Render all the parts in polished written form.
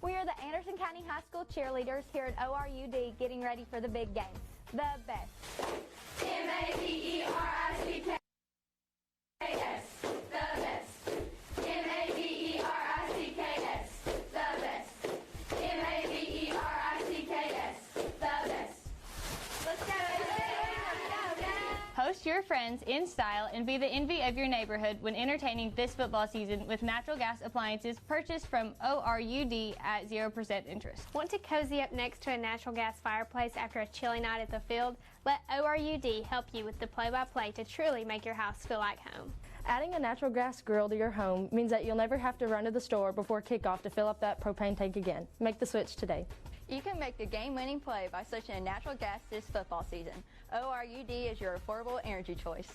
We are the Anderson County High School cheerleaders here at ORUD getting ready for the big game. The best. M-A-D-E-R-I-C-K-S. The best. M-A-D-E-R-I-C-K-S. The best. M-A-D-E-R-I-C-K-S. The best. Let's go. Host your friends in style and be the envy of your neighborhood when entertaining this football season with natural gas appliances purchased from ORUD at 0% interest. Want to cozy up next to a natural gas fireplace after a chilly night at the field? Let ORUD help you with the play-by-play to truly make your house feel like home. Adding a natural gas grill to your home means that you'll never have to run to the store before kickoff to fill up that propane tank again. Make the switch today. You can make the game-winning play by switching to natural gas this football season. ORUD is your affordable energy choice.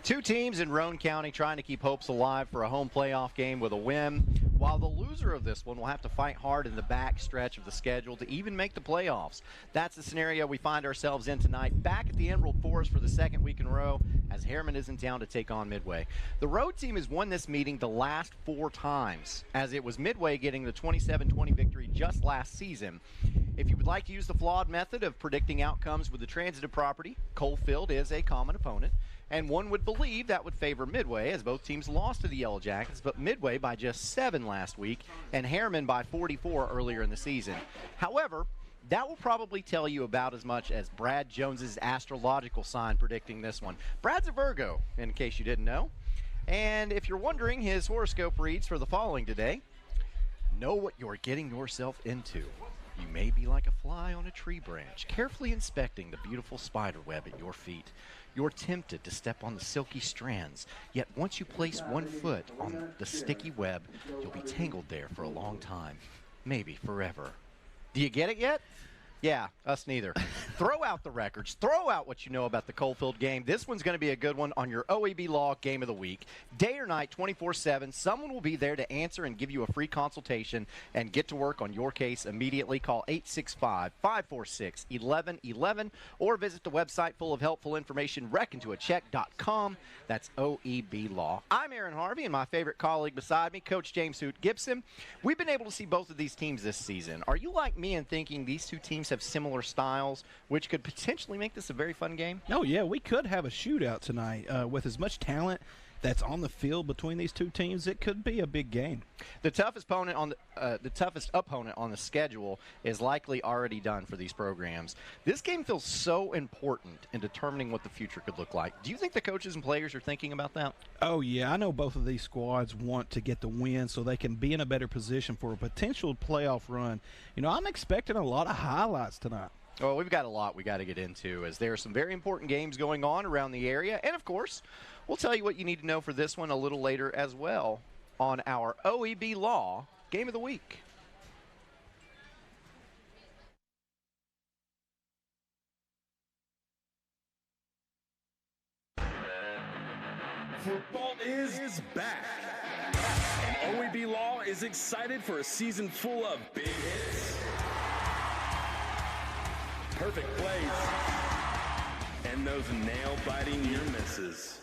Two teams in Roane County trying to keep hopes alive for a home playoff game with a win, while the loser of this one will have to fight hard in the back stretch of the schedule to even make the playoffs. That's the scenario we find ourselves in tonight, back at the Emerald Forest for the second week in a row, as Harriman is in town to take on Midway. The road team has won this meeting the last 4 times, as it was Midway getting the 27-20 victory just last season. If you would like to use the flawed method of predicting outcomes with the transitive property, Coalfield is a common opponent, and one would believe that would favor Midway, as both teams lost to the Yellow Jackets, but Midway by just 7 last week and Harriman by 44 earlier in the season. However, that will probably tell you about as much as Brad Jones's astrological sign predicting this one. Brad's a Virgo, in case you didn't know. And if you're wondering, his horoscope reads for the following today: know what you're getting yourself into. You may be like a fly on a tree branch, carefully inspecting the beautiful spider web at your feet. You're tempted to step on the silky strands, yet once you place one foot on the sticky web, you'll be tangled there for a long time, maybe forever. Do you get it yet? Yeah, us neither. Throw out the records. Throw out what you know about the Coalfield game. This one's going to be a good one on your OEB Law Game of the Week. Day or night, 24/7, someone will be there to answer and give you a free consultation and get to work on your case immediately. Call 865-546-1111 or visit the website full of helpful information, reckontoacheck.com. That's OEB Law. I'm Aaron Harvey, and my favorite colleague beside me, Coach James Hoot Gibson. We've been able to see both of these teams this season. Are you like me in thinking these two teams have similar styles, which could potentially make this a very fun game? Oh, yeah, we could have a shootout tonight. With as much talent that's on the field between these two teams, it could be a big game. The toughest opponent on the schedule is likely already done for these programs. This game feels so important in determining what the future could look like. Do you think the coaches and players are thinking about that? Oh, yeah, I know both of these squads want to get the win so they can be in a better position for a potential playoff run. You know, I'm expecting a lot of highlights tonight. Well, we've got a lot we got to get into, as there are some very important games going on around the area. And, of course, we'll tell you what you need to know for this one a little later as well on our OEB Law Game of the Week. Football is back. And OEB Law is excited for a season full of big hits, perfect plays, and those nail-biting near misses.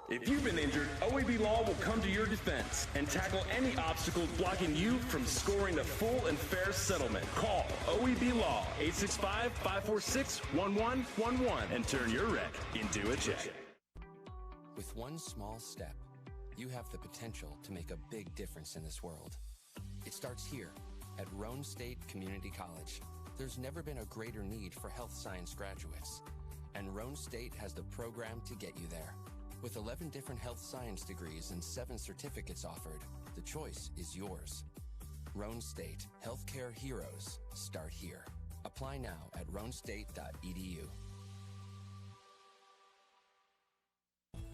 If you've been injured, OEB Law will come to your defense and tackle any obstacle blocking you from scoring a full and fair settlement. Call OEB Law 865-546-1111 and turn your wreck into a check. With one small step, you have the potential to make a big difference in this world. It starts here at Roane State Community College. There's never been a greater need for health science graduates, and Roane State has the program to get you there. With 11 different health science degrees and 7 certificates offered, the choice is yours. Roane State, healthcare heroes start here. Apply now at roanestate.edu.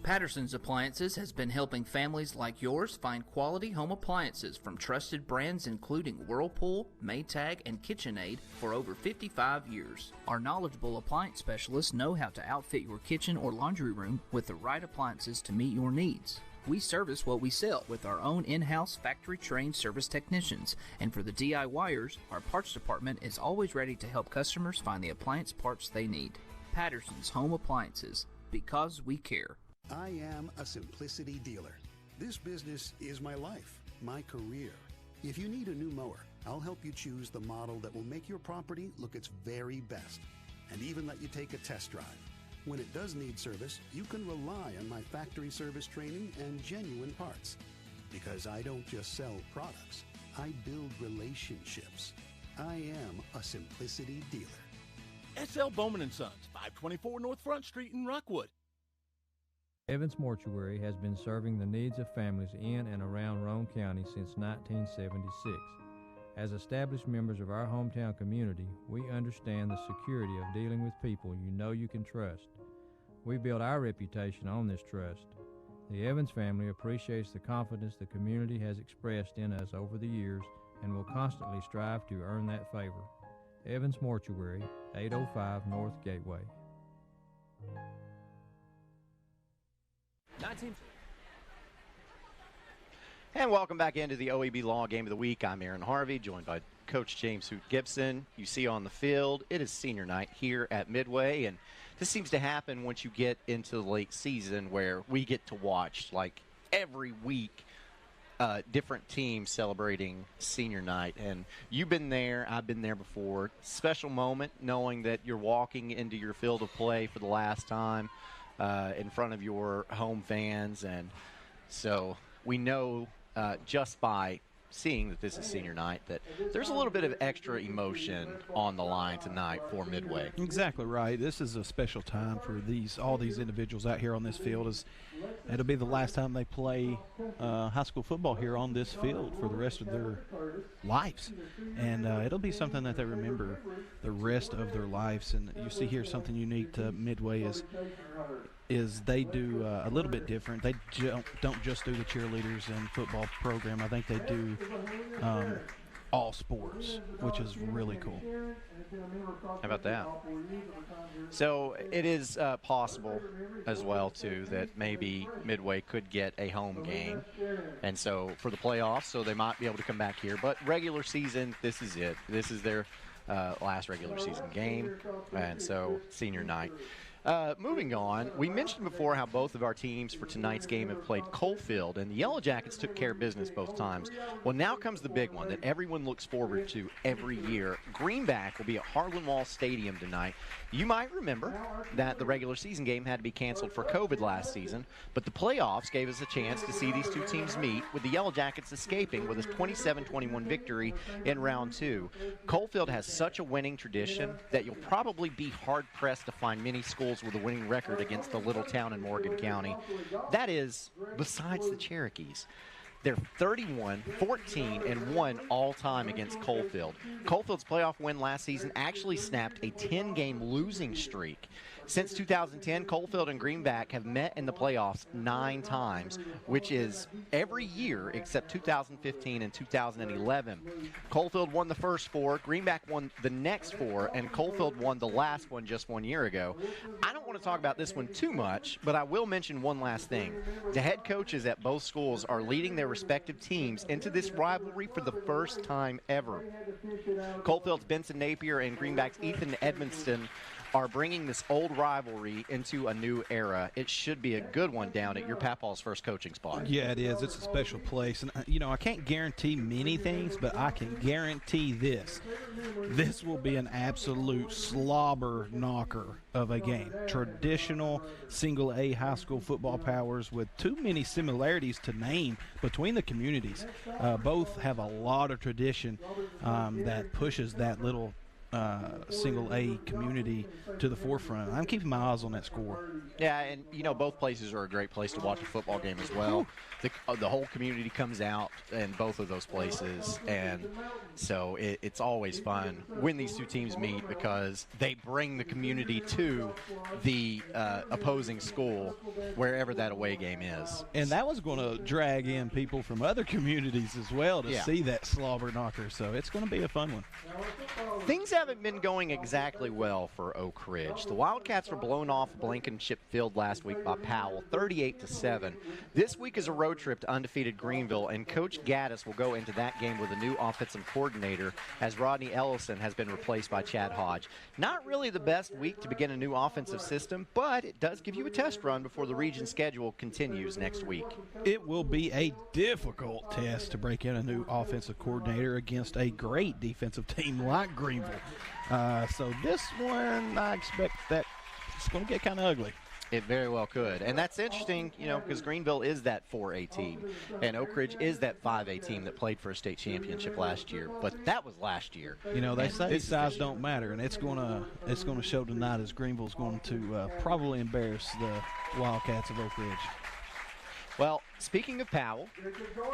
Patterson's Appliances has been helping families like yours find quality home appliances from trusted brands including Whirlpool, Maytag, and KitchenAid for over 55 years. Our knowledgeable appliance specialists know how to outfit your kitchen or laundry room with the right appliances to meet your needs. We service what we sell with our own in-house factory-trained service technicians, and for the DIYers, our parts department is always ready to help customers find the appliance parts they need. Patterson's Home Appliances, because we care. I am a Simplicity dealer. This business is my life, my career. If you need a new mower, I'll help you choose the model that will make your property look its very best, and even let you take a test drive. When it does need service, you can rely on my factory service training and genuine parts. Because I don't just sell products, I build relationships. I am a Simplicity dealer. SL Bowman & Sons, 524 North Front Street in Rockwood. Evans Mortuary has been serving the needs of families in and around Roane County since 1976. As established members of our hometown community, we understand the security of dealing with people you know you can trust. We build our reputation on this trust. The Evans family appreciates the confidence the community has expressed in us over the years and will constantly strive to earn that favor. Evans Mortuary, 805 North Gateway. And welcome back into the OEB Law Game of the Week. I'm Aaron Harvey, joined by Coach James Hoot Gibson. You see on the field, it is senior night here at Midway, and this seems to happen once you get into the late season where we get to watch, like, every week, different teams celebrating senior night. And you've been there, I've been there before. Special moment knowing that you're walking into your field of play for the last time in front of your home fans. And so we know just by seeing that this is senior night that there's a little bit of extra emotion on the line tonight for Midway. Exactly right. This is a special time for all these individuals out here on this field. It'll be the last time they play high school football here on this field for the rest of their lives, and it'll be something that they remember the rest of their lives. And you see here something unique to Midway is they do a little bit different. They don't just do the cheerleaders and football program. I think they do all sports, which is really cool. How about that? So it is possible as well, too, that maybe Midway could get a home game. And so for the playoffs, so they might be able to come back here. But regular season, this is it. This is their last regular season game. And so senior night. Moving on, we mentioned before how both of our teams for tonight's game have played Coalfield, and the Yellow Jackets took care of business both times. Well, now comes the big one that everyone looks forward to every year. Greenback will be at Harlan Wall Stadium tonight. You might remember that the regular season game had to be canceled for COVID last season, but the playoffs gave us a chance to see these two teams meet, with the Yellow Jackets escaping with a 27-21 victory in round 2. Coalfield has such a winning tradition that you'll probably be hard-pressed to find many schools with a winning record against the little town in Morgan County. That is, besides the Cherokees. They're 31-14-1 all-time against Coalfield. Coalfield's playoff win last season actually snapped a 10-game losing streak. Since 2010, Coalfield and Greenback have met in the playoffs 9 times, which is every year except 2015 and 2011. Coalfield won the first 4, Greenback won the next 4, and Coalfield won the last one just 1 year ago. I don't want to talk about this one too much, but I will mention one last thing. The head coaches at both schools are leading their respective teams into this rivalry for the first time ever. Coalfield's Benson Napier and Greenback's Ethan Edmonston are bringing this old rivalry into a new era. It should be a good one down at your Papaw's first coaching spot. Yeah, it is. It's a special place. And, I can't guarantee many things, but I can guarantee this. This will be an absolute slobber knocker of a game. Traditional single-A high school football powers with too many similarities to name between the communities. Both have a lot of tradition that pushes that little single-A community to the forefront. I'm keeping my eyes on that score. Yeah, and, both places are a great place to watch a football game as well. The whole community comes out in both of those places, and so it's always fun when these two teams meet because they bring the community to the opposing school wherever that away game is. And that was going to drag in people from other communities as well to see that slobber knocker, so it's going to be a fun one. Things haven't been going exactly well for Oak Ridge. The Wildcats were blown off Blankenship Field last week by Powell, 38-7. This week is a road trip to undefeated Greenville, and Coach Gaddis will go into that game with a new offensive coordinator as Rodney Ellison has been replaced by Chad Hodge. Not really the best week to begin a new offensive system, but it does give you a test run before the region schedule continues next week. It will be a difficult test to break in a new offensive coordinator against a great defensive team like Greenville. So this one, I expect that it's going to get kind of ugly. It very well could. And that's interesting, because Greenville is that 4A team, and Oak Ridge is that 5A team that played for a state championship last year. But that was last year. They say size don't matter, and it's going to show tonight as Greenville's going to probably embarrass the Wildcats of Oak Ridge. Well, speaking of Powell,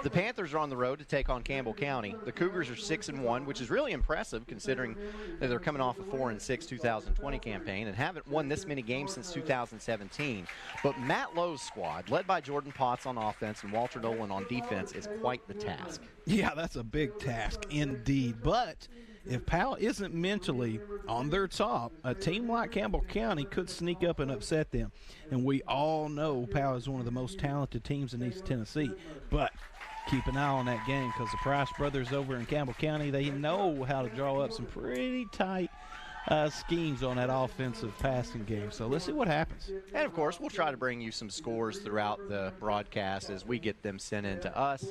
the Panthers are on the road to take on Campbell County. The Cougars are 6-1, which is really impressive considering that they're coming off a 4-6 2020 campaign and haven't won this many games since 2017. But Matt Lowe's squad, led by Jordan Potts on offense and Walter Nolan on defense, is quite the task. Yeah, that's a big task indeed. But if Powell isn't mentally on their top, a team like Campbell County could sneak up and upset them. And we all know Powell is one of the most talented teams in East Tennessee. But keep an eye on that game because the Price brothers over in Campbell County, they know how to draw up some pretty tight schemes on that offensive passing game. So let's see what happens. And, of course, we'll try to bring you some scores throughout the broadcast as we get them sent in to us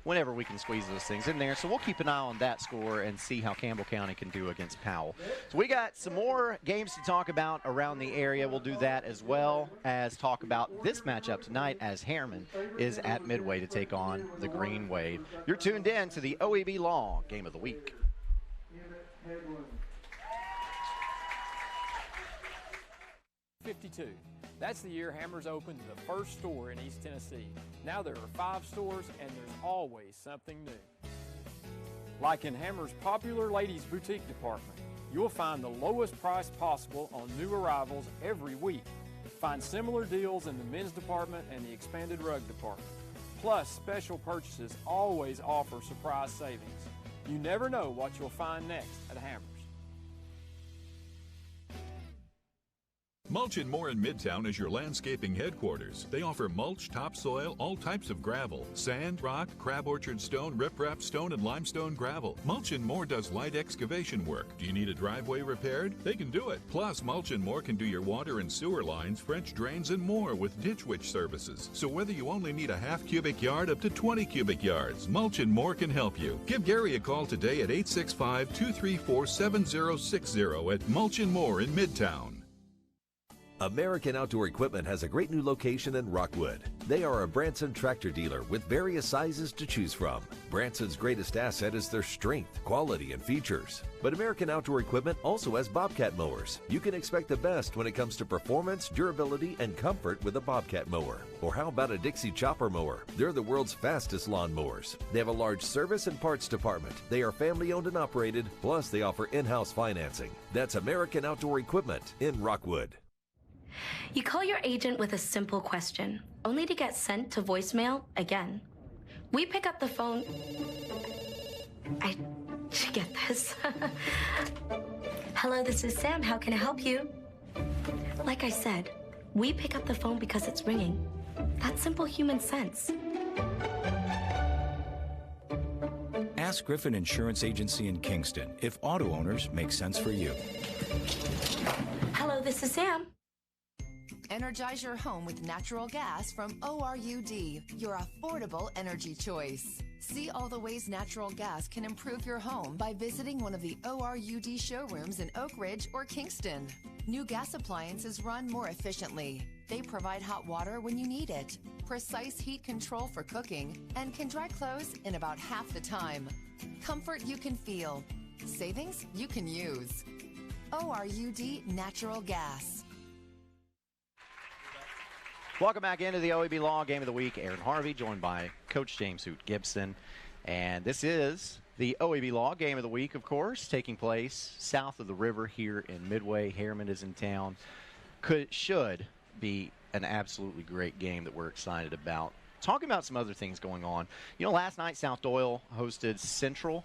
whenever we can squeeze those things in there. So we'll keep an eye on that score and see how Campbell County can do against Powell. So we got some more games to talk about around the area. We'll do that as well as talk about this matchup tonight as Harriman is at Midway to take on the Green Wave. You're tuned in to the OEB Law Game of the Week. '52. That's the year Hammers opened the first store in East Tennessee. Now there are 5 stores and there's always something new. Like in Hammers' popular ladies boutique department, you'll find the lowest price possible on new arrivals every week. Find similar deals in the men's department and the expanded rug department. Plus, special purchases always offer surprise savings. You never know what you'll find next at Hammers. Mulch & More in Midtown is your landscaping headquarters. They offer mulch, topsoil, all types of gravel, sand, rock, crab orchard stone, riprap stone, and limestone gravel. Mulch & More does light excavation work. Do you need a driveway repaired? They can do it. Plus, Mulch & More can do your water and sewer lines, French drains, and more with Ditch Witch services. So whether you only need a half cubic yard up to 20 cubic yards, Mulch & More can help you. Give Gary a call today at 865-234-7060 at Mulch & More in Midtown. American Outdoor Equipment has a great new location in Rockwood. They are a Branson tractor dealer with various sizes to choose from. Branson's greatest asset is their strength, quality, and features. But American Outdoor Equipment also has Bobcat mowers. You can expect the best when it comes to performance, durability, and comfort with a Bobcat mower. Or how about a Dixie Chopper mower? They're the world's fastest lawn mowers. They have a large service and parts department. They are family owned and operated, plus they offer in-house financing. That's American Outdoor Equipment in Rockwood. You call your agent with a simple question, only to get sent to voicemail again. We pick up the phone. I get this. Hello, this is Sam. How can I help you? Like I said, we pick up the phone because it's ringing. That's simple human sense. Ask Griffin Insurance Agency in Kingston if auto owners make sense for you. Hello, this is Sam. Energize your home with natural gas from ORUD, your affordable energy choice. See all the ways natural gas can improve your home by visiting one of the ORUD showrooms in Oak Ridge or Kingston. New gas appliances run more efficiently. They provide hot water when you need it, precise heat control for cooking, and can dry clothes in about half the time. Comfort you can feel. Savings you can use. ORUD Natural Gas. Welcome back into the OEB Law Game of the Week. Aaron Harvey joined by Coach James Hoot Gibson. And this is the OEB Law Game of the Week, of course, taking place south of the river here in Midway. Harriman is in town. Should be an absolutely great game that we're excited about. Talking about some other things going on. You know, last night South Doyle hosted Central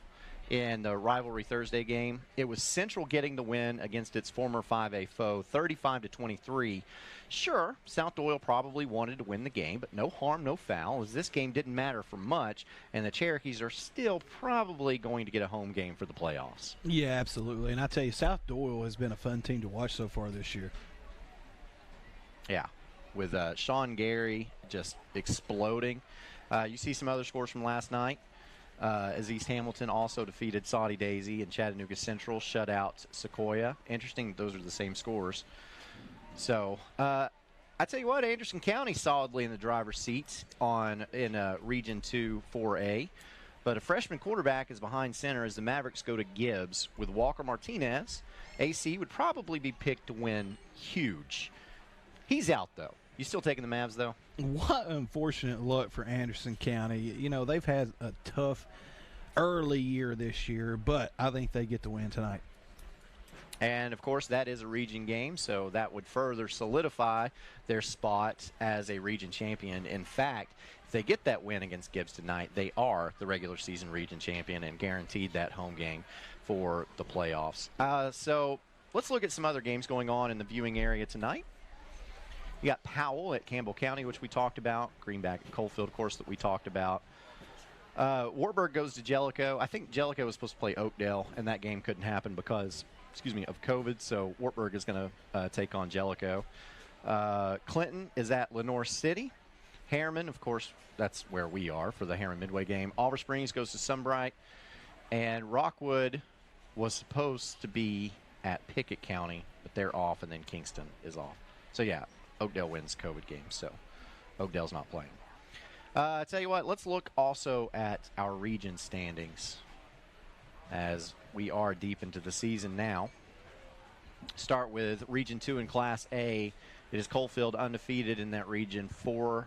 in the rivalry Thursday game. It was Central getting the win against its former 5A foe, 35-23. Sure, South Doyle probably wanted to win the game, but no harm, no foul, as this game didn't matter for much, and the Cherokees are still probably going to get a home game for the playoffs. Yeah, absolutely. And I tell you, South Doyle has been a fun team to watch so far this year. Yeah, with Sean Gary just exploding. You see some other scores from last night. As East Hamilton also defeated Saudi Daisy, and Chattanooga Central shut out Sequoia. Interesting, those are the same scores. So, I tell you what, Anderson County solidly in the driver's seat in Region 2 4A. But a freshman quarterback is behind center as the Mavericks go to Gibbs with Walker Martinez. AC would probably be picked to win huge. He's out, though. You still taking the Mavs, though? What unfortunate luck for Anderson County. You know, they've had a tough early year this year, but I think they get the win tonight. And, of course, that is a region game, so that would further solidify their spot as a region champion. In fact, if they get that win against Gibbs tonight, they are the regular season region champion and guaranteed that home game for the playoffs. So let's look at some other games going on in the viewing area tonight. You got Powell at Campbell County, which we talked about. Greenback at Coalfield, of course, that we talked about. Wartburg goes to Jellicoe. I think Jellicoe was supposed to play Oakdale, and that game couldn't happen because, of COVID. So Wartburg is going to take on Jellicoe. Clinton is at Lenoir City. Harriman, of course, that's where we are for the Harriman Midway game. Oliver Springs goes to Sunbright. And Rockwood was supposed to be at Pickett County, but they're off, and then Kingston is off. So, yeah. Oakdale wins COVID game, so Oakdale's not playing. I tell you what, let's look also at our region standings as we are deep into the season now. Start with Region 2 in Class A. It is Coalfield undefeated in that region, 4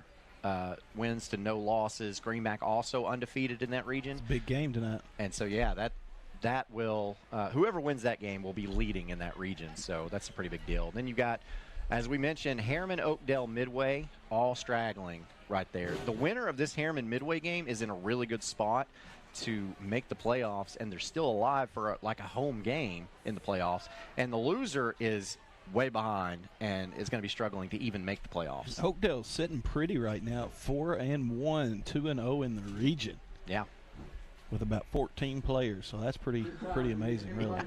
wins to no losses. Greenback also undefeated in that region. It's a big game tonight. And so, yeah, that will whoever wins that game will be leading in that region, so that's a pretty big deal. Then you got, as we mentioned, Harriman, Oakdale, Midway, all straggling right there. The winner of this Harriman Midway game is in a really good spot to make the playoffs, and they're still alive for a home game in the playoffs. And the loser is way behind and is going to be struggling to even make the playoffs. Oakdale's sitting pretty right now, 4-1, 2-0 in the region. Yeah. With about 14 players, so that's pretty amazing, really.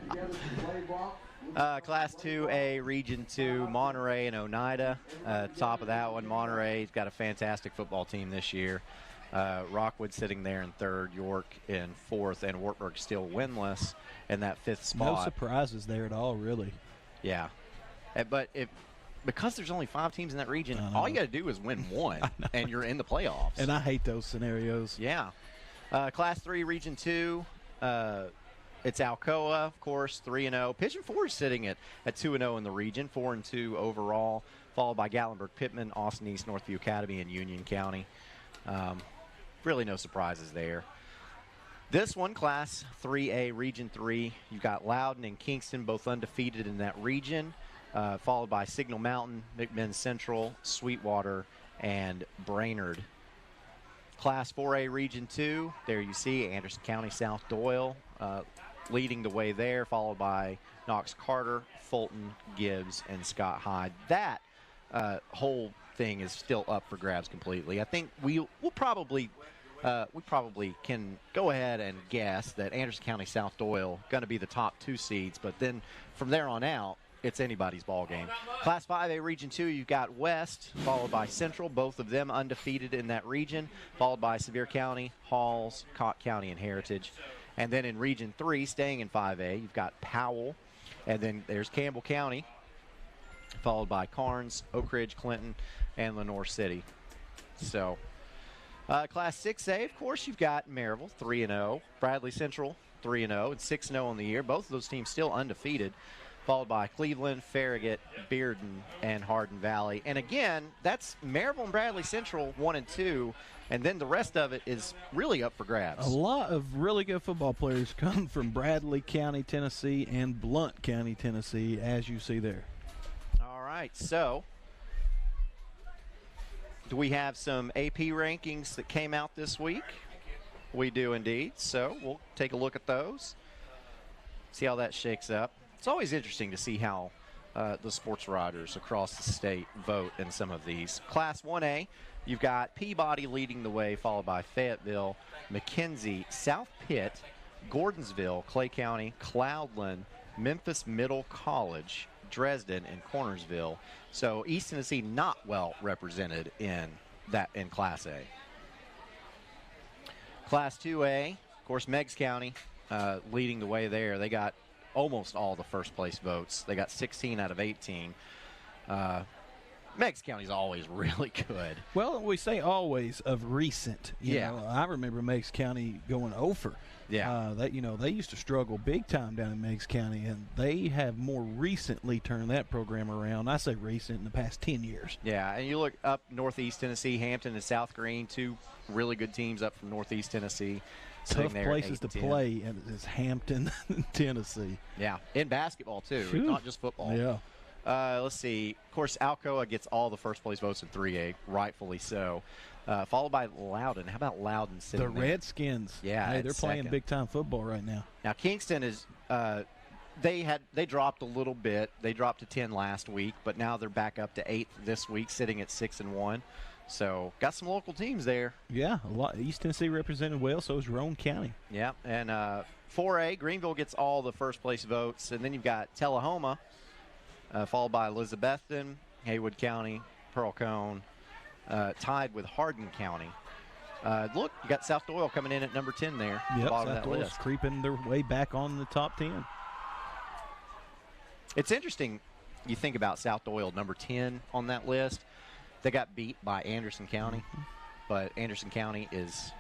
Class 2A, Region 2, Monterey and Oneida. Top of that one, Monterey's got a fantastic football team this year. Rockwood sitting there in 3rd, York in 4th, and Wartburg still winless in that 5th spot. No surprises there at all, really. Yeah. But because there's only 5 teams in that region, all you got to do is win one, and you're in the playoffs. And I hate those scenarios. Yeah. Class 3, Region 2, it's Alcoa, of course, 3-0. Pigeon Forge sitting at 2-0 in the region, 4-2 overall, followed by Gatlinburg-Pittman, Austin East, Northview Academy, and Union County. Really no surprises there. This one, Class 3A, Region 3, you've got Loudon and Kingston, both undefeated in that region, followed by Signal Mountain, McMinn Central, Sweetwater, and Brainerd. Class 4A, Region 2, there you see Anderson County, South Doyle, leading the way there, followed by Knox Carter, Fulton, Gibbs, and Scott Hyde. That whole thing is still up for grabs completely. I think we probably can go ahead and guess that Anderson County, South Doyle going to be the top 2 seeds, but then from there on out, it's anybody's ball game. Class 5A Region 2, you've got West, followed by Central, both of them undefeated in that region, followed by Sevier County, Halls, Cott County, and Heritage. And then in Region 3, staying in 5A, you've got Powell, and then there's Campbell County, followed by Carnes, Oak Ridge, Clinton, and Lenoir City. So, Class 6A, of course, you've got Maryville, 3-0, Bradley Central, 3-0, and 6-0 on the year. Both of those teams still undefeated, followed by Cleveland, Farragut, Bearden, and Hardin Valley. And again, that's Maryville and Bradley Central 1-2, and then the rest of it is really up for grabs. A lot of really good football players come from Bradley County, Tennessee, and Blount County, Tennessee, as you see there. All right, so do we have some AP rankings that came out this week? We do indeed, so we'll take a look at those, see how that shakes up. It's always interesting to see how the sports writers across the state vote in some of these. Class 1A, you've got Peabody leading the way, followed by Fayetteville, McKenzie, South Pitt, Gordonsville, Clay County, Cloudland, Memphis Middle College, Dresden, and Cornersville. So East Tennessee not well represented in Class A. Class 2A, of course, Meigs County leading the way there. They got almost all the first place votes. They got 16 out of 18. Meigs County's always really good. Well, we say always of recent. You know, I remember Meigs County going over. Yeah. They used to struggle big time down in Meigs County, and they have more recently turned that program around. I say recent, in the past 10 years. Yeah, and you look up Northeast Tennessee, Hampton and South Green, two really good teams up from Northeast Tennessee. Tough places to play is Hampton, Tennessee. Yeah, in basketball too, not just football. Yeah. Let's see. Of course, Alcoa gets all the first place votes in 3A, rightfully so. Followed by Loudon. How about Loudon sitting The there? Redskins. Yeah, hey, they're playing big-time football right now. Now, Kingston is they dropped a little bit. They dropped to 10 last week, but now they're back up to 8th this week, sitting at 6-1. So, got some local teams there. Yeah, a lot. East Tennessee represented well, so is Roane County. Yeah, and 4A, Greenville gets all the first-place votes, and then you've got Tullahoma, followed by Elizabethton, Haywood County, Pearl Cone, tied with Hardin County. Look, you got South Doyle coming in at number 10 there. Yep, bottom South of that Doyle's list. creeping their way back on the top 10. It's interesting, you think about South Doyle, number 10 on that list. They got beat by Anderson County, but Anderson County is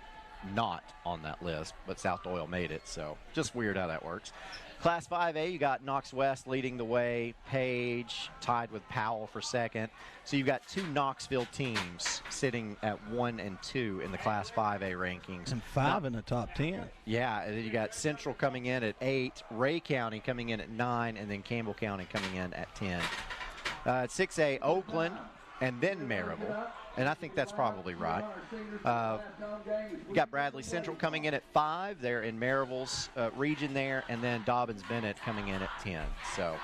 not on that list, but South Doyle made it, so just weird how that works. Class 5A, you got Knox West leading the way, Page tied with Powell for second. So you've got two Knoxville teams sitting at 1 and 2 in the Class 5A rankings. And 5 in the top 10. Yeah, and then you got Central coming in at 8, Ray County coming in at 9, and then Campbell County coming in at 10. At 6A, Oakland, and then Maryville, and I think that's probably right. You got Bradley Central coming in at 5. They're in Maryville's region there, and then Dobbins-Bennett coming in at 10. So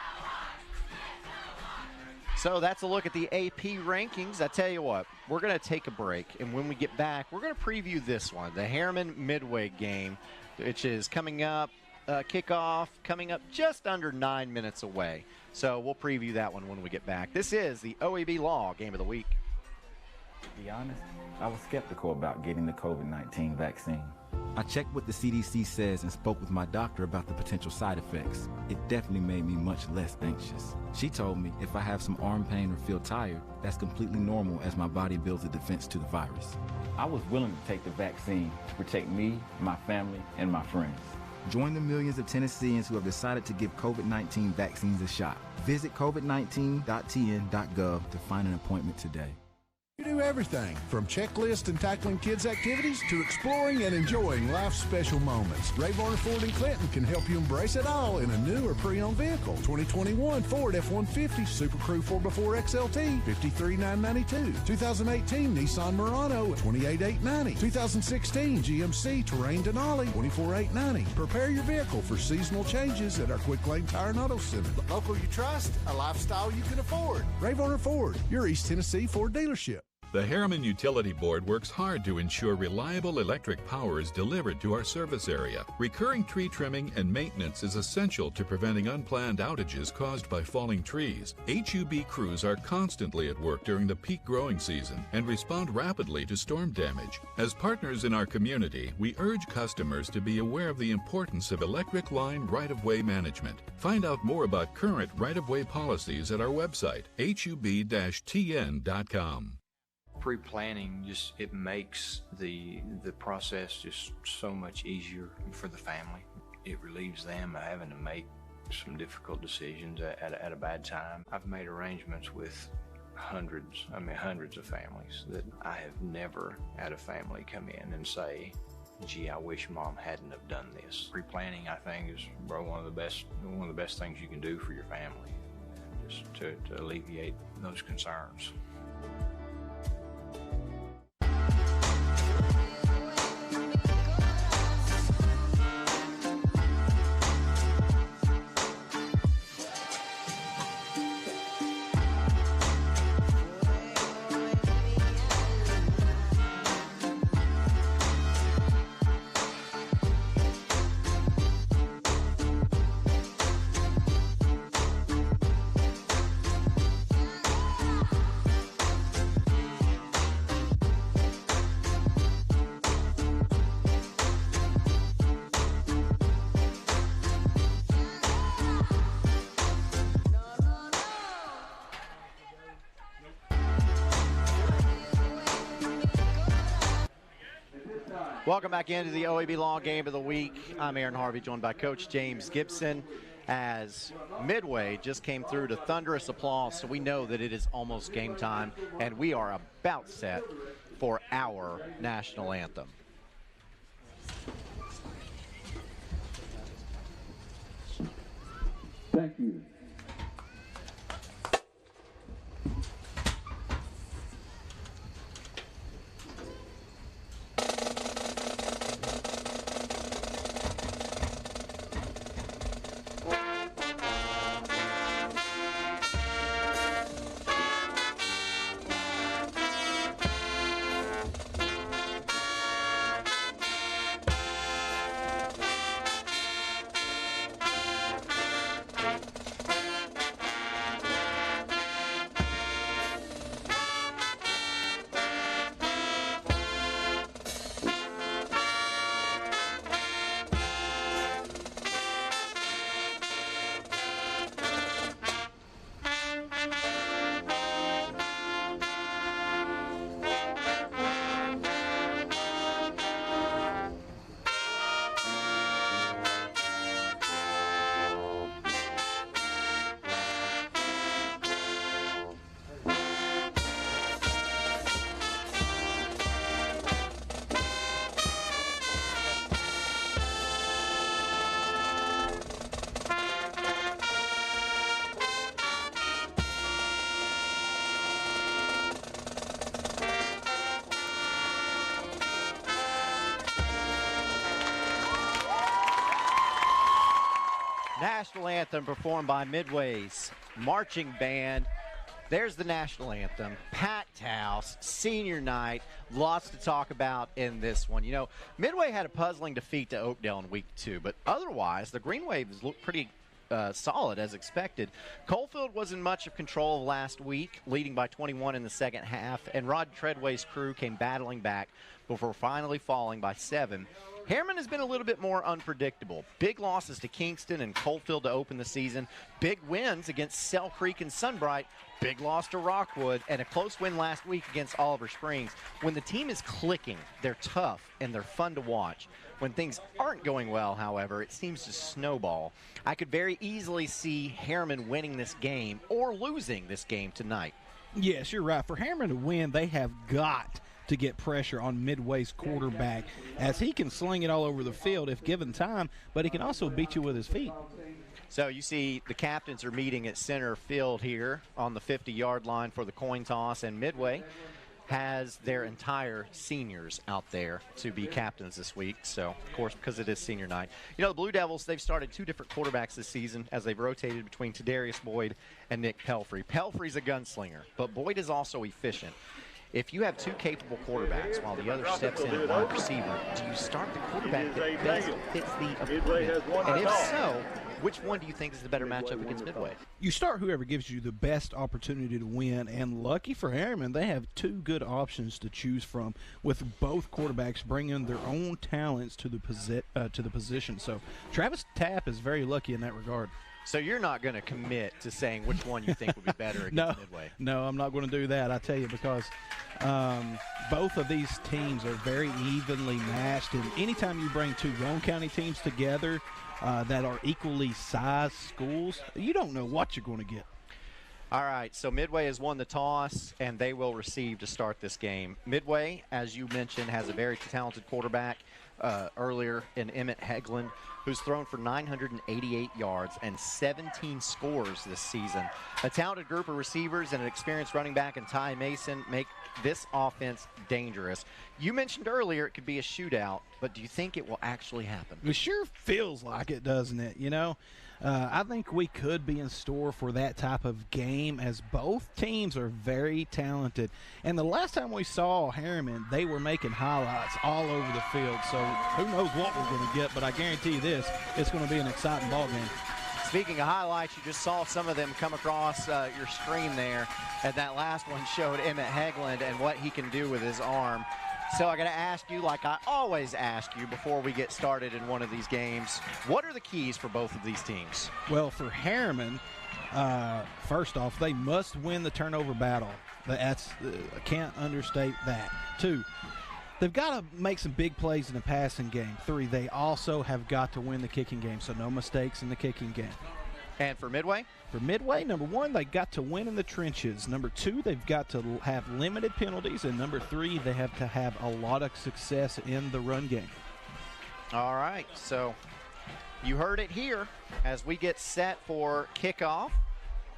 that's a look at the AP rankings. I tell you what, we're going to take a break, and when we get back, we're going to preview this one, the Harriman Midway game, which is coming up, kickoff coming up just under 9 minutes away. So we'll preview that one when we get back. This is the OEB Law Game of the Week. To be honest, I was skeptical about getting the COVID-19 vaccine. I checked what the CDC says and spoke with my doctor about the potential side effects. It definitely made me much less anxious. She told me if I have some arm pain or feel tired, that's completely normal as my body builds a defense to the virus. I was willing to take the vaccine to protect me, my family, and my friends. Join the millions of Tennesseans who have decided to give COVID-19 vaccines a shot. Visit covid19.tn.gov to find an appointment today. You do everything from checklist and tackling kids' activities to exploring and enjoying life's special moments. Ray Varner Ford in Clinton can help you embrace it all in a new or pre-owned vehicle. 2021 Ford F-150 Super Crew 4x4 XLT, $53,992. 2018 Nissan Murano, $28,890. 2016 GMC Terrain Denali, $24,890. Prepare your vehicle for seasonal changes at our Quick Lane Tire and Auto Center. Local you trust, a lifestyle you can afford. Ray Varner Ford, your East Tennessee Ford dealership. The Harriman Utility Board works hard to ensure reliable electric power is delivered to our service area. Recurring tree trimming and maintenance is essential to preventing unplanned outages caused by falling trees. HUB crews are constantly at work during the peak growing season and respond rapidly to storm damage. As partners in our community, we urge customers to be aware of the importance of electric line right-of-way management. Find out more about current right-of-way policies at our website, hub-tn.com. Pre-planning it makes the process just so much easier for the family. It relieves them of having to make some difficult decisions at a bad time. I've made arrangements with hundreds of families that I have never had a family come in and say, gee, I wish Mom hadn't have done this. Pre-planning, I think, is one of the best things you can do for your family, just to alleviate those concerns. Welcome back into the OEB Law Game of the Week. I'm Aaron Harvey, joined by Coach James Gibson, as Midway just came through to thunderous applause, so we know that it is almost game time, and we are about set for our national anthem. Thank you. National anthem performed by Midway's marching band. There's the national anthem. Packed house, senior night, lots to talk about in this one. You know, Midway had a puzzling defeat to Oakdale in week 2, but otherwise the Green Waves looked pretty solid as expected. Coalfield was in much of control last week, leading by 21 in the second half, and Rod Treadway's crew came battling back before finally falling by 7. Harriman has been a little bit more unpredictable. Big losses to Kingston and Coalfield to open the season. Big wins against Sell Creek and Sunbright. Big loss to Rockwood, and a close win last week against Oliver Springs. When the team is clicking, they're tough and they're fun to watch. When things aren't going well, however, it seems to snowball. I could very easily see Harriman winning this game or losing this game tonight. Yes, you're right. For Harriman to win, they have got to get pressure on Midway's quarterback, as he can sling it all over the field if given time, but he can also beat you with his feet. So you see the captains are meeting at center field here on the 50-yard line for the coin toss, and Midway has their entire seniors out there to be captains this week. So, of course, because it is senior night. You know, the Blue Devils, they've started 2 different quarterbacks this season as they've rotated between Tadarius Boyd and Nick Pelfrey. Pelfrey's a gunslinger, but Boyd is also efficient. If you have two capable quarterbacks while the other steps in at wide receiver, do you start the quarterback that best fits the opponent? And if so, which one do you think is the better matchup against Midway? You start whoever gives you the best opportunity to win, and lucky for Harriman, they have two good options to choose from, with both quarterbacks bringing their own talents to the position. So Travis Tapp is very lucky in that regard. So you're not going to commit to saying which one you think would be better against Midway? No, I'm not going to do that, I tell you, because both of these teams are very evenly matched, and anytime you bring two Roane County teams together that are equally sized schools, you don't know what you're going to get. All right, so Midway has won the toss, and they will receive to start this game. Midway, as you mentioned, has a very talented quarterback earlier in Emmett Hegland, who's thrown for 988 yards and 17 scores this season. A talented group of receivers and an experienced running back in Ty Mason make this offense dangerous. You mentioned earlier it could be a shootout, but do you think it will actually happen? It sure feels like it, doesn't it? You know, I think we could be in store for that type of game, as both teams are very talented. And the last time we saw Harriman, they were making highlights all over the field. So who knows what we're going to get, but I guarantee you this, it's going to be an exciting ball game. Speaking of highlights, you just saw some of them come across your screen there, and that last one showed Emmett Hegland and what he can do with his arm. So I got to ask you, like I always ask you before we get started in one of these games, what are the keys for both of these teams? Well, for Harriman, first off, they must win the turnover battle. I can't understate that. 2, they've got to make some big plays in the passing game. 3, they also have got to win the kicking game, so no mistakes in the kicking game. And for Midway? For Midway, number 1, they got to win in the trenches. Number 2, they've got to have limited penalties. And number 3, they have to have a lot of success in the run game. All right, so you heard it here as we get set for kickoff,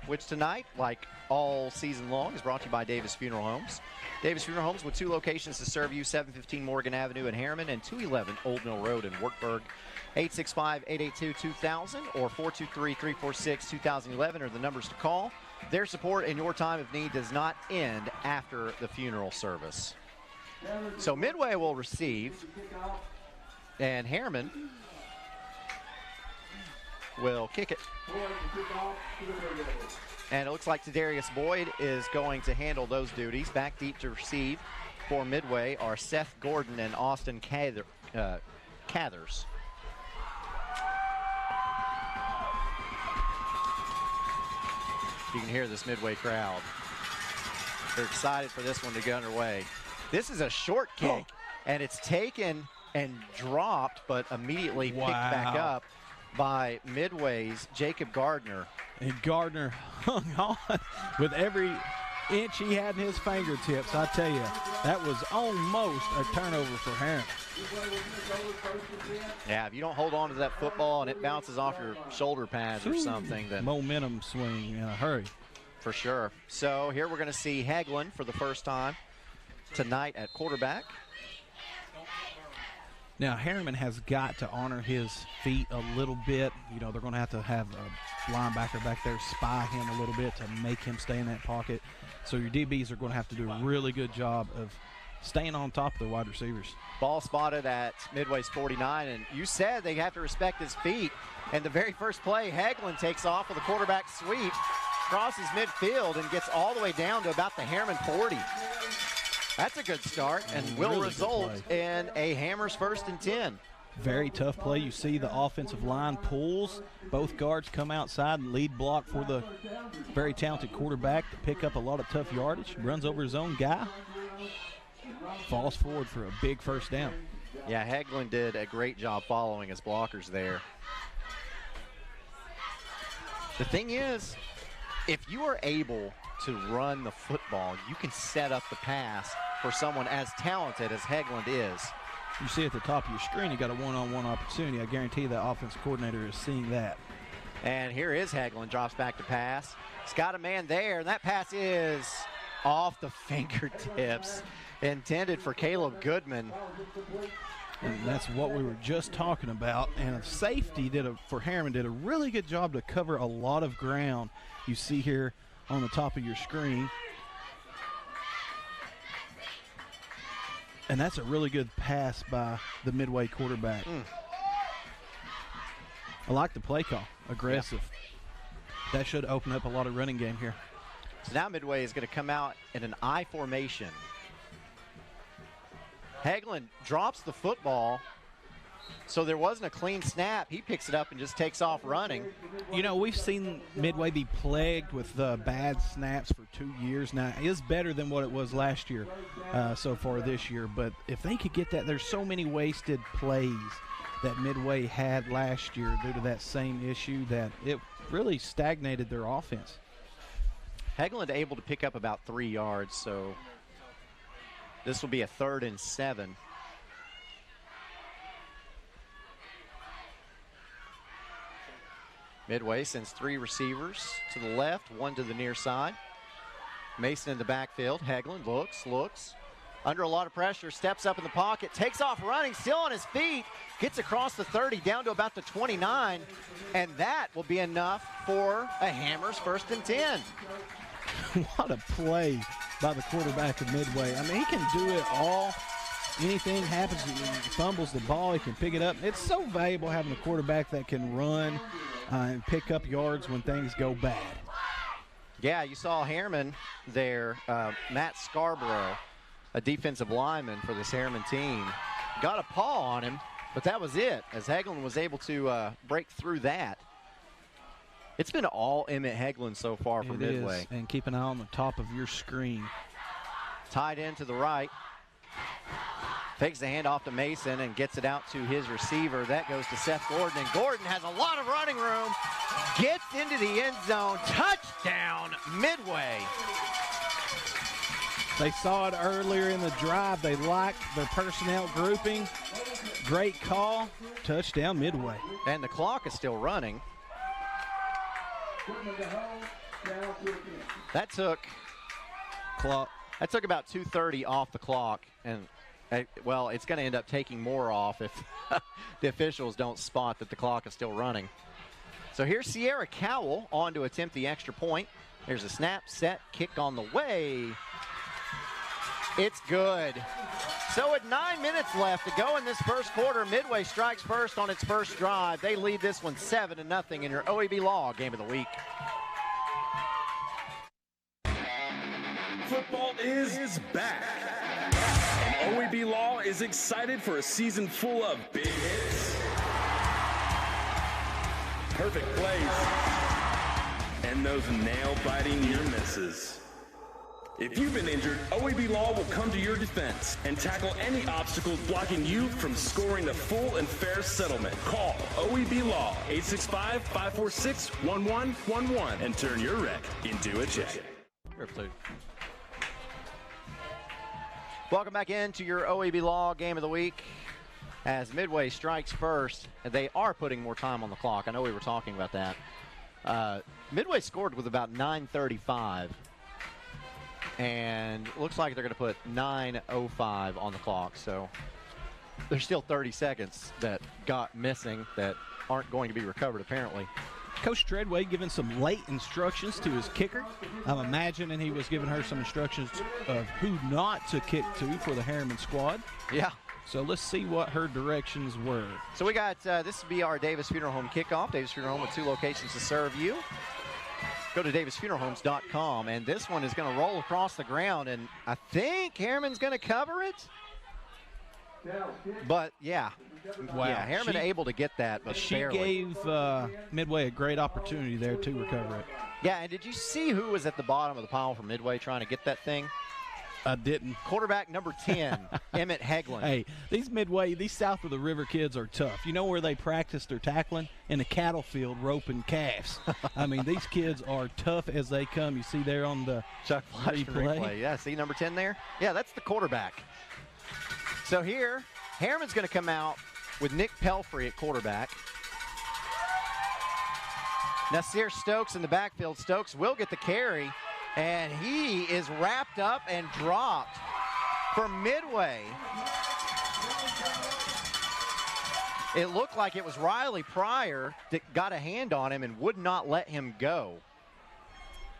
which tonight, like all season long, is brought to you by Davis Funeral Homes. Davis Funeral Homes with 2 locations to serve you, 715 Morgan Avenue in Harriman and 211 Old Mill Road in Wartburg. 865-882-2000 or 423-346-2011 are the numbers to call. Their support in your time of need does not end after the funeral service. So Midway will receive, and Harriman will kick it. And it looks like Tadarius Boyd is going to handle those duties. Back deep to receive for Midway are Seth Gordon and Austin Cathers. You can hear this Midway crowd. They're excited for this one to get underway. This is a short kick, and it's taken and dropped, but immediately picked back up by Midway's Jacob Gardner. And Gardner hung on with every inch he had in his fingertips. I tell you, that was almost a turnover for Harriman. Yeah, if you don't hold on to that football and it bounces off your shoulder pads or something, then momentum swing in a hurry. For sure. So here we're going to see Hegland for the first time tonight at quarterback. Now, Harriman has got to honor his feet a little bit. You know, they're going to have a linebacker back there spy him a little bit to make him stay in that pocket. So your DBs are going to have to do a really good job of staying on top of the wide receivers. Ball spotted at Midway's 49, and you said they have to respect his feet. And the very first play, Hegland takes off with a quarterback sweep, crosses midfield, and gets all the way down to about the Harriman 40. That's a good start and will result in a Hammers 1st and 10. Very tough play. You see the offensive line pulls. Both guards come outside and lead block for the very talented quarterback to pick up a lot of tough yardage. Runs over his own guy. Falls forward for a big first down. Yeah, Hegland did a great job following his blockers there. The thing is, if you are able to run the football, you can set up the pass for someone as talented as Hegland is. You see at the top of your screen, you got a one-on-one opportunity. I guarantee that offensive coordinator is seeing that. And here is Hegland, drops back to pass. He's got a man there, and that pass is off the fingertips, intended for Caleb Goodman. And that's what we were just talking about. And safety for Harriman did a really good job to cover a lot of ground. You see here on the top of your screen. And that's a really good pass by the Midway quarterback. I like the play call. Aggressive. Yeah. That should open up a lot of running game here. So now Midway is going to come out in an I formation. Hagelin drops the football, so there wasn't a clean snap. He picks it up and just takes off running. You know, we've seen Midway be plagued with bad snaps for 2 years now. It is better than what it was last year so far this year. But if they could get that, there's so many wasted plays that Midway had last year due to that same issue that it really stagnated their offense. Hagelin able to pick up about 3 yards, so this will be a 3rd and 7. Midway sends 3 receivers to the left, 1 to the near side. Mason in the backfield. Hagelin looks. Under a lot of pressure, steps up in the pocket, takes off running, still on his feet, gets across the 30, down to about the 29, and that will be enough for a Hammers 1st and 10. What a play by the quarterback of Midway. I mean, he can do it all. Anything happens, he fumbles the ball, he can pick it up. It's so valuable having a quarterback that can run and pick up yards when things go bad. Yeah, you saw Harriman there, Matt Scarborough, a defensive lineman for this Harriman team. Got a paw on him, but that was it, as Hagelin was able to break through that. It's been all Emmett Hagelin so far from Midway. Is, and keep an eye on the top of your screen. Tight end to the right. Fakes the handoff to Mason and gets it out to his receiver. That goes to Seth Gordon, and Gordon has a lot of running room. Gets into the end zone. Touchdown, Midway. They saw it earlier in the drive. They liked their personnel grouping. Great call. Touchdown, Midway. And the clock is still running. That took about 2:30 off the clock, and well, it's going to end up taking more off if the officials don't spot that the clock is still running. So here's Sierra Cowell on to attempt the extra point. There's a snap, set, kick on the way. It's good. So with 9 minutes left to go in this first quarter, Midway strikes first on its first drive. They lead this one 7-0 in your OEB Law Game of the Week. Football is back. And OEB Law is excited for a season full of big hits, perfect plays, and those nail-biting near misses. If you've been injured, OEB Law will come to your defense and tackle any obstacles blocking you from scoring a full and fair settlement. Call OEB Law 865-546-1111 and turn your wreck into a check. Welcome back into your OEB Law Game of the Week. As Midway strikes first, and they are putting more time on the clock. I know we were talking about that. Midway scored with about 9:35. And it looks like they're going to put 9:05 on the clock. So there's still 30 seconds that got missing that aren't going to be recovered, apparently. Coach Treadway giving some late instructions to his kicker. I'm imagining he was giving her some instructions of who not to kick to for the Harriman squad. Yeah. So let's see what her directions were. So we got, this will be our Davis Funeral Home kickoff. Davis Funeral Home with 2 locations to serve you. Go to davisfuneralhomes.com, and this one is going to roll across the ground, and I think Harriman's going to cover it. But, yeah. Wow. Yeah, Harriman able to get that, but she barely. gave Midway a great opportunity there to recover it. Yeah, and did you see who was at the bottom of the pile for Midway trying to get that thing? I didn't. Quarterback number 10, Emmett Hagelin. Hey, these south of the river kids are tough. You know where they practice their tackling? In a cattle field roping calves. I mean, these kids are tough as they come. You see there on the Chuck replay. Yeah, see number 10 there? Yeah, that's the quarterback. So here, Harriman's going to come out with Nick Pelfrey at quarterback. Nasir Stokes in the backfield. Stokes will get the carry. And he is wrapped up and dropped for Midway. It looked like it was Riley Pryor that got a hand on him and would not let him go.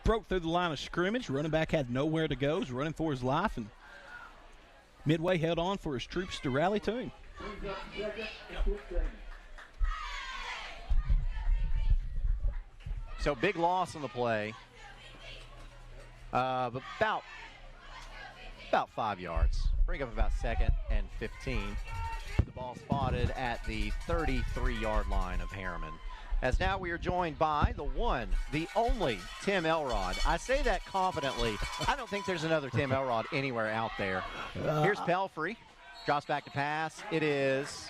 Broke through the line of scrimmage. Running back had nowhere to go. Was running for his life and Midway held on for his troops to rally to him. So big loss on the play. About 5 yards. Bring up about 2nd and 15. The ball spotted at the 33-yard line of Harriman. As now we are joined by the one, the only Tim Elrod. I say that confidently. I don't think there's another Tim Elrod anywhere out there. Here's Pelfrey. Drops back to pass. It is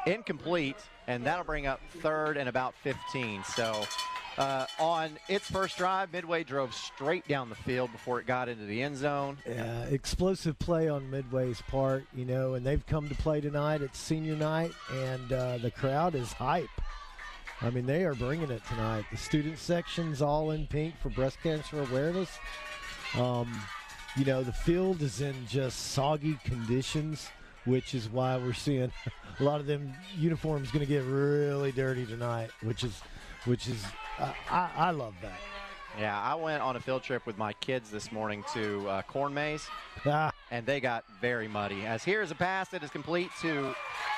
incomplete, and that'll bring up 3rd and about 15. So on its first drive, Midway drove straight down the field before it got into the end zone. Yeah, explosive play on Midway's part, you know, and they've come to play tonight. It's senior night, and the crowd is hype. I mean, they are bringing it tonight. The student section's all in pink for breast cancer awareness. You know, the field is in just soggy conditions, which is why we're seeing a lot of them uniforms going to get really dirty tonight, which is I love that. Yeah, I went on a field trip with my kids this morning to Corn Maze, and they got very muddy. As here is a pass that is complete to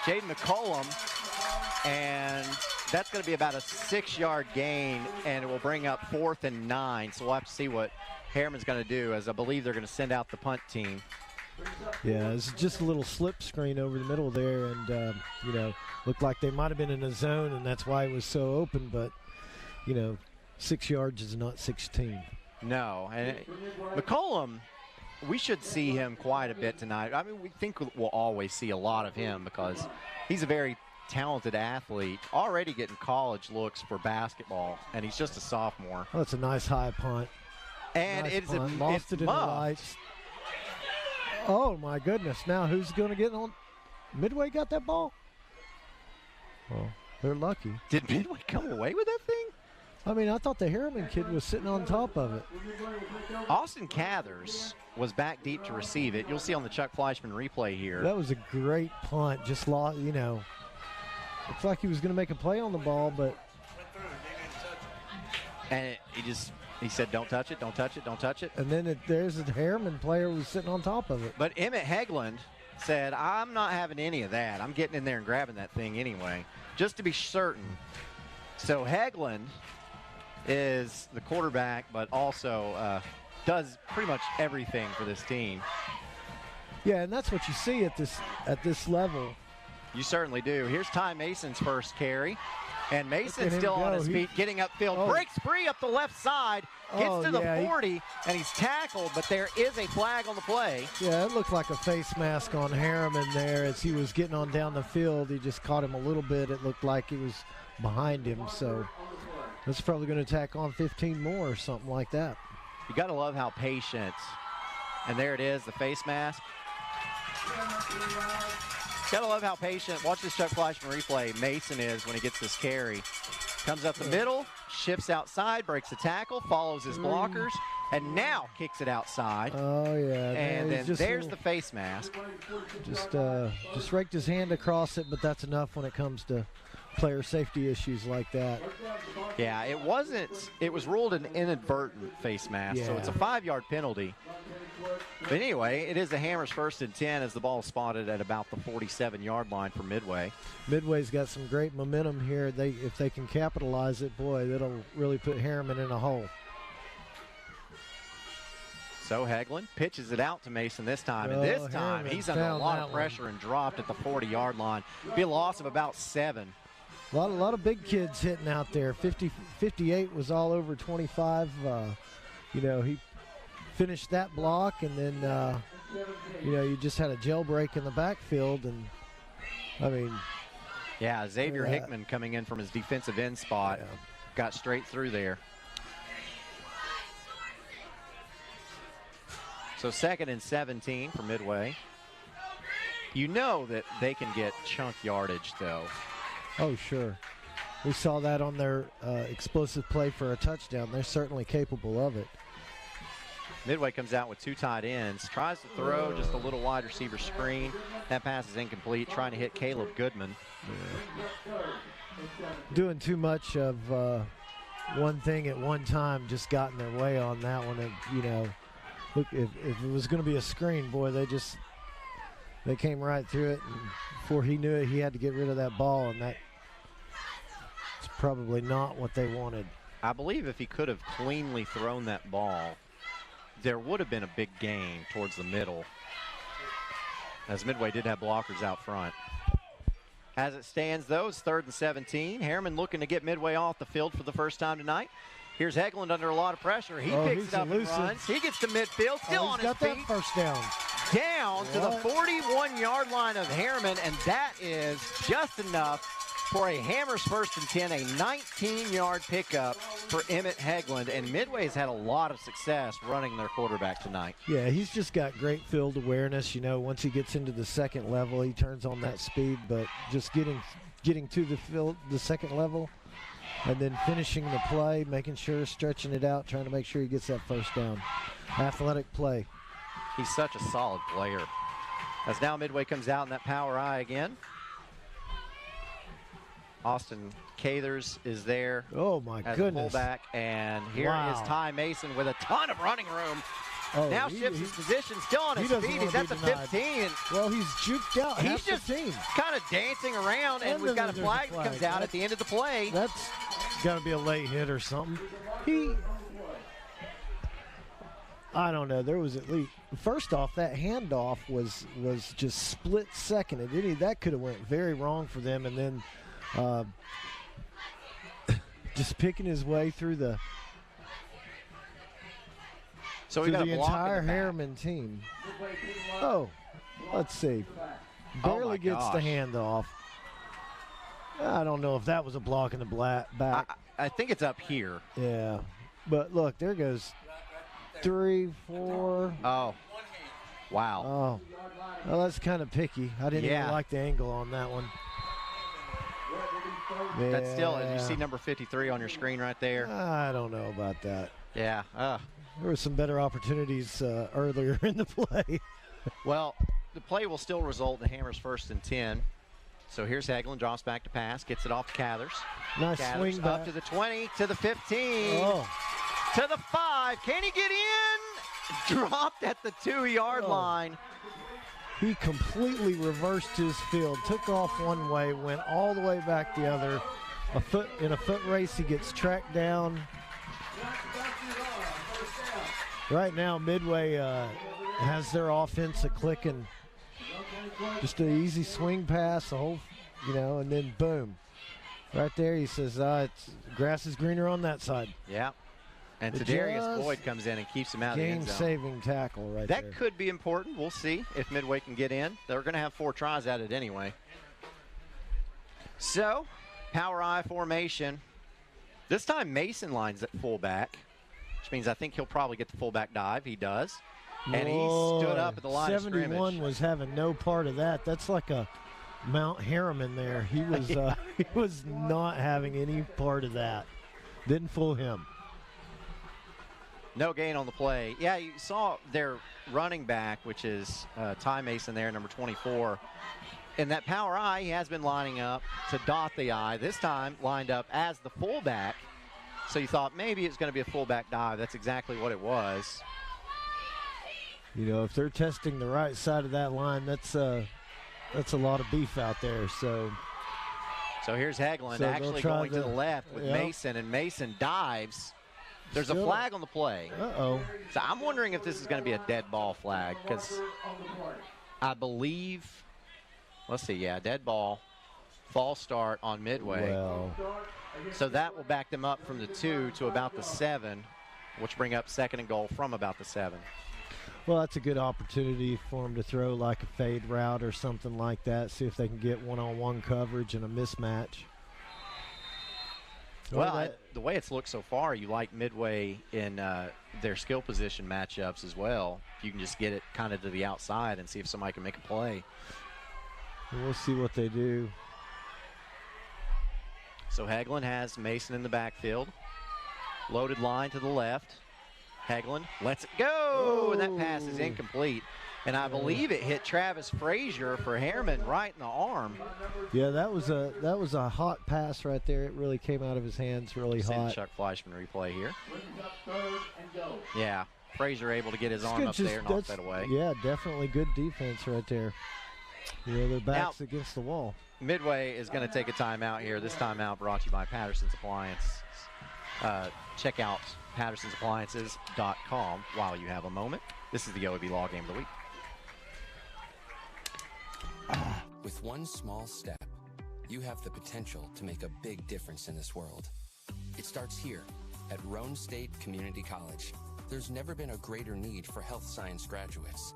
Jaden McCollum, and that's going to be about a 6-yard gain, and it will bring up 4th and 9. So we'll have to see what Harriman's going to do, as I believe they're going to send out the punt team. Yeah, it's just a little slip screen over the middle there, and, you know, looked like they might have been in a zone, and that's why it was so open, but, you know, 6 yards is not 16. No, and McCollum, we should see him quite a bit tonight. I mean, we think we'll always see a lot of him because he's a very talented athlete, already getting college looks for basketball, and he's just a sophomore. Oh, it's a nice high punt. And nice it's punt. Lost it in the lights. Oh, my goodness. Now who's going to get on? Midway got that ball? Well, they're lucky. Did Midway come away with that thing? I mean, I thought the Harriman kid was sitting on top of it. Austin Cathers was back deep to receive it. You'll see on the Chuck Fleischman replay here. That was a great punt. Just lost, you know. Looks like he was going to make a play on the ball, but. And he said, don't touch it, don't touch it, don't touch it. And then there's a Harriman player who was sitting on top of it. But Emmett Hegland said, I'm not having any of that. I'm getting in there and grabbing that thing anyway, just to be certain. So Hegland is the quarterback, but also does pretty much everything for this team. Yeah, and that's what you see at this level. You certainly do. Here's Ty Mason's first carry. And Mason's still on his feet, getting upfield, breaks free up the left side, gets to the 40, and he's tackled, but there is a flag on the play. Yeah, it looked like a face mask on Harriman there as he was getting on down the field. He just caught him a little bit. It looked like he was behind him, so that's probably going to tack on 15 more or something like that. You got to love how patient, and there it is, the face mask. Gotta love how patient, watch this Chuck Fleischman replay, Mason is when he gets this carry. Comes up the middle, shifts outside, breaks the tackle, follows his blockers, and now kicks it outside. Oh, yeah. And then there's the face mask. Just raked his hand across it, but that's enough when it comes to player safety issues like that. Yeah, it was ruled an inadvertent face mask, so it's a 5-yard penalty. But anyway, it is the Hammers 1st and 10 as the ball is spotted at about the 47-yard line for Midway. Midway's got some great momentum here. If they can capitalize it, boy, that'll really put Harriman in a hole. So Hegland pitches it out to Mason this time, and this time he's under a lot of pressure and dropped at the 40-yard line. Be a loss of about 7. A lot of big kids hitting out there. 58 was all over 25. You know, he finished that block, and then, you know, you just had a jailbreak in the backfield, and, I mean. Yeah, Xavier Hickman coming in from his defensive end spot, got straight through there. So 2nd and 17 for Midway. You know that they can get chunk yardage, though. Oh, sure. We saw that on their explosive play for a touchdown. They're certainly capable of it. Midway comes out with 2 tight ends, tries to throw just a little wide receiver screen. That pass is incomplete, trying to hit Caleb Goodman. Doing too much of one thing at one time just got in their way on that one. And, you know, Look, if it was going to be a screen, boy, they came right through it. And before he knew it, he had to get rid of that ball, and that's probably not what they wanted. I believe if he could have cleanly thrown that ball, there would have been a big gain towards the middle, as Midway did have blockers out front. As it stands, though, it's 3rd and 17. Harriman looking to get Midway off the field for the first time tonight. Here's Hegland under a lot of pressure. He picks it up and runs. He gets to midfield, still on his feet. He's got that first down. Down to the 41-yard line of Harriman, and that is just enough for a Hammers 1st and 10, a 19-yard pickup for Emmett Hegland. And Midway's had a lot of success running their quarterback tonight. Yeah, he's just got great field awareness. You know, once he gets into the second level, he turns on that speed, but just getting to the field, the second level, and then finishing the play, making sure, stretching it out, trying to make sure he gets that first down. Athletic play. He's such a solid player. As now Midway comes out in that power I again. Austin Cathers is there. Oh, my as goodness. Fullback. And here is Ty Mason with a ton of running room. Oh, now shifts his position, still on his feet. He's at the 15. Well, he's juked out. He's just kind of dancing around, and we've got a flag that comes out at the end of the play. That's got to be a late hit or something. I don't know. There was at least, first off, that handoff was just split second. That could have went very wrong for them, and then just picking his way through the entire Harriman team. Oh, let's see. Barely gets the handoff. I don't know if that was a block in the back. I think it's up here. Yeah. But look, there goes 3, 4. Oh. Wow. Oh. Well, that's kind of picky. I didn't even like the angle on that one. Yeah. That's still, you see number 53 on your screen right there? I don't know about that. Yeah. There were some better opportunities earlier in the play. Well, the play will still result in Hammers 1st and 10. So here's Hegland, drops back to pass, gets it off to Cathers. Nice Cathers swing up back. to the 20, to the 15, to the 5. Can he get in? Dropped at the 2-yard line. He completely reversed his field, took off one way, went all the way back the other. In a foot race, he gets tracked down. Right now, Midway has their offense clicking. Just an easy swing pass, and then boom. Right there, he says, grass is greener on that side. Yeah. And Tadarius Boyd comes in and keeps him out of the end zone. Game-saving tackle right there. That could be important. We'll see if Midway can get in. They're going to have 4 tries at it anyway. So, power I formation. This time Mason lines at fullback, which means I think he'll probably get the fullback dive. He does. And he stood up at the line of scrimmage. 71 was having no part of that. That's like a Mount Harriman there. He was he was not having any part of that. Didn't fool him. No gain on the play. Yeah, you saw their running back, which is Ty Mason there, number 24. In that power I, he has been lining up to dot the I. This time lined up as the fullback. So you thought maybe it's going to be a fullback dive. That's exactly what it was. You know, if they're testing the right side of that line, that's a lot of beef out there. So here's Hegland actually going to the left with Mason, and Mason dives. There's a flag on the play. Uh-oh. So I'm wondering if this is going to be a dead ball flag, because I believe, let's see, dead ball, false start on Midway. Well. So that will back them up from the 2 to about the 7, which bring up 2nd and goal from about the 7. Well, that's a good opportunity for them to throw like a fade route or something like that, see if they can get one-on-one coverage and a mismatch. Well, the way it's looked so far, you like Midway in their skill position matchups as well. You can just get it kind of to the outside and see if somebody can make a play. We'll see what they do. So Hegland has Mason in the backfield. Loaded line to the left. Hegland lets it go, and that pass is incomplete. And I believe it hit Travis Frazier for Harriman right in the arm. Yeah, that was a hot pass right there. It really came out of his hands really hot. See the Chuck Fleischman replay here. Yeah, Frazier able to get his arm up there and knock that away. Yeah, definitely good defense right there. Their backs against the wall. Midway is going to take a timeout here. This timeout brought to you by Patterson's Appliance. Check out pattersonsappliances.com while you have a moment. This is the OEB Law Game of the Week. With one small step, you have the potential to make a big difference in this world. It starts here at Roane State Community College. There's never been a greater need for health science graduates,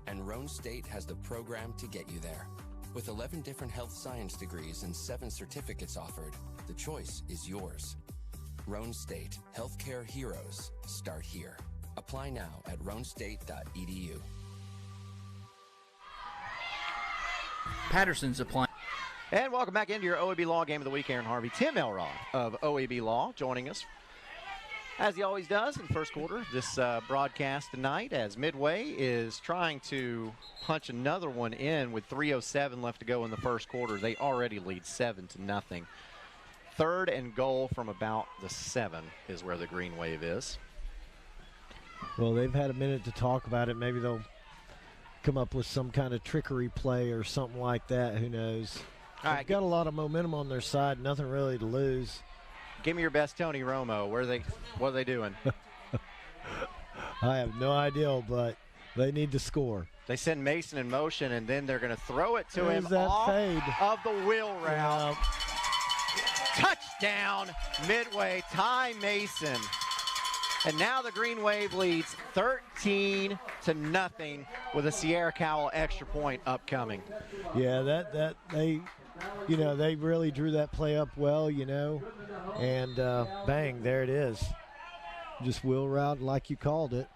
and Roane State has the program to get you there. With 11 different health science degrees and 7 certificates offered, the choice is yours. Roane State, healthcare heroes start here. Apply now at roanestate.edu. Patterson's Appliance. And welcome back into your OEB Law Game of the Week. Aaron Harvey, Tim Elrod of OEB Law joining us, as he always does in the first quarter of this broadcast tonight, as Midway is trying to punch another one in with 3:07 left to go in the first quarter. They already lead 7-0. 3rd and goal from about the 7 is where the Green Wave is. Well, they've had a minute to talk about it. Maybe they'll come up with some kind of trickery play or something like that. Who knows? They've got a lot of momentum on their side. Nothing really to lose. Give me your best Tony Romo. What are they doing? I have no idea, but they need to score. They send Mason in motion, and then they're going to throw it to him off fade of the wheel route. Touchdown, Midway, Ty Mason. And now the Green Wave leads 13-0 with a Sierra Cowell extra point upcoming. Yeah, they really drew that play up well, and bang, there it is. Just wheel route like you called it.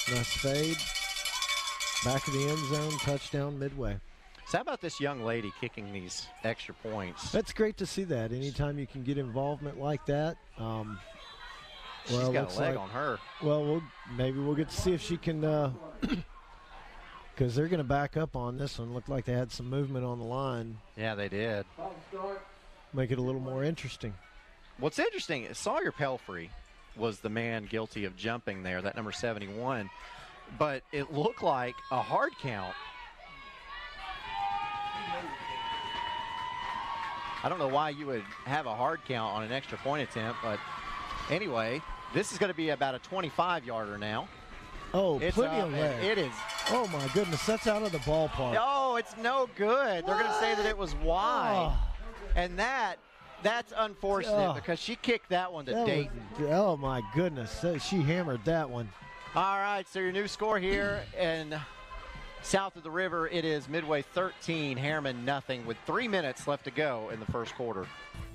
Nice fade. Back of the end zone, touchdown, Midway. So how about this young lady kicking these extra points? That's great to see that. Anytime you can get involvement like that. She's got a leg on her. Well, maybe we'll get to see if she can, because they're going to back up on this one. Looked like they had some movement on the line. Yeah, they did. Make it a little more interesting. What's interesting is Sawyer Pelfrey was the man guilty of jumping there, that number 71. But it looked like a hard count. I don't know why you would have a hard count on an extra point attempt, but anyway, this is going to be about a 25-yarder now. Oh, plenty of leg. It is. Oh, my goodness. That's out of the ballpark. No, it's no good. They're going to say that it was wide. Oh. And that's unfortunate because she kicked that one to Dayton. Oh, my goodness. She hammered that one. All right, so your new score here in south of the river, it is Midway 13, Harriman nothing, with 3 minutes left to go in the first quarter.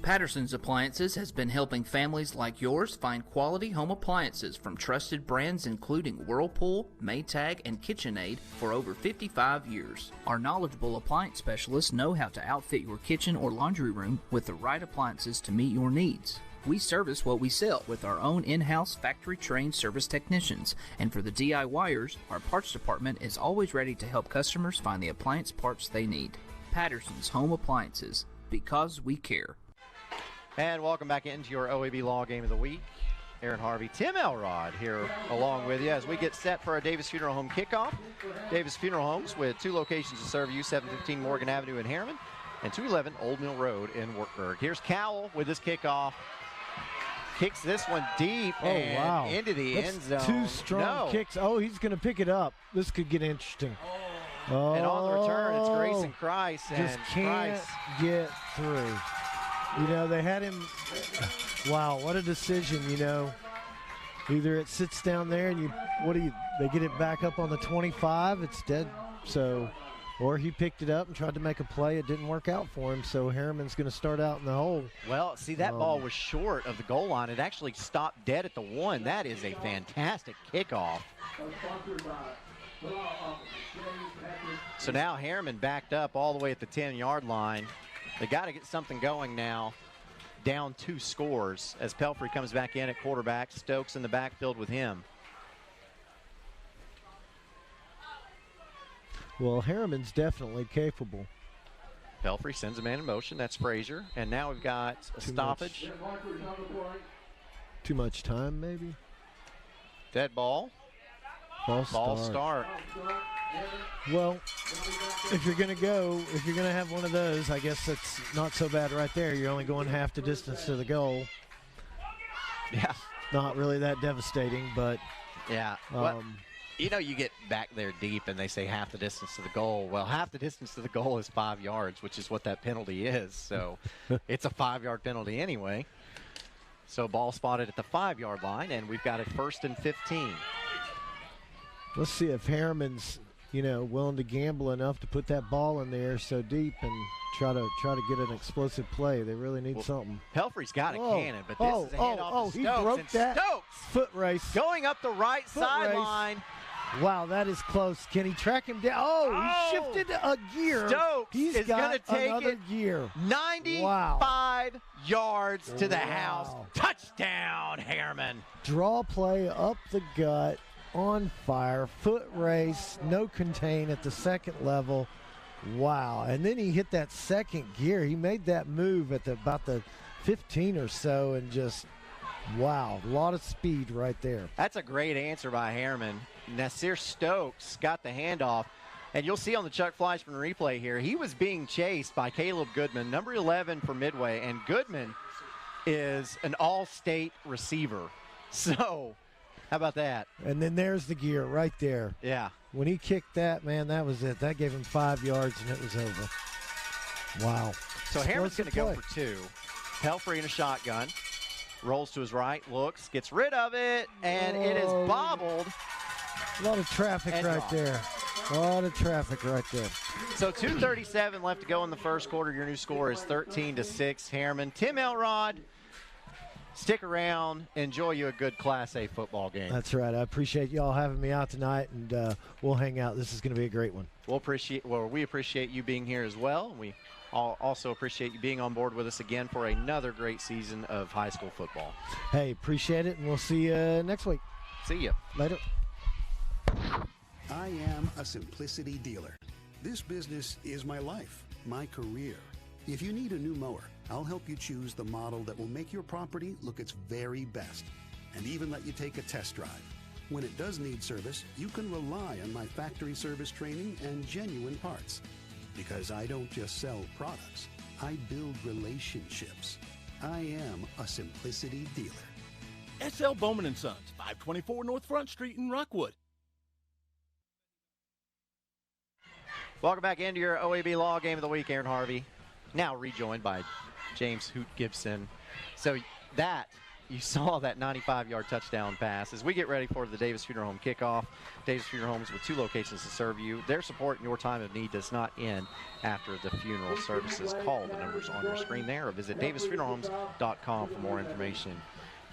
Patterson's Appliances has been helping families like yours find quality home appliances from trusted brands including Whirlpool, Maytag, and KitchenAid for over 55 years. Our knowledgeable appliance specialists know how to outfit your kitchen or laundry room with the right appliances to meet your needs. We service what we sell with our own in-house factory-trained service technicians, and for the DIYers, our parts department is always ready to help customers find the appliance parts they need. Patterson's Home Appliances, because we care. And welcome back into your OEB Law Game of the Week. Aaron Harvey, Tim Elrod here along with you as we get set for our Davis Funeral Home kickoff. Davis Funeral Homes with 2 locations to serve you, 715 Morgan Avenue in Harriman and 211 Old Mill Road in Wartburg. Here's Cowell with his kickoff. Kicks this one deep into the end zone. 2 strong kicks. Oh, he's going to pick it up. This could get interesting. Oh. And on the return, it's Grayson Christ. Just can't get through. They had him. Wow, what a decision, Either it sits down there and they get it back up on the 25, it's dead. Or he picked it up and tried to make a play. It didn't work out for him, so Harriman's going to start out in the hole. Well, see, that ball was short of the goal line. It actually stopped dead at the 1. That is a fantastic kickoff. So now Harriman backed up all the way at the 10-yard line. They got to get something going now. Down 2 scores as Pelfrey comes back in at quarterback. Stokes in the backfield with him. Well, Harriman's definitely capable. Pelfrey sends a man in motion. That's Frazier. And now we've got a stoppage. Too much time, maybe? Dead ball. Ball start. Well, if you're going to have one of those, I guess that's not so bad right there. You're only going half the distance to the goal. Yeah. Not really that devastating, but. Yeah. Well, you get back there deep and they say half the distance to the goal. Well, half the distance to the goal is 5 yards, which is what that penalty is. So it's a 5-yard penalty anyway. So ball spotted at the 5-yard line, and we've got it 1st and 15. Let's see if Harriman's, willing to gamble enough to put that ball in there so deep and try to get an explosive play. They really need something. Pelfrey's got a cannon, but this is a handoff to Stokes. He broke that Stokes foot race. Going up the right sideline. Wow, that is close. Can he track him down? He shifted a gear. Stokes is going to take another gear. 95 yards to the house. Touchdown, Harriman. Draw play up the gut, on fire, foot race, no contain at the second level. Wow, and then he hit that second gear. He made that move at about the 15 or so and just, wow, a lot of speed right there. That's a great answer by Harriman. Nasir Stokes got the handoff, and you'll see on the Chuck Fleischman replay here, he was being chased by Caleb Goodman, number 11 for Midway, and Goodman is an all-state receiver. So, how about that? And then there's the gear right there. Yeah. When he kicked that, man, that was it. That gave him 5 yards, and it was over. Wow. So Harriman's going to go for 2. Pelfrey in a shotgun. Rolls to his right, looks, gets rid of it, and it is bobbled. A lot of traffic right there. A lot of traffic right there. So 2:37 left to go in the first quarter. Your new score is 13-6, Harriman. Tim Elrod, stick around. Enjoy you a good Class A football game. That's right. I appreciate you all having me out tonight, and we'll hang out. This is going to be a great one. We appreciate you being here as well. We also appreciate you being on board with us again for another great season of high school football. Hey, appreciate it, and we'll see you next week. See you. Later. I am a simplicity dealer. This business is my life, my career. If you need a new mower, I'll help you choose the model that will make your property look its very best, and even let you take a test drive. When it does need service, you can rely on my factory service training and genuine parts. Because I don't just sell products, I build relationships. I am a simplicity dealer. S.L. Bowman & Sons, 524 North Front Street in Rockwood. Welcome back into your OEB Law Game of the Week, Aaron Harvey. Now rejoined by James Hoot Gibson. So you saw that 95-yard touchdown pass. As we get ready for the Davis Funeral Home kickoff, Davis Funeral Homes with 2 locations to serve you. Their support in your time of need does not end after the funeral services. Call the numbers on your screen there or visit davisfuneralhomes.com for more information.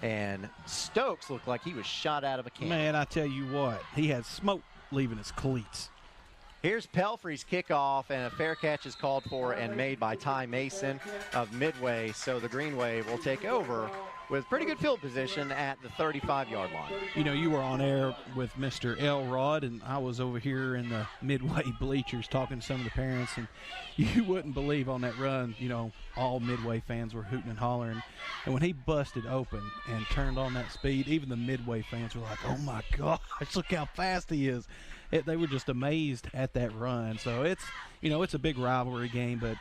And Stokes looked like he was shot out of a cannon. Man, I tell you what, he had smoke leaving his cleats. Here's Pelfrey's kickoff, and a fair catch is called for and made by Ty Mason of Midway. So the Green Wave will take over with pretty good field position at the 35-yard line. You were on air with Mr. Elrod, and I was over here in the Midway bleachers talking to some of the parents, and you wouldn't believe on that run, all Midway fans were hooting and hollering. And when he busted open and turned on that speed, even the Midway fans were like, oh, my gosh, look how fast he is. They were just amazed at that run. So it's a big rivalry game, but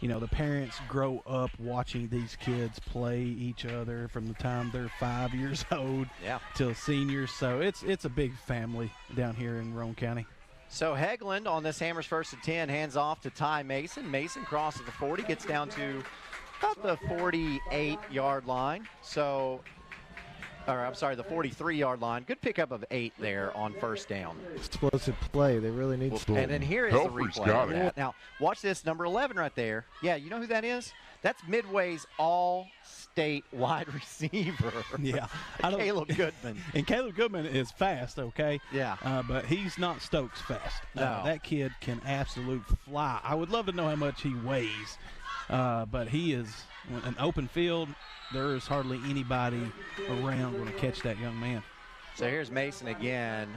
the parents grow up watching these kids play each other from the time they're 5 years old till seniors. So it's a big family down here in Roane County. So Hegland on this Hammers 1st and 10 hands off to Ty Mason. Mason crosses the 40, gets down to about the 48-yard line. The 43-yard line. Good pickup of 8 there on first down. Explosive play. They really need to. And then here is the replay of that. Now, watch this, number 11 right there. Yeah, you know who that is? That's Midway's all-state wide receiver. Yeah. Caleb Goodman. And Caleb Goodman is fast, okay? Yeah. But he's not Stokes fast. No. That kid can absolutely fly. I would love to know how much he weighs. But he is an open field. There is hardly anybody around going to catch that young man. So here's Mason again,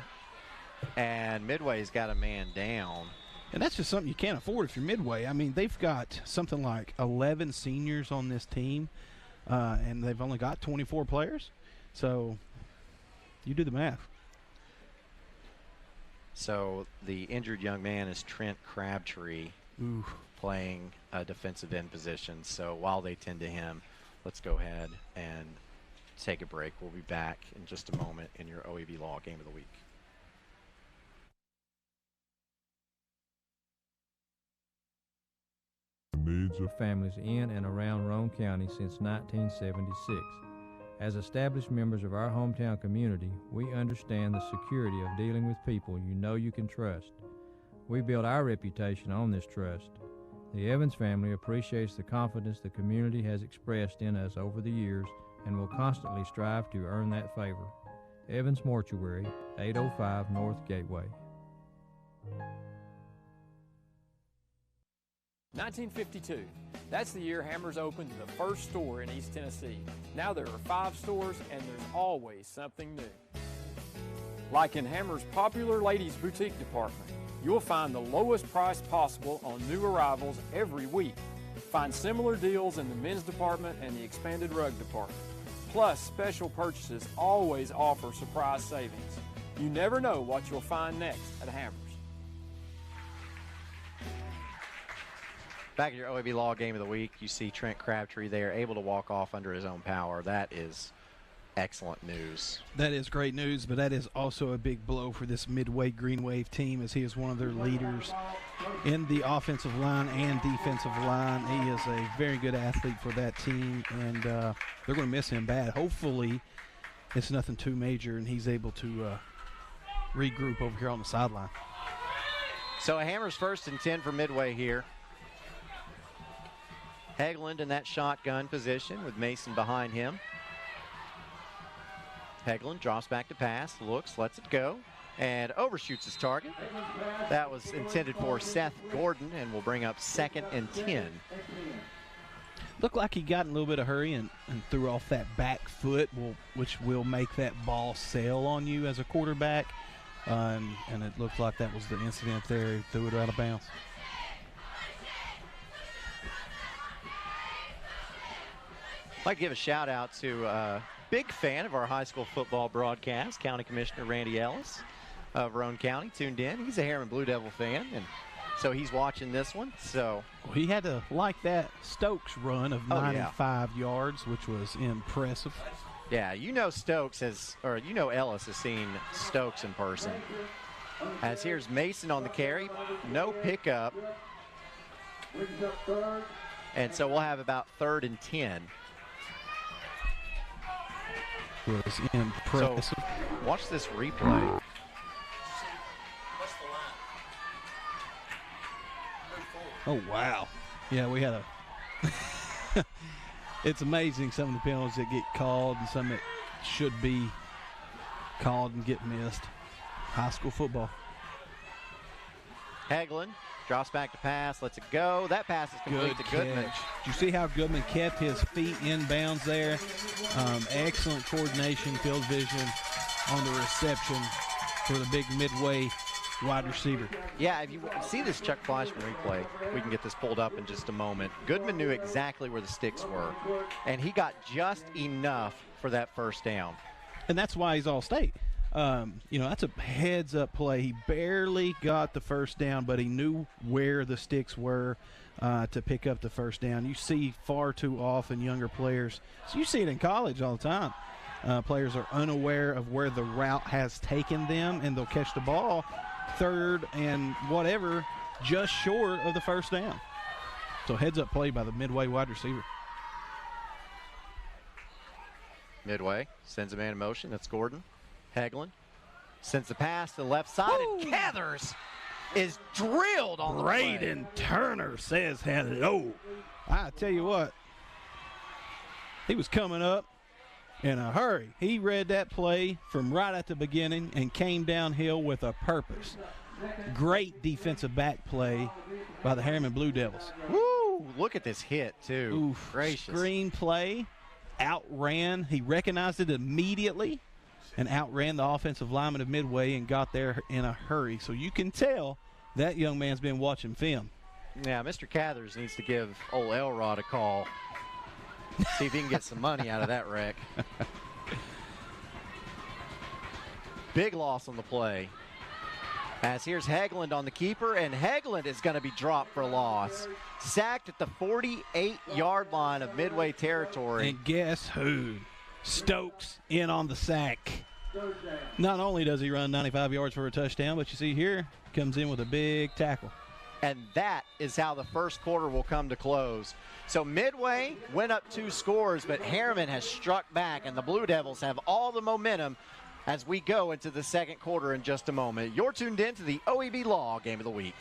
and Midway's got a man down. And that's just something you can't afford if you're Midway. I mean, they've got something like 11 seniors on this team, and they've only got 24 players. So you do the math. So the injured young man is Trent Crabtree, playing a defensive end position. So while they tend to him, let's go ahead and take a break. We'll be back in just a moment in your OEB Law Game of the Week. Needs of families in and around Roane County since 1976. As established members of our hometown community, we understand the security of dealing with people you know you can trust. We build our reputation on this trust. The Evans family appreciates the confidence the community has expressed in us over the years and will constantly strive to earn that favor. Evans Mortuary, 805 North Gateway. 1952. That's the year Hammers opened the first store in East Tennessee. Now there are 5 stores and there's always something new. Like in Hammers' popular ladies boutique department, you'll find the lowest price possible on new arrivals every week. Find similar deals in the men's department and the expanded rug department. Plus, special purchases always offer surprise savings. You never know what you'll find next at Hammers. Back at your OEB Law Game of the Week, you see Trent Crabtree there, able to walk off under his own power. That is excellent news. That is great news, but that is also a big blow for this Midway Green Wave team, as he is one of their leaders in the offensive line and defensive line. He is a very good athlete for that team, and they're going to miss him bad. Hopefully it's nothing too major and he's able to regroup over here on the sideline. So a Hammers 1st and 10 for Midway here. Hegland in that shotgun position with Mason behind him. Hegland drops back to pass, looks, lets it go, and overshoots his target. That was intended for Seth Gordon and will bring up 2nd and 10. Looked like he got in a little bit of hurry and threw off that back foot, which will make that ball sail on you as a quarterback. And it looked like that was the incident there. He threw it out of bounds. I'd like to give a shout out to a big fan of our high school football broadcast, County Commissioner Randy Ellis of Roane County, tuned in. He's a Harriman Blue Devil fan, and so he's watching this one. So well, he had to like that Stokes run of 95 yards, which was impressive. Yeah, you know Stokes has, or you know Ellis has seen Stokes in person. As here's Mason on the carry, no pickup. And so we'll have about 3rd and 10. Was impressive. So watch this replay. Oh, wow. Yeah, we had a it's amazing some of the penalties that get called and some that should be called and get missed. High school football. Hagelin drops back to pass, lets it go. That pass is complete to Goodman. Did you see how Goodman kept his feet in bounds there? Excellent coordination, field vision on the reception for the big Midway wide receiver. Yeah, if you see this Chuck Fleischman replay, we can get this pulled up in just a moment. Goodman knew exactly where the sticks were, and he got just enough for that first down. And that's why he's All-State. That's a heads-up play. He barely got the first down, but he knew where the sticks were to pick up the first down. You see far too often younger players, so you see it in college all the time. Players are unaware of where the route has taken them, and they'll catch the ball 3rd and whatever, just short of the first down. So heads-up play by the Midway wide receiver. Midway sends a man in motion. That's Gordon. Hagelin sends the pass to the left side, and Cathers is drilled on the play. Braden Turner says, hello. I tell you what, he was coming up in a hurry. He read that play from right at the beginning and came downhill with a purpose. Great defensive back play by the Harriman Blue Devils. Woo! Look at this hit, too. Oof. Gracious. Screen play, outran. He recognized it immediately and outran the offensive lineman of Midway and got there in a hurry. So you can tell that young man's been watching film. Yeah, Mr. Cathers needs to give old Elrod a call. See if he can get some money out of that wreck. Big loss on the play. As here's Hegland on the keeper, and Hegland is going to be dropped for a loss. Sacked at the 48-yard line of Midway territory. And guess who? Stokes in on the sack. Not only does he run 95 yards for a touchdown, but you see here, comes in with a big tackle. And that is how the first quarter will come to close. So Midway went up 2 scores, but Harriman has struck back, and the Blue Devils have all the momentum as we go into the second quarter in just a moment. You're tuned in to the OEB Law Game of the Week.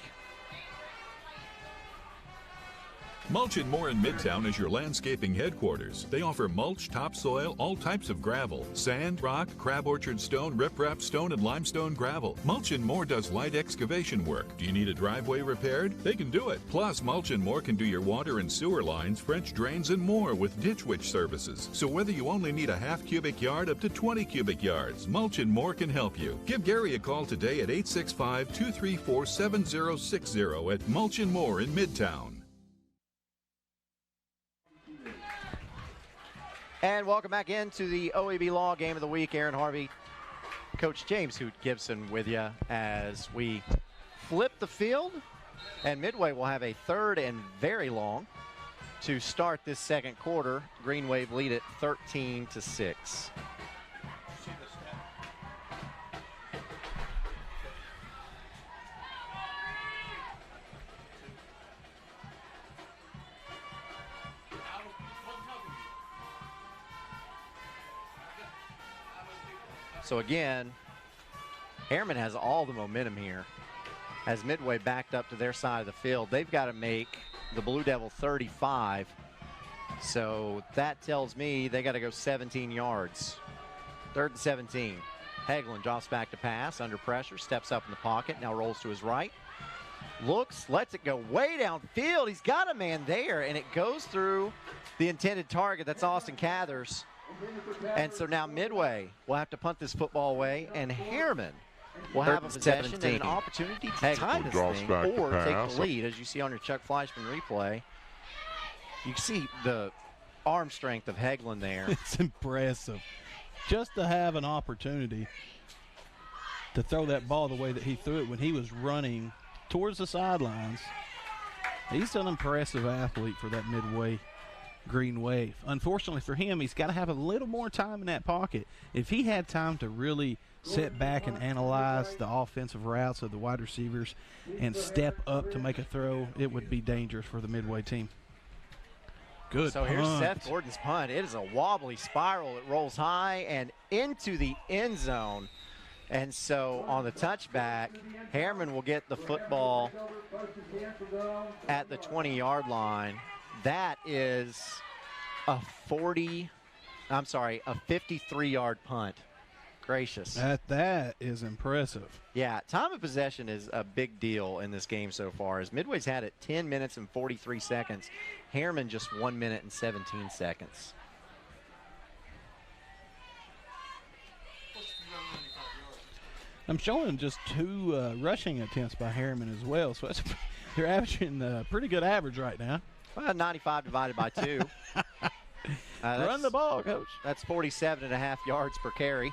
Mulch & More in Midtown is your landscaping headquarters. They offer mulch, topsoil, all types of gravel, sand, rock, crab orchard stone, riprap stone, and limestone gravel. Mulch & More does light excavation work. Do you need a driveway repaired? They can do it. Plus, Mulch & More can do your water and sewer lines, French drains, and more with Ditch Witch services. So whether you only need a half cubic yard up to 20 cubic yards, Mulch & More can help you. Give Gary a call today at 865-234-7060 at Mulch & More in Midtown. And welcome back into the OEB Law Game of the Week. Aaron Harvey, Coach James Hoot Gibson with you as we flip the field. And Midway will have a 3rd and very long to start this second quarter. Green Wave lead it 13-6. So again, Harriman has all the momentum here. As Midway backed up to their side of the field, they've got to make the Blue Devil 35. So that tells me they got to go 17 yards. 3rd and 17. Hegland drops back to pass, under pressure, steps up in the pocket, now rolls to his right. Looks, lets it go way downfield. He's got a man there, and it goes through the intended target. That's Austin Cathers. And so now Midway will have to punt this football away, and Harriman will have a possession and an opportunity to tie this thing or take the lead. As you see on your Chuck Fleischman replay, you see the arm strength of Hegland there. It's impressive. Just to have an opportunity to throw that ball the way that he threw it when he was running towards the sidelines. He's an impressive athlete for that Midway Green Wave. Unfortunately for him, he's got to have a little more time in that pocket. If he had time to really sit back and analyze the offensive routes of the wide receivers and step up to make a throw, it would be dangerous for the Midway team. Good So punt. here's Seth Gordon's punt. It is a wobbly spiral. It rolls high and into the end zone. And so on the touchback, Harriman will get the football at the 20-yard line. That is a 53-yard punt. Gracious. That is impressive. Yeah, time of possession is a big deal in this game so far, as Midway's had it 10 minutes and 43 seconds. Harriman just 1 minute and 17 seconds. I'm showing just 2 rushing attempts by Harriman as well, so they're averaging a pretty good average right now. Well, 95 divided by 2. Run the ball, Coach. That's 47.5 yards per carry.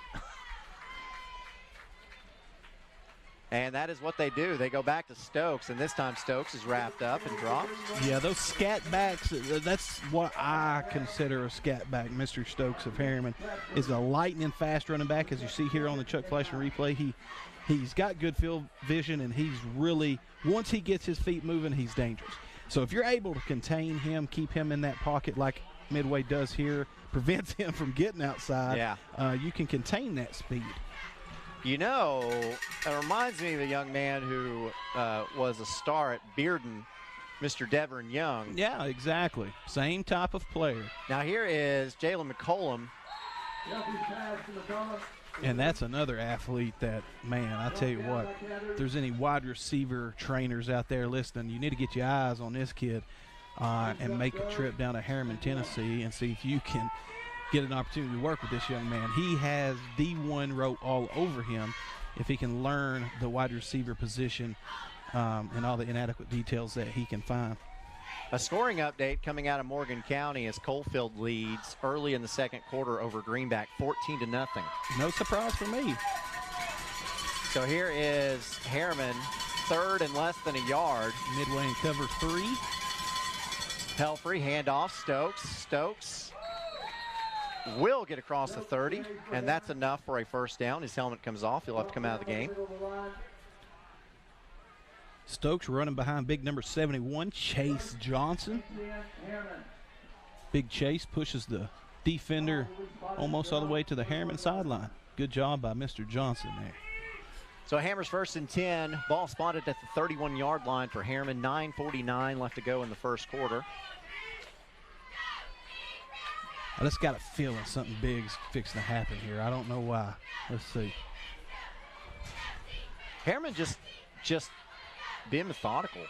And that is what they do. They go back to Stokes, and this time Stokes is wrapped up and dropped. Yeah, those scat backs, that's what I consider a scat back. Mr. Stokes of Harriman is a lightning fast running back. As you see here on the Chuck Fleischman replay, he's got good field vision, and he's really, once he gets his feet moving, he's dangerous. So if you're able to contain him, keep him in that pocket like Midway does here, prevents him from getting outside, you can contain that speed. You know, it reminds me of a young man who was a star at Bearden, Mr. Devon Young. Yeah, exactly. Same type of player. Now here is Jalen McCollum. And that's another athlete that, man, I tell you what, if there's any wide receiver trainers out there listening, you need to get your eyes on this kid and make a trip down to Harriman, Tennessee, and see if you can get an opportunity to work with this young man. He has D1 wrote all over him if he can learn the wide receiver position and all the inadequate details that he can find. A scoring update coming out of Morgan County as Coalfield leads early in the second quarter over Greenback, 14-0. No surprise for me. So here is Harriman, third and less than a yard. Midway in cover 3. Pelfrey, handoff, Stokes. Stokes will get across the 30, and that's enough for a first down. His helmet comes off. He'll have to come out of the game. Stokes running behind big number 71, Chase Johnson. Big Chase pushes the defender almost all the way to the Harriman sideline. Good job by Mr. Johnson there. So Hammers 1st and 10. Ball spotted at the 31-yard line for Harriman. 9:49 left to go in the first quarter. I just got a feeling something big's fixing to happen here. I don't know why. Let's see. Harriman just being methodical.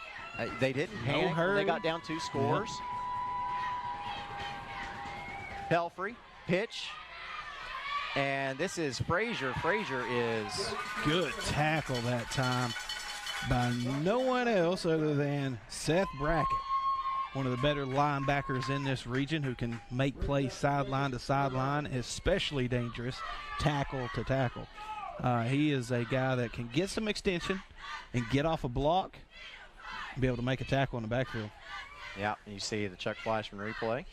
They didn't panic. They got down 2 scores. Pelfrey, pitch. And this is Frazier. Frazier is good tackle that time by no one else other than Seth Brackett, one of the better linebackers in this region who can make plays sideline to sideline, especially dangerous tackle to tackle. He is a guy that can get some extension and get off a block and be able to make a tackle in the backfield. Yeah, and you see the Chuck Flashman replay.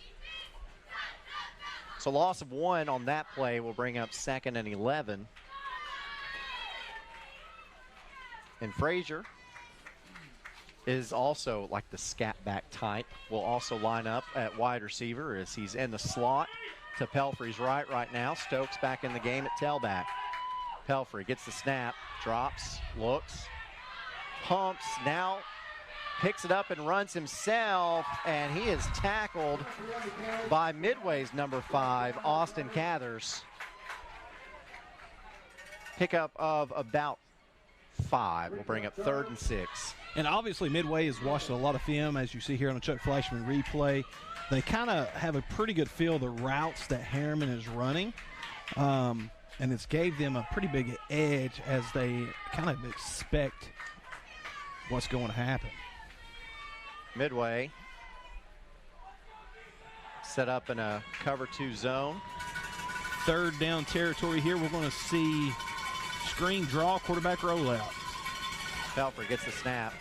So loss of 1 on that play will bring up 2nd and 11. And Frazier is also like the scat back type. Will also line up at wide receiver as he's in the slot to Pelfrey's right now. Stokes back in the game at tailback. Pelfrey gets the snap, drops, looks, pumps, now picks it up and runs himself, and he is tackled by Midway's number 5, Austin Cathers. Pickup of about 5 will bring up 3rd and 6. And obviously Midway has watched a lot of film, as you see here on the Chuck Flashman replay. They kind of have a pretty good feel of the routes that Harriman is running. And it's gave them a pretty big edge as they kind of expect what's going to happen. Midway set up in a cover 2 zone. 3rd down territory here. We're going to see screen draw, quarterback rollout. Pelfrey gets the snap,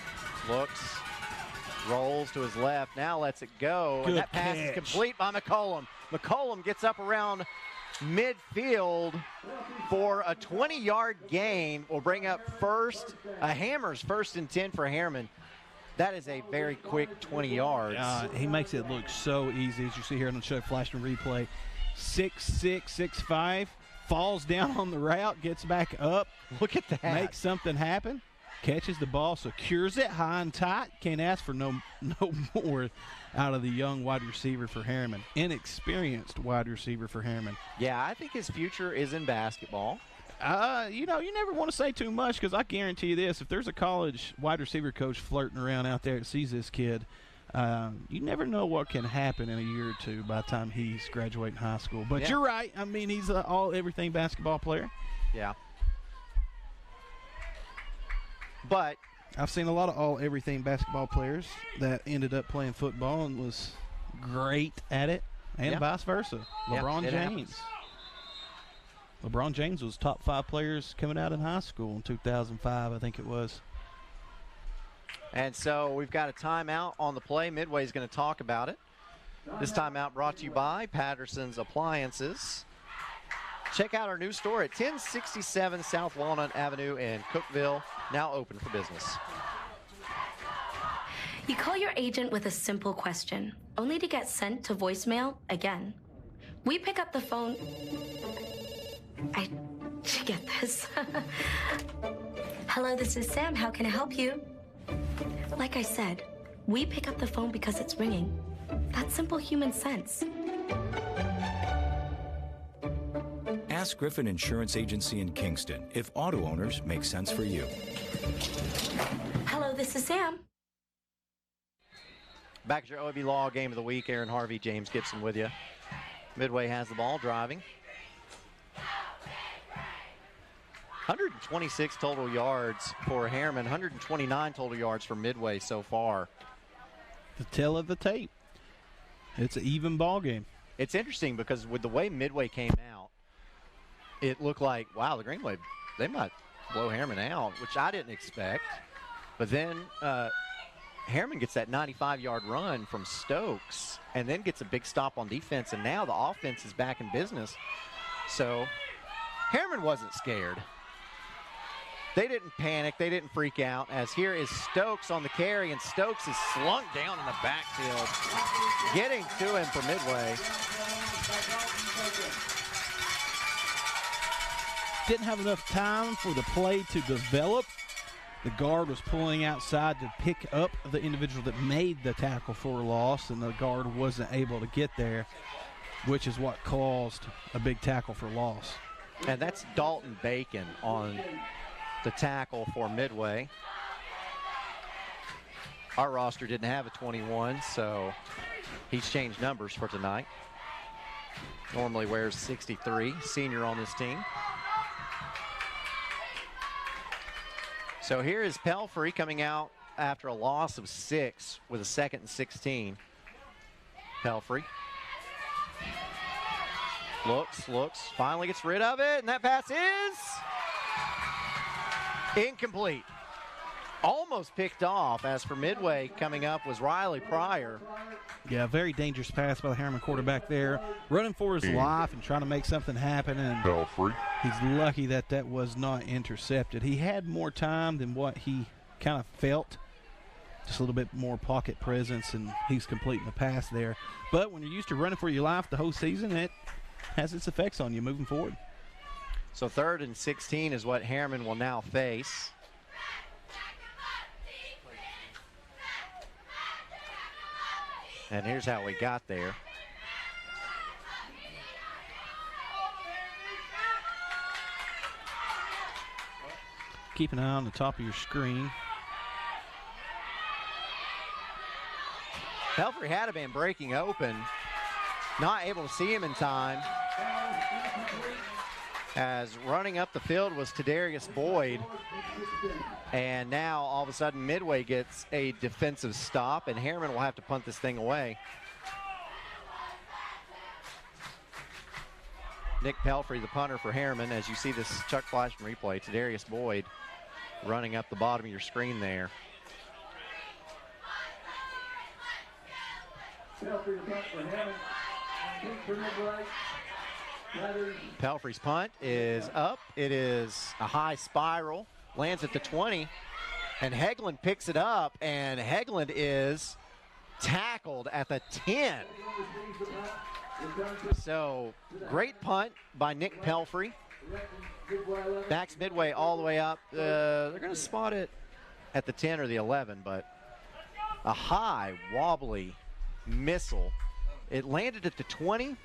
looks, rolls to his left, now lets it go. Good and that pass catch. is complete by McCollum. McCollum gets up around midfield for a 20-yard gain. Will bring up a Hammers 1st and 10 for Harriman. That is a very quick 20 yards. He makes it look so easy, as you see here on the Chuck Flashman replay. 6'6", 6'5", falls down on the route, gets back up. Look at that. Makes something happen, catches the ball, secures it high and tight. Can't ask for no more out of the young wide receiver for Harriman. Inexperienced wide receiver for Harriman. Yeah, I think his future is in basketball. You never want to say too much, because I guarantee you this: if there's a college wide receiver coach flirting around out there that sees this kid, you never know what can happen in a year or two by the time he's graduating high school. But You're right. I mean, he's an all-everything basketball player. Yeah. But I've seen a lot of all-everything basketball players that ended up playing football and was great at it, and vice versa. LeBron James. LeBron James was top 5 players coming out in high school in 2005, I think it was. And so we've got a timeout on the play. Midway's going to talk about it. This timeout brought to you by Patterson's Appliances. Check out our new store at 1067 South Walnut Avenue in Cookeville, now open for business. You call your agent with a simple question, only to get sent to voicemail again. We pick up the phone. Get this. Hello, this is Sam. How can I help you? Like I said, we pick up the phone because it's ringing. That's simple human sense. Ask Griffin Insurance Agency in Kingston if auto owners make sense for you. Hello, this is Sam. Back at your OEB Law Game of the Week. Aaron Harvey, James Gibson with you. Midway has the ball, driving. 126 total yards for Harriman, 129 total yards for Midway so far. The tail of the tape. It's an even ball game. It's interesting because with the way Midway came out, it looked like, wow, the Green Wave, they might blow Harriman out, which I didn't expect. But then Harriman gets that 95-yard run from Stokes and then gets a big stop on defense, and now the offense is back in business. So Harriman wasn't scared. They didn't panic. They didn't freak out, as here is Stokes on the carry, and Stokes is slunk down in the backfield, getting to him for Midway. Didn't have enough time for the play to develop. The guard was pulling outside to pick up the individual that made the tackle for a loss, and the guard wasn't able to get there, which is what caused a big tackle for loss. And that's Dalton Bacon on the tackle for Midway. Our roster didn't have a 21, so he's changed numbers for tonight. Normally wears 63, senior on this team. So here is Pelfrey coming out after a loss of 6 with a 2nd and 16. Pelfrey looks, finally gets rid of it, and that pass is incomplete. Almost picked off. As for Midway, coming up was Riley Pryor. Yeah, very dangerous pass by the Harriman quarterback there, running for his life and trying to make something happen, and he's lucky that that was not intercepted. He had more time than what he kind of felt, just a little bit more pocket presence, and he's completing the pass there. But when you're used to running for your life the whole season, it has its effects on you moving forward. So 3rd and 16 is what Harriman will now face. And here's how we got there. Keep an eye on the top of your screen. Pelfrey had been breaking open, not able to see him in time. As running up the field was Tadarius Boyd. And now all of a sudden Midway gets a defensive stop, and Harriman will have to punt this thing away. Nick Pelfrey, the punter for Harriman, as you see this Chuck Fleischman replay. Tadarius Boyd running up the bottom of your screen there. Pelfrey's punt is up. It is a high spiral, lands at the 20, and Hegland picks it up, and Hegland is tackled at the 10. So great punt by Nick Pelfrey. Backs Midway all the way up. They're going to spot it at the 10 or the 11, but a high, wobbly missile. It landed at the 20.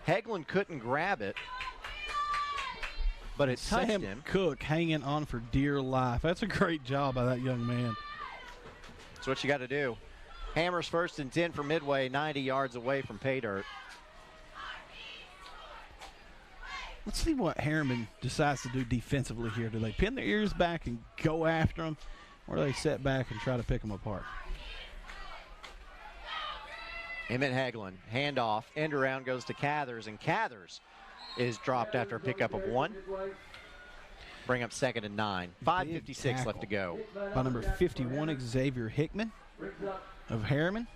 Hegland couldn't grab it, but it touched Sam him. Cook hanging on for dear life. That's a great job by that young man. That's what you got to do. Hammers 1st and 10 for Midway, 90 yards away from pay dirt. Let's see what Harriman decides to do defensively here. Do they pin their ears back and go after them, or do they sit back and try to pick them apart? Emmett Hegland, handoff, end around goes to Cathers, and Cathers is dropped after a pickup of 1. Bring up 2nd and 9. 5:56 left to go. By number 51, Xavier Hickman of Harriman.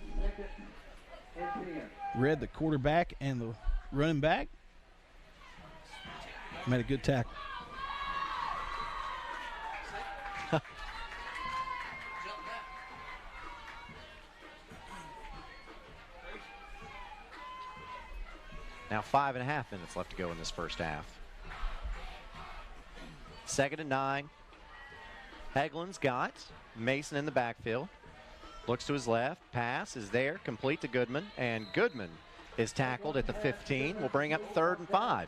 Read the quarterback and the running back. Made a good tackle. Now 5.5 minutes left to go in this first half. 2nd and 9. Hegland's got Mason in the backfield. Looks to his left. Pass is there. Complete to Goodman. And Goodman is tackled at the 15. We'll bring up 3rd and 5.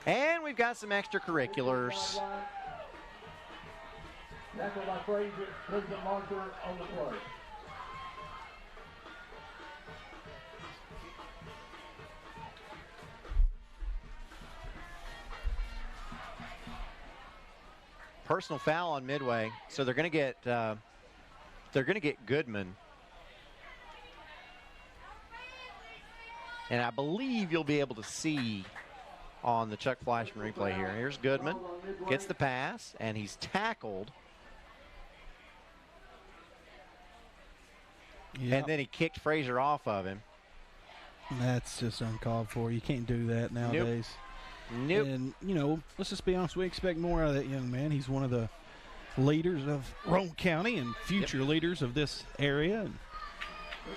And we've got some extracurriculars. Tackled by Frazier, puts the marker on the play. Personal foul on Midway, so they're going to get Goodman. And I believe you'll be able to see on the Chuck Fleischman replay here. Here's Goodman, gets the pass, and he's tackled. Yep. And then he kicked Frazier off of him. That's just uncalled for. You can't do that nowadays. Nope. And, you know, let's just be honest, we expect more out of that young man. He's one of the leaders of Rome County and future leaders of this area. And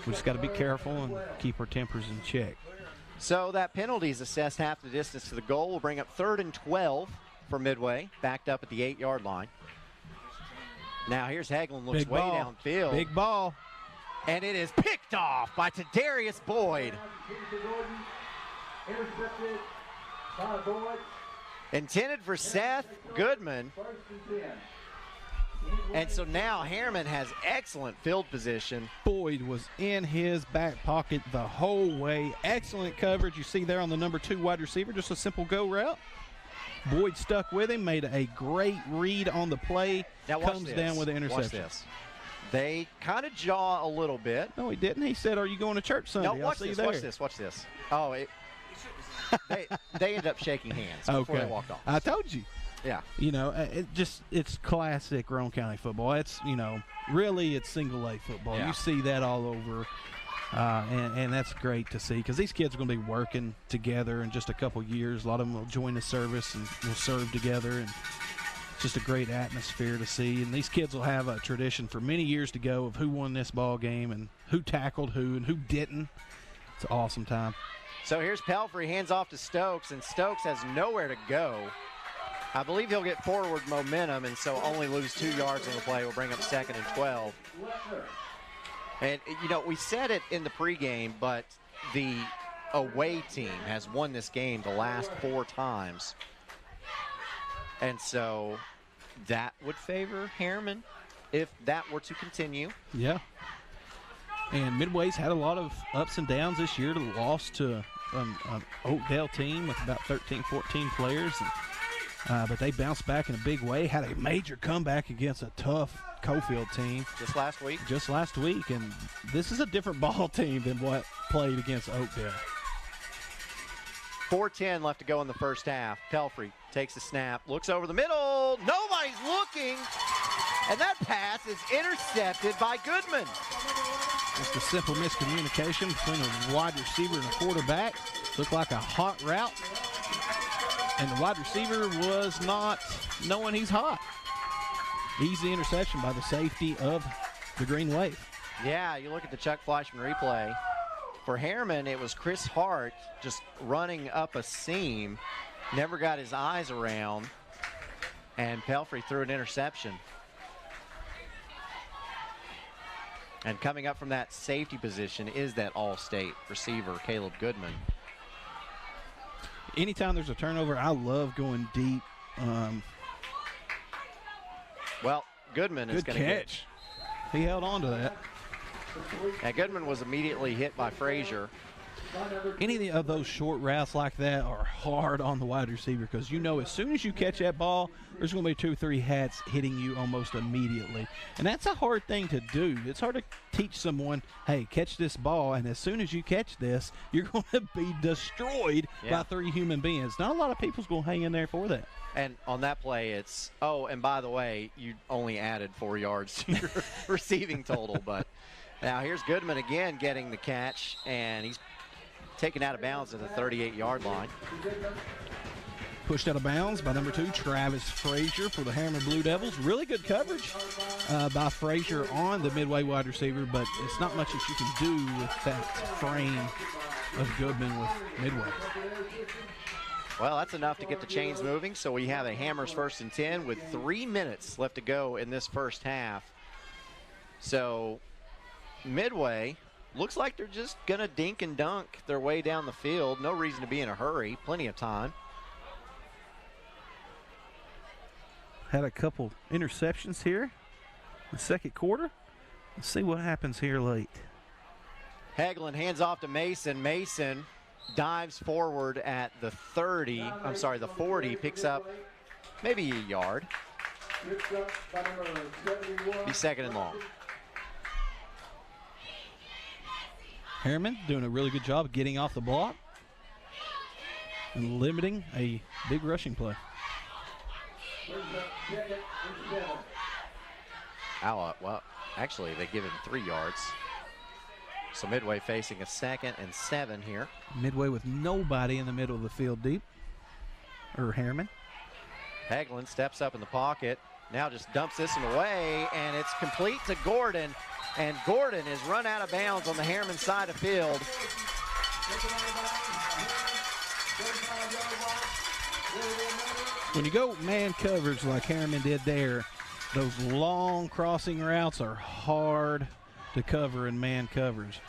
we just got to be careful and keep our tempers in check. So that penalty is assessed half the distance to the goal. Will bring up 3rd and 12 for Midway, backed up at the 8-yard line. Now here's Hagelin, looks Big way ball. downfield. Big ball. And it is picked off by Tadarius Boyd. Intercepted by Boyd. Intended for Seth Goodman. And so now Harriman has excellent field position. Boyd was in his back pocket the whole way. Excellent coverage. You see there on the number 2 wide receiver, just a simple go route. Boyd stuck with him, made a great read on the play. Now comes down with the interception. Watch this. They kind of jaw a little bit. No, he didn't. He said, "Are you going to church Sunday?" No, watch I'll see this, you there. watch this, watch this. Oh, they ended up shaking hands before they walked off. I told you. Yeah. You know, it's classic Rome County football. It's, you know, really it's single A football. Yeah. You see that all over, and that's great to see because these kids are going to be working together in just a couple years. A lot of them will join the service and will serve together, and it's just a great atmosphere to see. And these kids will have a tradition for many years to go of who won this ball game and who tackled who and who didn't. It's an awesome time. So here's Pelfrey, hands off to Stokes, and Stokes has nowhere to go. I believe he'll get forward momentum, and so only lose 2 yards on the play. Will bring up 2nd and 12. And, you know, we said it in the pregame, but the away team has won this game the last 4 times. And so that would favor Harriman if that were to continue. Yeah. And Midway's had a lot of ups and downs this year. The loss to an Oakdale team with about 13, 14 players. But they bounced back in a big way, had a major comeback against a tough Cofield team. Just last week. And this is a different ball team than what played against Oakdale. 4:10 left to go in the first half. Pelfrey takes the snap, looks over the middle. Nobody's looking. And that pass is intercepted by Goodman. Just a simple miscommunication between a wide receiver and a quarterback. Looked like a hot route. And the wide receiver was not knowing he's hot. Easy interception by the safety of the Green Wave. Yeah, you look at the Chuck Fleischman replay. For Harriman, it was Chris Hart just running up a seam. Never got his eyes around. And Pelfrey threw an interception. And coming up from that safety position is that all-state receiver, Caleb Goodman. Anytime there's a turnover, I love going deep. Well, Goodman is going to get. He held on to that. And Goodman was immediately hit by Frazier. Any of those short routes like that are hard on the wide receiver because you know as soon as you catch that ball, there's going to be 2 or 3 hats hitting you almost immediately. And that's a hard thing to do. It's hard to teach someone, hey, catch this ball, and as soon as you catch this, you're going to be destroyed by 3 human beings. Not a lot of people's going to hang in there for that. And on that play, it's, oh, and by the way, you only added 4 yards to your receiving total. But now here's Goodman again getting the catch, and he's taken out of bounds at the 38-yard line. Pushed out of bounds by number 2, Travis Frazier for the Harriman Blue Devils. Really good coverage by Frazier on the Midway wide receiver, but it's not much that you can do with that frame of Goodman with Midway. Well, that's enough to get the chains moving, so we have a Hammers 1st and 10 with 3 minutes left to go in this first half. So Midway looks like they're just going to dink and dunk their way down the field. No reason to be in a hurry. Plenty of time. Had a couple interceptions here in the second quarter. Let's see what happens here late. Hagelin hands off to Mason. Mason dives forward at the 40, picks up maybe a yard. He's 2nd and long. Harriman doing a really good job of getting off the block. limiting a big rushing play. Well, actually, they give him 3 yards. So Midway facing a 2nd and 7 here. Midway with nobody in the middle of the field deep. Or Harriman. Hagelin steps up in the pocket. Now just dumps this one away, and it's complete to Gordon. And Gordon is run out of bounds on the Harriman side of field. When you go man coverage like Harriman did there, those long crossing routes are hard to cover in man coverage.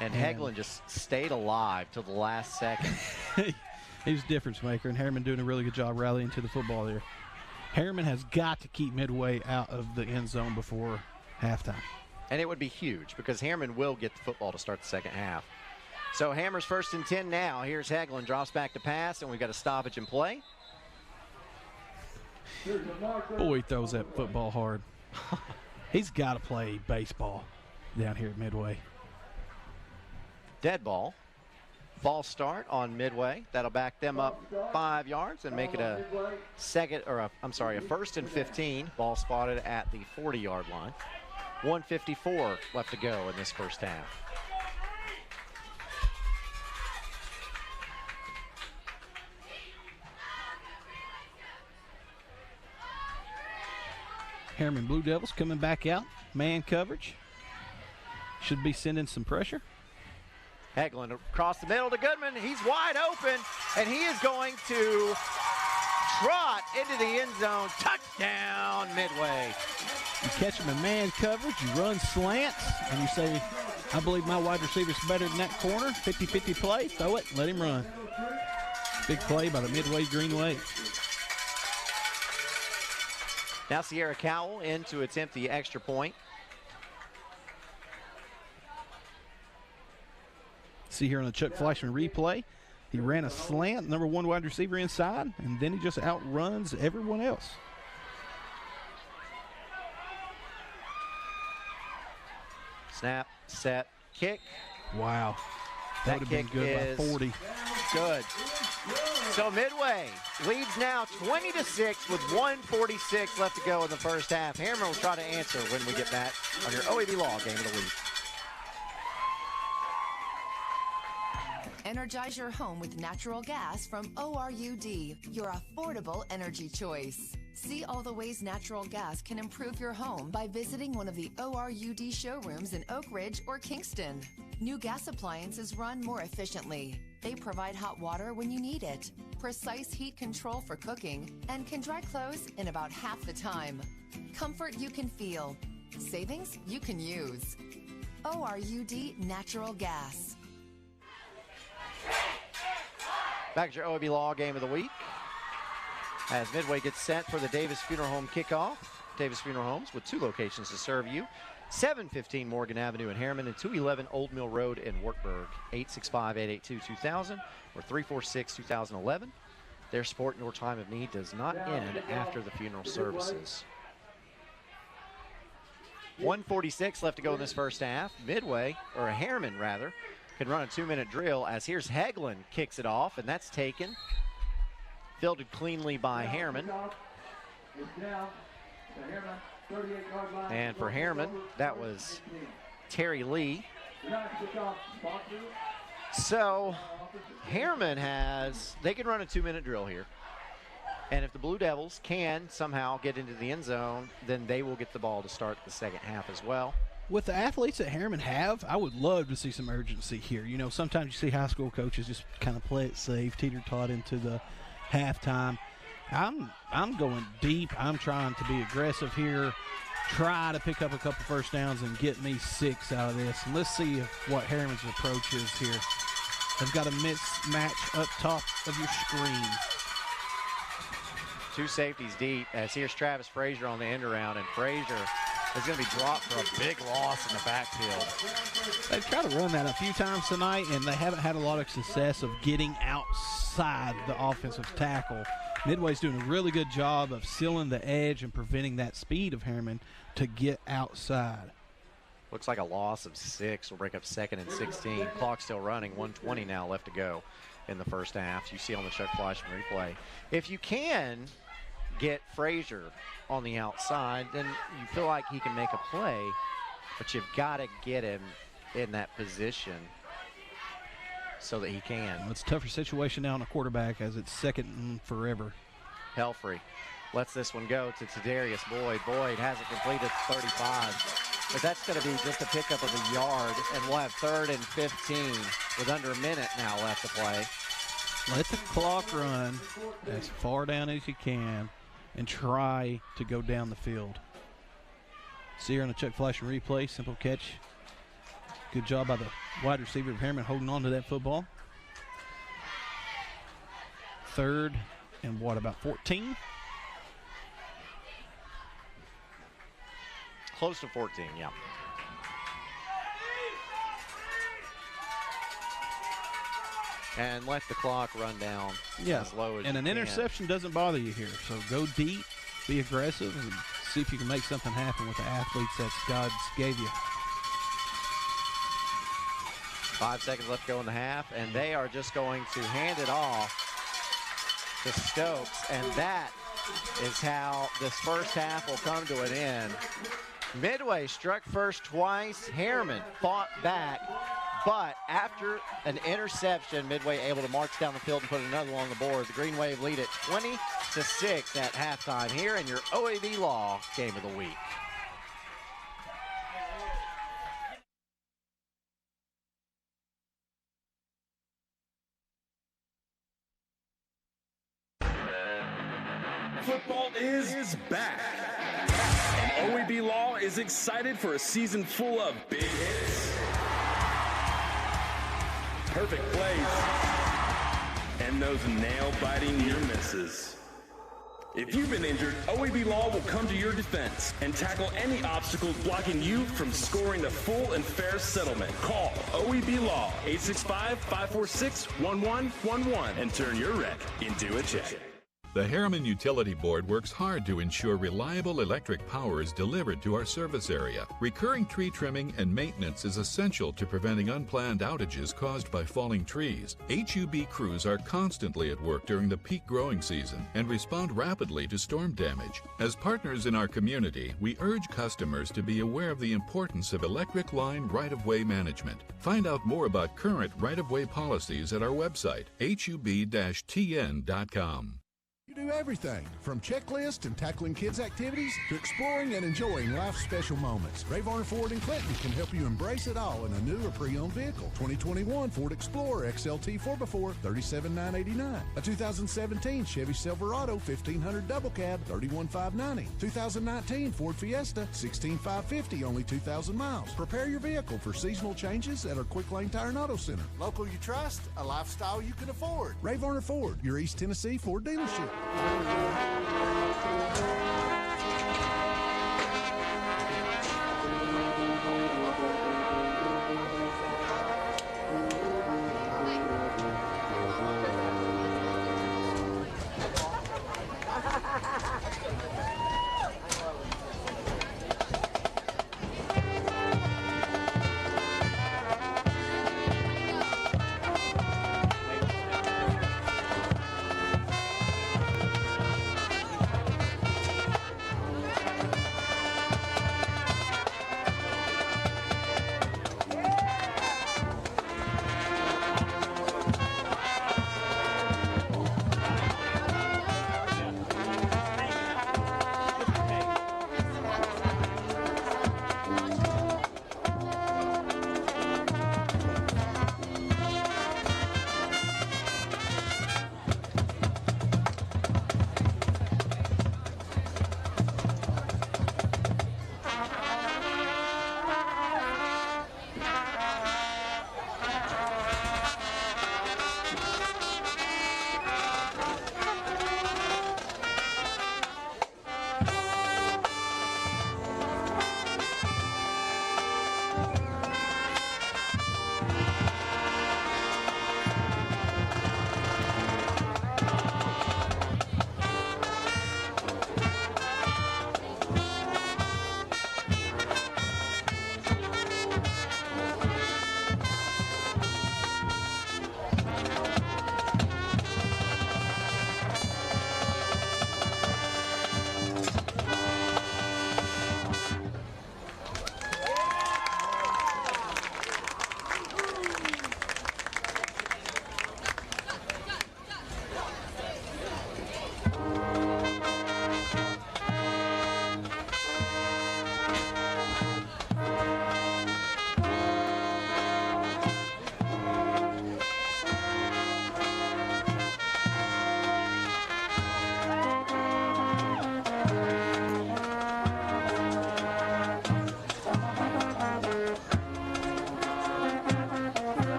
And Hagelin just stayed alive till the last second. He was a difference maker, and Harriman doing a really good job rallying to the football there. Harriman has got to keep Midway out of the end zone before halftime. And it would be huge because Harriman will get the football to start the second half. So Hammers 1st and 10 now. Here's Hagelin, drops back to pass, and we've got a stoppage in play. Boy, he throws that football hard. He's got to play baseball down here at Midway. Dead ball. False start on Midway. That'll back them up 5 yards and make it a 1st and 15. Ball spotted at the 40-yard line. 1:54 left to go in this first half. Harriman Blue Devils coming back out. Man coverage. Should be sending some pressure. Hagelin across the middle to Goodman. He's wide open, and he is going to trot into the end zone. Touchdown, Midway. You catch him in man coverage, you run slants, and you say, I believe my wide receiver's better than that corner. 50-50 play, throw it, let him run. Big play by the Midway Green Wave. Now Sierra Cowell in to attempt the extra point. See here on the Chuck Fleischman replay, he ran a slant, number 1 wide receiver inside, and then he just outruns everyone else. Snap, set, kick. Wow. That would have been good by 40. Good. So Midway leads now 20-6 with 1:46 left to go in the first half. Harriman will try to answer when we get back on your OEB Law Game of the Week. Energize your home with natural gas from ORUD, your affordable energy choice. See all the ways natural gas can improve your home by visiting one of the ORUD showrooms in Oak Ridge or Kingston. New gas appliances run more efficiently. They provide hot water when you need it, precise heat control for cooking, and can dry clothes in about half the time. Comfort you can feel. Savings you can use. ORUD Natural Gas. Back to your OEB Law Game of the Week as Midway gets set for the Davis Funeral Home kickoff. Davis Funeral Homes with 2 locations to serve you. 715 Morgan Avenue in Harriman and 211 Old Mill Road in Wartburg. 865-882-2000 or 346-2011. Their support in your time of need does not end after the funeral services. 1:46 left to go in this first half. Midway, or Harriman rather, can run a 2-minute drill as here's Hagelin kicks it off, and that's taken. Fielded cleanly by Harriman. And for Harriman, that was Terry Lee. So Harriman they can run a 2-minute drill here. And if the Blue Devils can somehow get into the end zone, then they will get the ball to start the second half as well. With the athletes that Harriman have, I would love to see some urgency here. You know, sometimes you see high school coaches just kind of play it safe, teeter-tot into the halftime. I'm going deep. I'm trying to be aggressive here, try to pick up a couple first downs and get me 6 out of this. And let's see what Harriman's approach is here. They've got a mismatch up top of your screen. 2 safeties deep as here's Travis Frazier on the end around, and Frazier is going to be dropped for a big loss in the backfield. They've tried to run that a few times tonight, and they haven't had a lot of success of getting outside the offensive tackle. Midway's doing a really good job of sealing the edge and preventing that speed of Harriman to get outside. Looks like a loss of 6 will break up 2nd and 16. Clock still running, 1:20 now left to go. in the first half. You see on the Chuck Fleischman replay. If you can get Frazier on the outside, then you feel like he can make a play, but you've got to get him in that position so that he can. Well, it's a tougher situation now on a quarterback as it's second and forever. Pelfrey lets this one go to Tadarius Boyd. Boyd hasn't completed 35, but that's going to be just a pickup of a yard, and we'll have 3rd and 15 with under a minute now left to play. Let the clock run as far down as you can and try to go down the field. See here on the Chuck Fleischman replay, simple catch. Good job by the wide receiver of Harriman holding on to that football. 3rd and what, about 14? Close to 14, yeah. And let the clock run down as low as and you an can. interception doesn't bother you here. So go deep, be aggressive, and see if you can make something happen with the athletes that God's gave you. 5 seconds left to go in the half, and they are just going to hand it off to Stokes, and that is how this first half will come to an end. Midway struck first twice. Harriman fought back, but after an interception, Midway able to march down the field and put another one on the board. The Green Wave lead at 20-6 at halftime here in your OEB Law Game of the Week. Football is back. And OEB Law is excited for a season full of big hits, perfect plays, and those nail-biting near misses. If you've been injured, OEB Law will come to your defense and tackle any obstacles blocking you from scoring a full and fair settlement. Call OEB Law 865-546-1111 and turn your wreck into a check. The Harriman Utility Board works hard to ensure reliable electric power is delivered to our service area. Recurring tree trimming and maintenance is essential to preventing unplanned outages caused by falling trees. HUB crews are constantly at work during the peak growing season and respond rapidly to storm damage. As partners in our community, we urge customers to be aware of the importance of electric line right-of-way management. Find out more about current right-of-way policies at our website, hub-tn.com. Do everything from checklists and tackling kids' activities to exploring and enjoying life's special moments. Ray Varner Ford in Clinton can help you embrace it all in a new or pre-owned vehicle. 2021 Ford Explorer XLT 4x4, $37,989. A 2017 Chevy Silverado 1500 double cab, $31,590. 2019 Ford Fiesta, $16,550, only 2,000 miles. Prepare your vehicle for seasonal changes at our Quick Lane Tire and Auto Center. Local you trust, a lifestyle you can afford. Ray Varner Ford, your East Tennessee Ford dealership.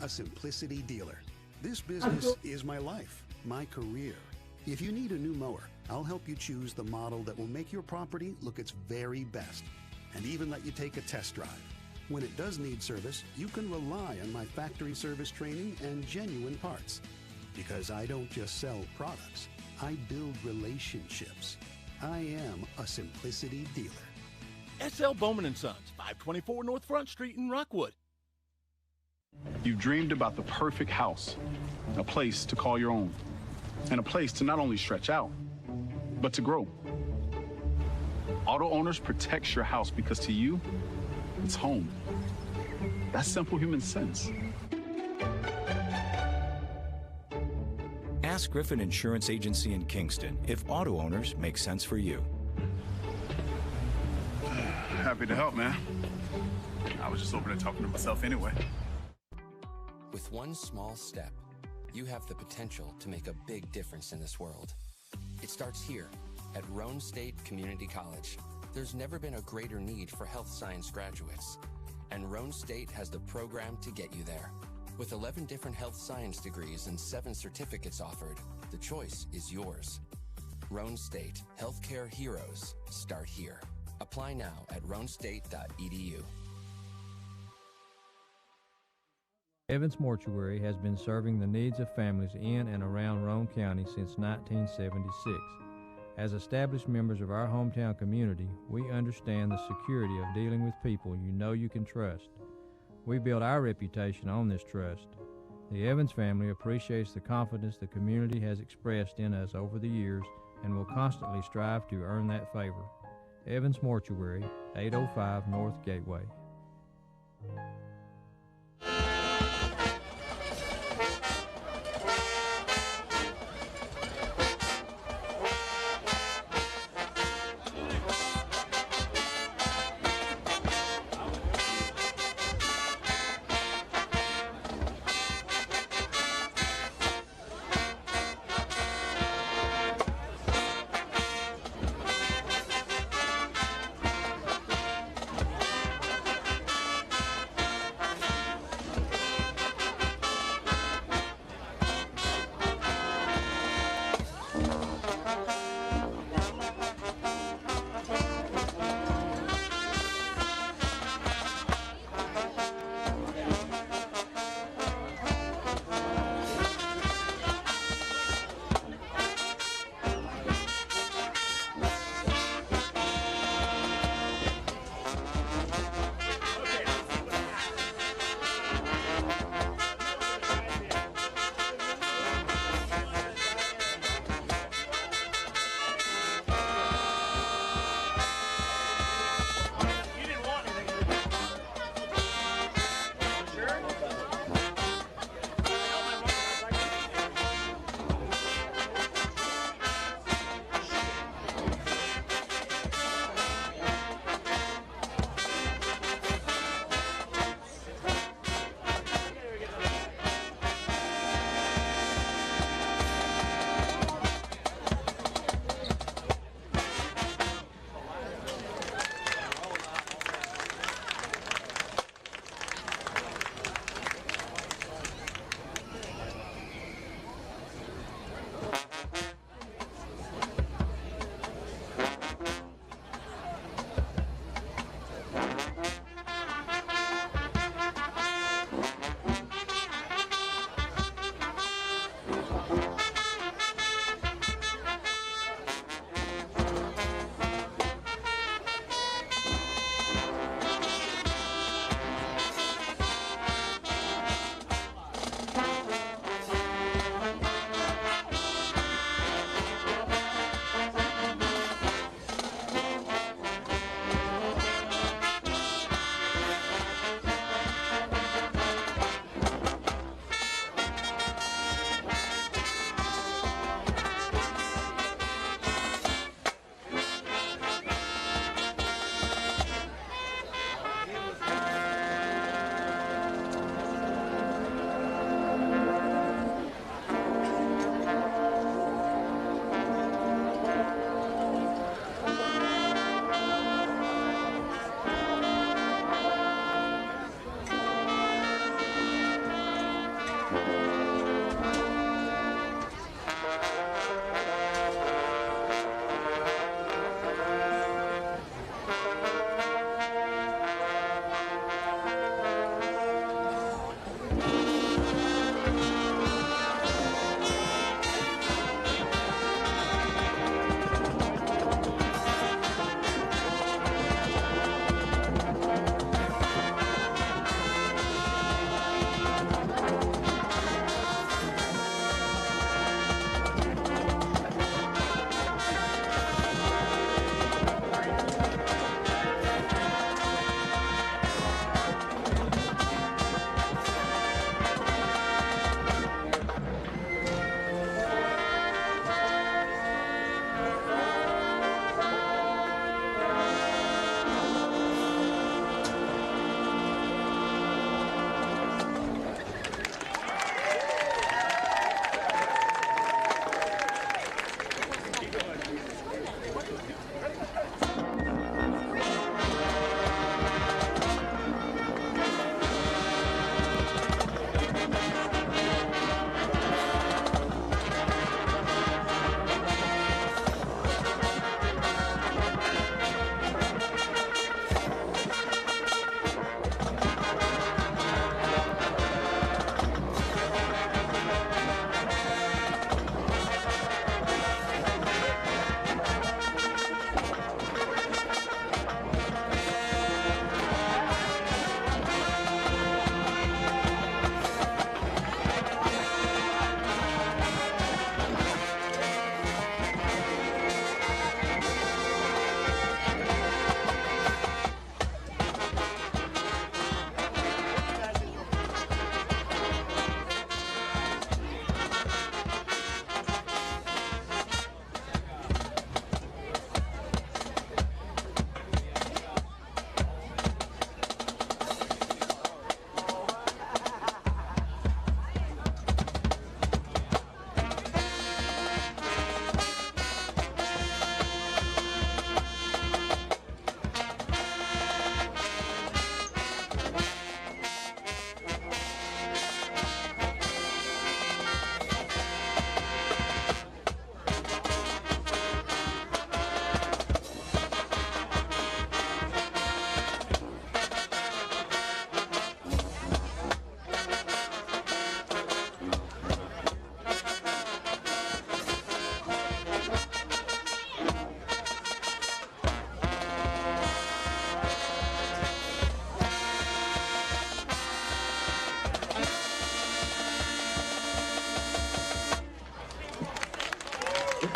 a simplicity dealer. This business is my life, my career. If you need a new mower, I'll help you choose the model that will make your property look its very best, and even let you take a test drive. When it does need service, you can rely on my factory service training and genuine parts. Because I don't just sell products, I build relationships. I am a simplicity dealer. S.L. Bowman & Sons, 524 North Front Street in Rockwood. You've dreamed about the perfect house, a place to call your own, and a place to not only stretch out, but to grow. Auto Owners protects your house because to you, it's home. That's simple human sense. Ask Griffin Insurance Agency in Kingston if auto owners make sense for you. Happy to help, man. I was just over there talking to myself anyway. With one small step, you have the potential to make a big difference in this world. It starts here at Roane State Community College. There's never been a greater need for health science graduates, and Roane State has the program to get you there. With 11 different health science degrees and 7 certificates offered, the choice is yours. Roane State, healthcare heroes start here. Apply now at roanestate.edu. Evans Mortuary has been serving the needs of families in and around Roane County since 1976. As established members of our hometown community, we understand the security of dealing with people you know you can trust. We build our reputation on this trust. The Evans family appreciates the confidence the community has expressed in us over the years and will constantly strive to earn that favor. Evans Mortuary, 805 North Gateway.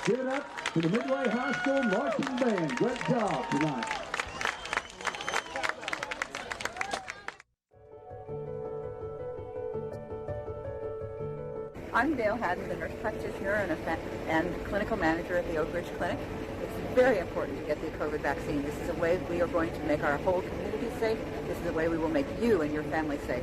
Give it up to the Midway High School Marching Band. Great job tonight. I'm Dale Haddon, the nurse practitioner and clinical manager at the Oak Ridge Clinic. It's very important to get the COVID vaccine. This is a way we are going to make our whole community safe. This is a way we will make you and your family safe.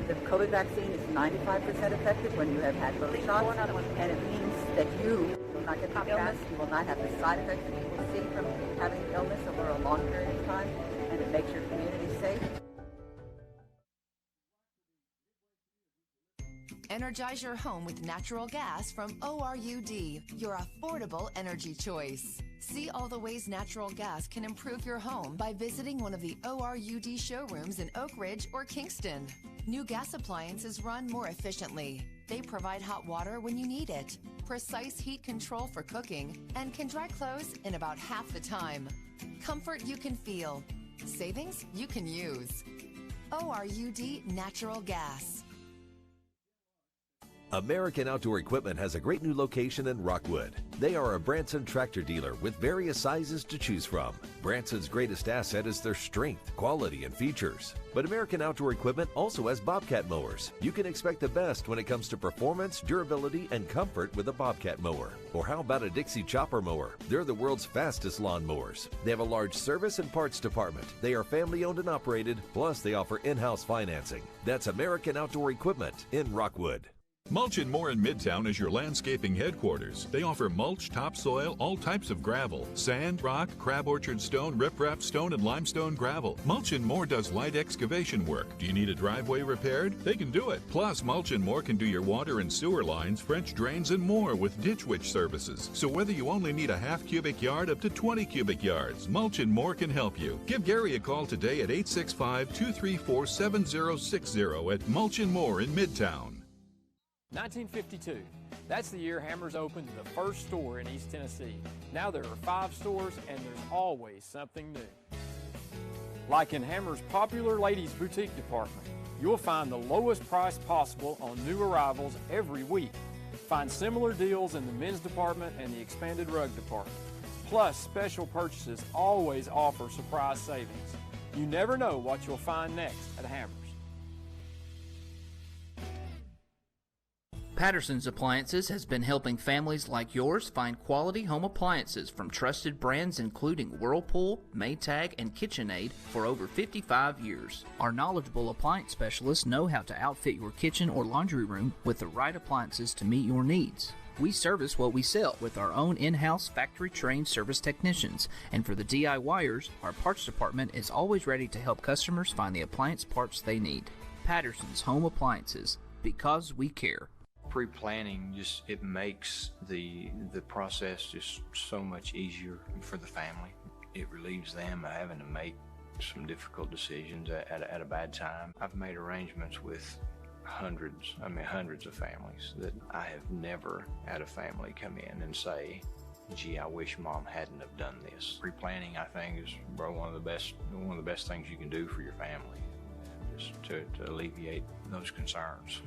The COVID vaccine is 95% effective when you have had both shots, and it means that you will not get the illness, you will not have the side effects that you will see from having the illness over a long period of time, and it makes your community safe. Energize your home with natural gas from ORUD, your affordable energy choice. See all the ways natural gas can improve your home by visiting one of the ORUD showrooms in Oak Ridge or Kingston. New gas appliances run more efficiently. They provide hot water when you need it, precise heat control for cooking, and can dry clothes in about half the time. Comfort you can feel. Savings you can use. ORUD Natural Gas. American Outdoor Equipment has a great new location in Rockwood. They are a Branson tractor dealer with various sizes to choose from. Branson's greatest asset is their strength, quality, and features. But American Outdoor Equipment also has Bobcat mowers. You can expect the best when it comes to performance, durability, and comfort with a Bobcat mower. Or how about a Dixie Chopper mower? They're the world's fastest lawn mowers. They have a large service and parts department. They are family owned and operated, plus they offer in-house financing. That's American Outdoor Equipment in Rockwood. Mulch & More in Midtown is your landscaping headquarters. They offer mulch, topsoil, all types of gravel, sand, rock, crab orchard stone, riprap stone, and limestone gravel. Mulch & More does light excavation work. Do you need a driveway repaired? They can do it. Plus, Mulch & More can do your water and sewer lines, French drains, and more with Ditch Witch services. So whether you only need a half cubic yard up to 20 cubic yards, Mulch & More can help you. Give Gary a call today at 865-234-7060 at Mulch & More in Midtown. 1952. That's the year Hammers opened the first store in East Tennessee. Now there are 5 stores and there's always something new. Like in Hammers' popular ladies boutique department, you'll find the lowest price possible on new arrivals every week. Find similar deals in the men's department and the expanded rug department. Plus, special purchases always offer surprise savings. You never know what you'll find next at Hammers. Patterson's Appliances has been helping families like yours find quality home appliances from trusted brands including Whirlpool, Maytag, and KitchenAid for over 55 years. Our knowledgeable appliance specialists know how to outfit your kitchen or laundry room with the right appliances to meet your needs. We service what we sell with our own in-house factory-trained service technicians, and for the DIYers, our parts department is always ready to help customers find the appliance parts they need. Patterson's Home Appliances, because we care. Pre-planning it makes the process just so much easier for the family. It relieves them of having to make some difficult decisions at a bad time. I've made arrangements with hundreds of families that I have never had a family come in and say, gee, I wish Mom hadn't have done this. Pre-planning, I think, is one of the best things you can do for your family, just to alleviate those concerns.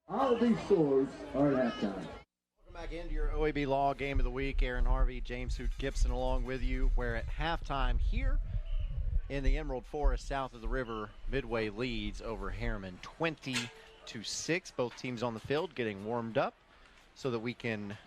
All of these scores are at halftime. Welcome back into your OEB Law Game of the Week. Aaron Harvey, James Hoot Gibson along with you. Where at halftime here in the Emerald Forest south of the river, Midway leads over Harriman 20-6. Both teams on the field getting warmed up so that we can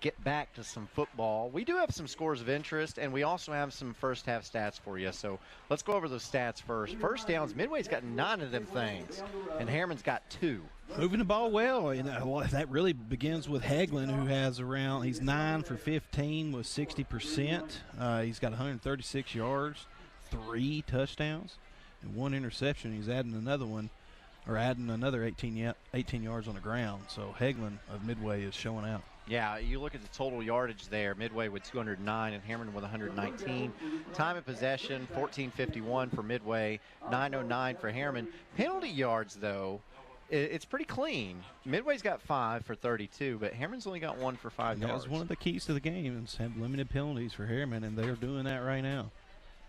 get back to some football. We do have some scores of interest, and we also have some first half stats for you. So let's go over those stats first. First downs, Midway's got 9 of them things, and Harriman's got 2. Moving the ball well, and that really begins with Hagelin, who has he's 9 for 15 with 60%. He's got 136 yards, 3 touchdowns, and 1 interception. He's adding another 18 yards on the ground. So Hagelin of Midway is showing out. Yeah, you look at the total yardage there. Midway with 209 and Harriman with 119. Time of possession, 14:51 for Midway, 9:09 for Harriman. Penalty yards, though, it's pretty clean. Midway's got 5 for 32, but Harriman's only got 1 for 5 yards. That was one of the keys to the game, is have limited penalties for Harriman, and they're doing that right now.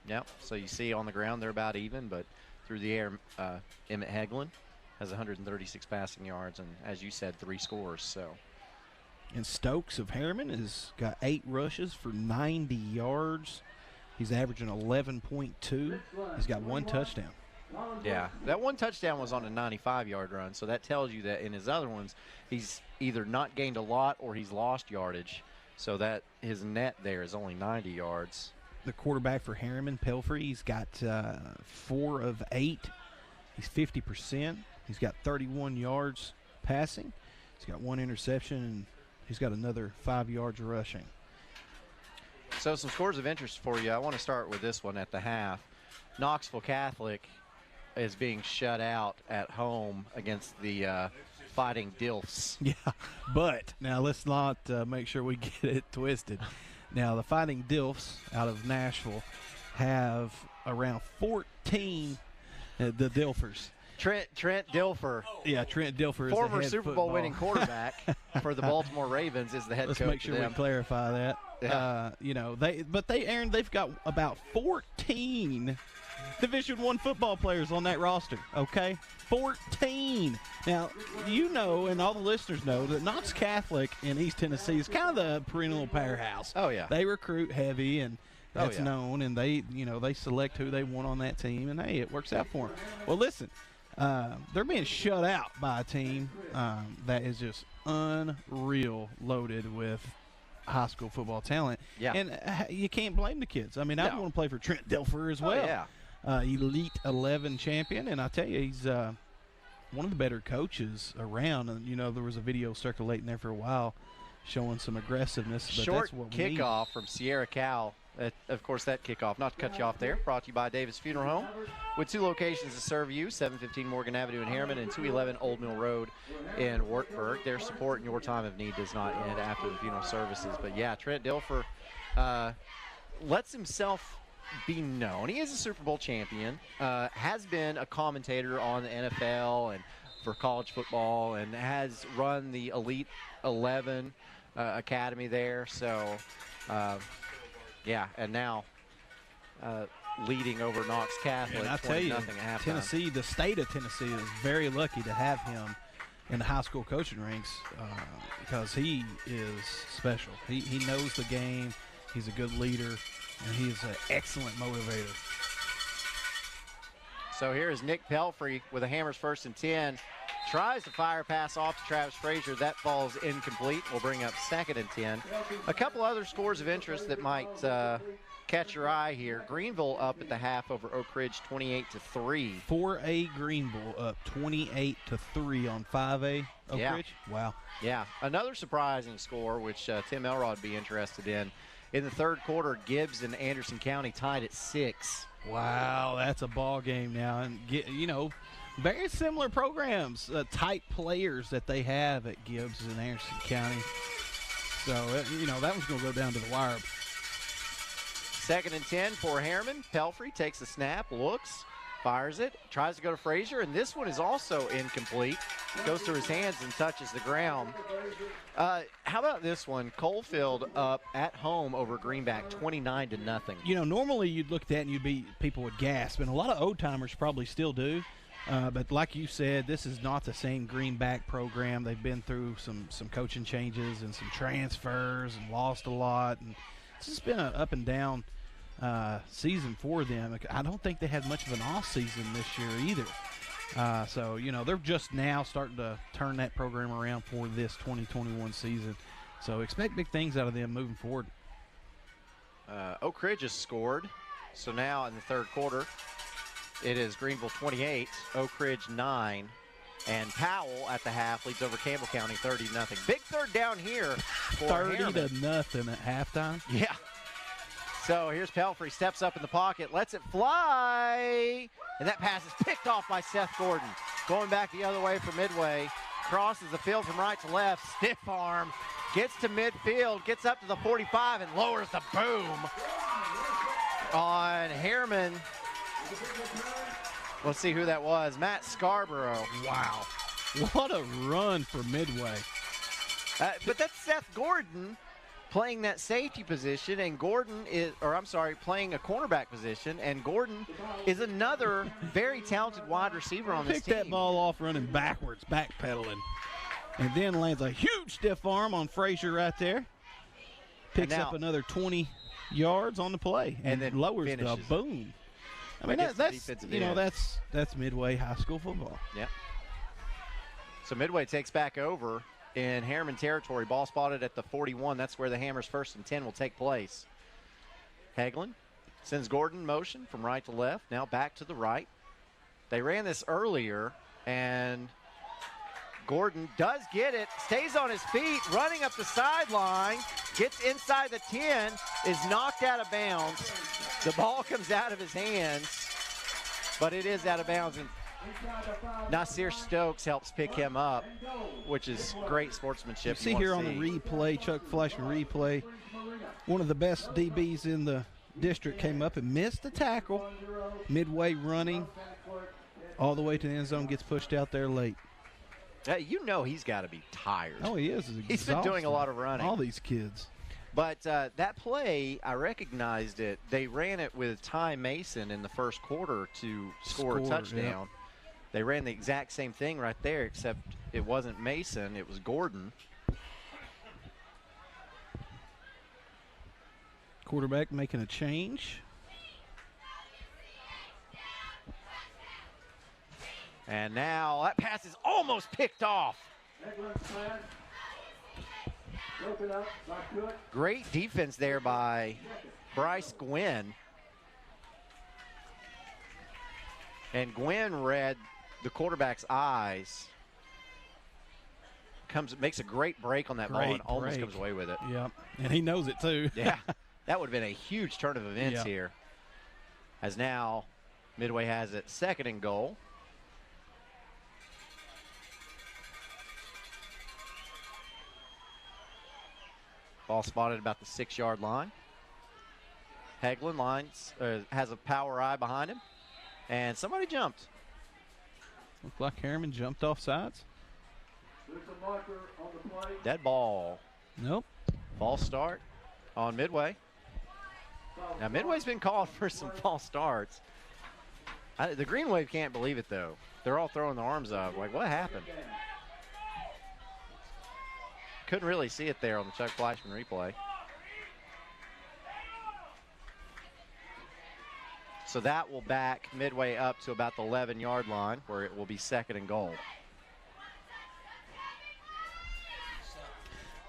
Yep, so you see on the ground they're about even, but through the air, Emmett Hagelin has 136 passing yards, and as you said, 3 scores. So. And Stokes of Harriman has got 8 rushes for 90 yards. He's averaging 11.2. He's got 1 touchdown. Yeah, that 1 touchdown was on a 95-yard run, so that tells you that in his other ones, he's either not gained a lot or he's lost yardage, so that his net there is only 90 yards. The quarterback for Harriman, Pelfrey, he's got 4 of 8. He's 50%. He's got 31 yards passing. He's got 1 interception, and he's got another 5 yards rushing. So some scores of interest for you. I want to start with this one at the half. Knoxville Catholic is being shut out at home against the Fighting Dilfs. Yeah, but now let's not make sure we get it twisted. Now, the Fighting Dilfs out of Nashville have around 14, the Dilfers. Trent Dilfer. Yeah, Trent Dilfer is the former head Super football. Bowl winning quarterback for the Baltimore Ravens is the head Let's coach. make sure we clarify that. Yeah. Aaron, they've got about 14 Division I football players on that roster. Okay, 14. Now and all the listeners know that Knox Catholic in East Tennessee is kind of the perennial powerhouse. Oh yeah, they recruit heavy and. That's known, and they select who they want on that team, and hey, it works out for them. Well, listen, they're being shut out by a team that is just unreal loaded with high school football talent. Yeah. And you can't blame the kids. I mean, I want to play for Trent Dilfer as well. Oh, yeah. Elite 11 champion, and I tell you, he's one of the better coaches around. And, there was a video circulating there for a while showing some aggressiveness. But Short that's what kickoff from Sierra Cal. Of course, that kickoff, not to cut you off there, brought to you by Davis Funeral Home, with 2 locations to serve you, 715 Morgan Avenue in Harriman and 211 Old Mill Road in Wartburg. Their support in your time of need does not end after the funeral services. But, yeah, Trent Dilfer lets himself be known. He is a Super Bowl champion, has been a commentator on the NFL and for college football, and has run the Elite 11 Academy there. So, yeah, and now leading over Knox Catholic. And I tell you, at Tennessee, the state of Tennessee is very lucky to have him in the high school coaching ranks because he is special. He knows the game. He's a good leader, and he is an excellent motivator. So here is Nick Pelfrey with a Hammers 1st and 10. Tries to fire pass off to Travis Frazier. That falls incomplete. We'll bring up 2nd and 10. A couple other scores of interest that might catch your eye here. Greenville up at the half over Oak Ridge, 28-3. 4A Greenville up 28-3 on 5A Oak Ridge. Wow. Yeah. Another surprising score, which Tim Elrod would be interested in. In the 3rd quarter, Gibbs and Anderson County tied at 6. Wow, that's a ball game now. And, very similar programs, type players that they have at Gibbs and Anderson County. So, that one's going to go down to the wire. 2nd and 10 for Harriman. Pelfrey takes the snap, looks, fires it, tries to go to Frazier, and this one is also incomplete. Goes through his hands and touches the ground. How about this one? Coalfield up at home over Greenback, 29-0. Normally you'd look at that and people would gasp, and a lot of old-timers probably still do. But like you said, this is not the same Greenback program. They've been through some coaching changes and some transfers and lost a lot. And it's just been an up and down season for them. I don't think they had much of an off season this year either. So, they're just now starting to turn that program around for this 2021 season. So expect big things out of them moving forward. Oak Ridge has scored. So now in the third quarter, it is Greenville 28, Oak Ridge 9. And Powell at the half leads over Campbell County 30-0. Big third down here for 30-0 Harriman. at halftime. Yeah. So here's Pelfrey, steps up in the pocket, lets it fly. And that pass is picked off by Seth Gordon. Going back the other way for Midway. Crosses the field from right to left. Stiff arm. Gets to midfield. Gets up to the 45 and lowers the boom on Harriman. Let's see who that was. Matt Scarborough. Wow. What a run for Midway. But that's Seth Gordon playing that safety position, and playing a cornerback position, and Gordon is another very talented wide receiver on this team. Picked that ball off running backwards, backpedaling, and then lands a huge stiff arm on Frazier right there. Picks up another 20 yards on the play, and then lowers the boom. I mean, that's Midway high school football. Yep. So Midway takes back over in Harriman territory. Ball spotted at the 41. That's where the Hammers' 1st and 10 will take place. Hagelin sends Gordon in motion from right to left. Now back to the right. They ran this earlier, and Gordon does get it, stays on his feet, running up the sideline, gets inside the 10, is knocked out of bounds. The ball comes out of his hands, but it is out of bounds, and Nasir Stokes helps pick him up, which is great sportsmanship. You see here on the replay, Chuck flashing replay, one of the best DBs in the district came up and missed the tackle. Midway running all the way to the end zone, gets pushed out there late. You know he's got to be tired. Oh, he is. He's been doing a lot of running. All these kids. But that play, I recognized it. They ran it with Ty Mason in the first quarter to score a touchdown. Yeah. They ran the exact same thing right there, except it wasn't Mason, it was Gordon. Quarterback making a change. And now that pass is almost picked off. Great defense there by Bryce Gwynn. And Gwynn read the quarterback's eyes. Makes a great break on that ball and almost comes away with it. Yep, and he knows it too. Yeah, that would have been a huge turn of events here. As now Midway has it 2nd and goal. Ball spotted about the 6-yard line. Hagelin has a power eye behind him. And somebody jumped. Looked like Harriman jumped off sides. Dead ball. Nope. False start on Midway. Now Midway's been called for some false starts. The Green Wave can't believe it though. They're all throwing their arms up. Like, what happened? Couldn't really see it there on the Chuck Fleischman replay. So that will back Midway up to about the 11-yard line, where it will be 2nd and goal.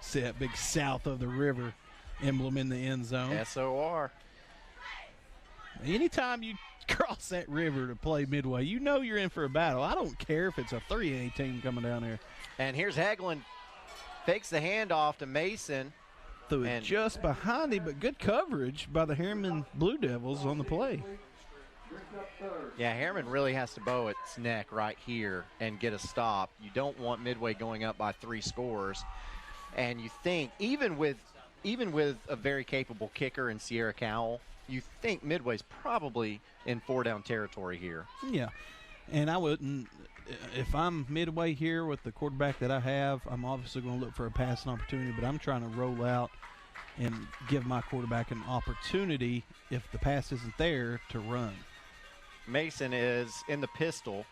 See that big south of the river emblem in the end zone. SOR. Anytime you cross that river to play Midway, you know you're in for a battle. I don't care if it's a 3A team coming down there. And here's Hagelin. Fakes the handoff to Mason. Threw it just behind him, but good coverage by the Harriman Blue Devils on the play. Yeah, Harriman really has to bow its neck right here and get a stop. You don't want Midway going up by 3 scores. And you think, even with a very capable kicker in Sierra Cowell, you think Midway's probably in 4-down territory here. Yeah, and I wouldn't. If I'm Midway here with the quarterback that I have, I'm obviously going to look for a passing opportunity, but I'm trying to roll out and give my quarterback an opportunity, if the pass isn't there, to run. Mason is in the pistol,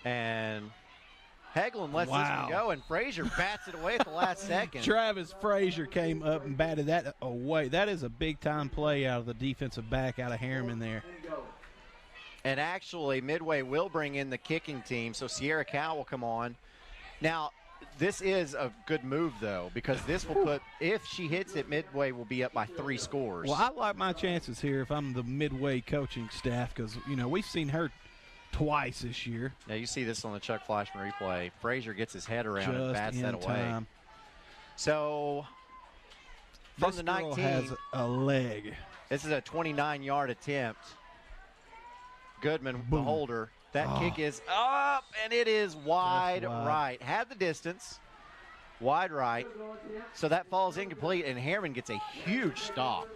and Hagelin lets this one go, and Frazier bats it away at the last second. Travis Frazier came up and batted that away. That is a big-time play out of the defensive back out of Harriman there. And actually, Midway will bring in the kicking team, so Sierra Cow will come on. Now, This is a good move, though, because this will put, if she hits it, Midway will be up by 3 scores. Well, I like my chances here if I'm the Midway coaching staff because, we've seen her twice this year. Now, you see this on the Chuck Flashman replay. Frazier gets his head around and Just bats in that away. time. So, from This the girl 19, has a leg. this is a 29-yard attempt. Goodman, the Boom. holder. That Oh. kick is up, and it is wide Just wide. right. Had the distance, wide right. So that falls incomplete, and Harriman gets a huge stop.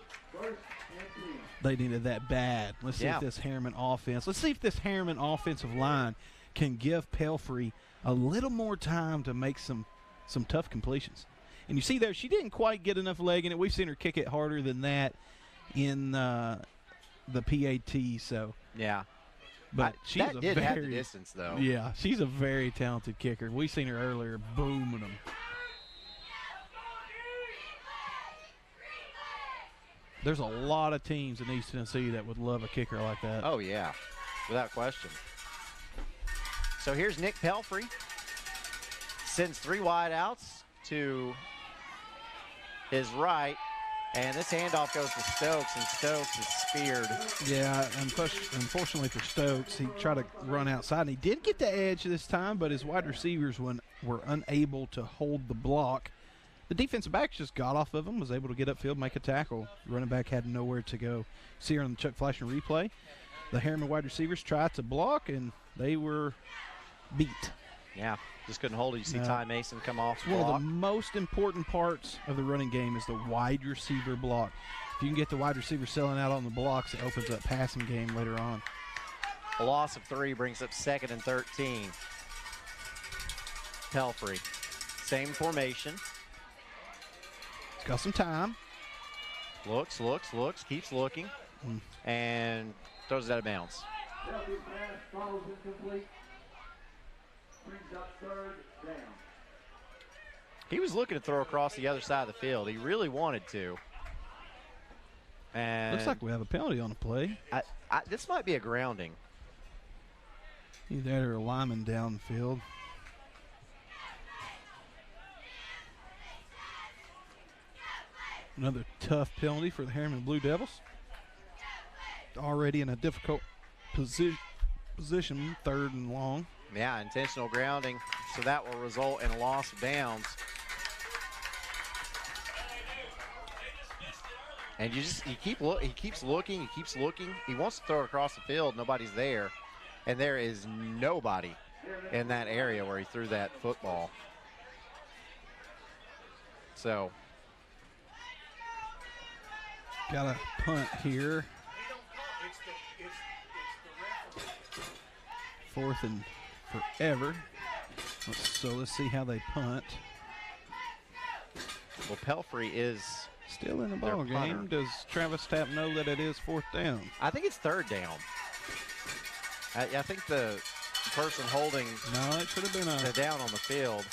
They needed that bad. Let's see if this Harriman offensive line can give Pelfrey a little more time to make some tough completions. And you see there, she didn't quite get enough leg in it. We've seen her kick it harder than that in the PAT. So yeah, but she's that did have the distance, though. Yeah, she's a very talented kicker. We've seen her earlier booming them. There's a lot of teams in East Tennessee that would love a kicker like that. Oh, yeah, without question. So here's Nick Pelfrey. Sends 3 wideouts to his right, and this handoff goes to Stokes, and Stokes is speared. Yeah, unfortunately for Stokes, he tried to run outside, and he did get the edge this time, but his wide receivers were unable to hold the block. The defensive back just got off of him, was able to get upfield, make a tackle. The running back had nowhere to go. See here on the Chuck Flashman replay, the Harriman wide receivers tried to block, and they were beat. Yeah, just couldn't hold it. You see Ty Mason come off One block. of the most important parts of the running game is the wide receiver block. If you can get the wide receiver selling out on the blocks, it opens up passing game later on. A loss of 3 brings up 2nd and 13. Pelfrey, same formation. Got some time. Looks, keeps looking, and throws it out of bounds. He was looking to throw across the other side of the field. He really wanted to. And Looks like we have a penalty on the play. This might be a grounding. Either that or a lineman downfield. Another tough penalty for the Harriman Blue Devils. Already in a difficult position, 3rd and long. Yeah, intentional grounding, so that will result in a loss of downs. And he keeps looking. He wants to throw it across the field. Nobody's there, and there is nobody in that area where he threw that football. So, got a punt here. 4th and forever. So let's see how they punt. Well, Pelfrey is still in the ball game. Does Travis Tapp know that it is 4th down? I think it's 3rd down. I think the person holding it should have been the down on the field.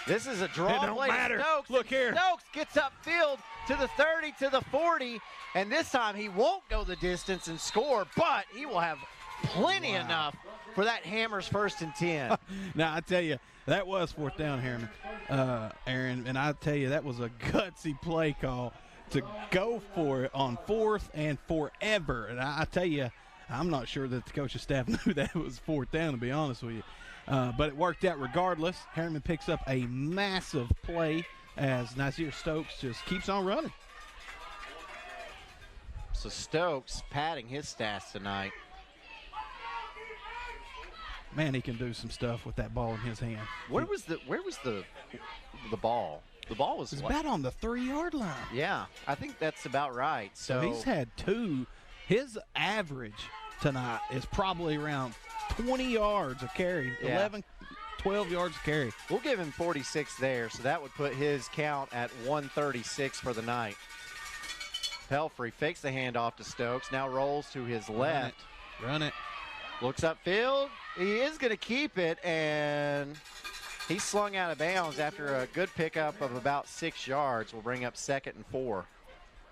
This is a draw It don't play. matter. Stokes. Look here. Stokes gets upfield to the 30, to the 40, and this time he won't go the distance and score, but he will have plenty enough for that Hammers 1st and 10. Now, I tell you, that was 4th down, Harriman, Aaron, and I tell you, that was a gutsy play call to go for it on 4th and forever. And I tell you, I'm not sure that the coaching staff knew that was 4th down, to be honest with you. But it worked out regardless. Harriman picks up a massive play as Nasir Stokes just keeps on running. So Stokes padding his stats tonight. Man, he can do some stuff with that ball in his hand. Where was the ball? The ball was about on the 3-yard line. Yeah, I think that's about right. So he's had 2. His average tonight is probably around 20 yards of carry, 11, 12 yards of carry. We'll give him 46 there, so that would put his count at 136 for the night. Pelfrey fakes the handoff to Stokes, now rolls to his left. Run it. Looks upfield. He is going to keep it, and he's slung out of bounds after a good pickup of about 6 yards. We'll bring up 2nd and 4.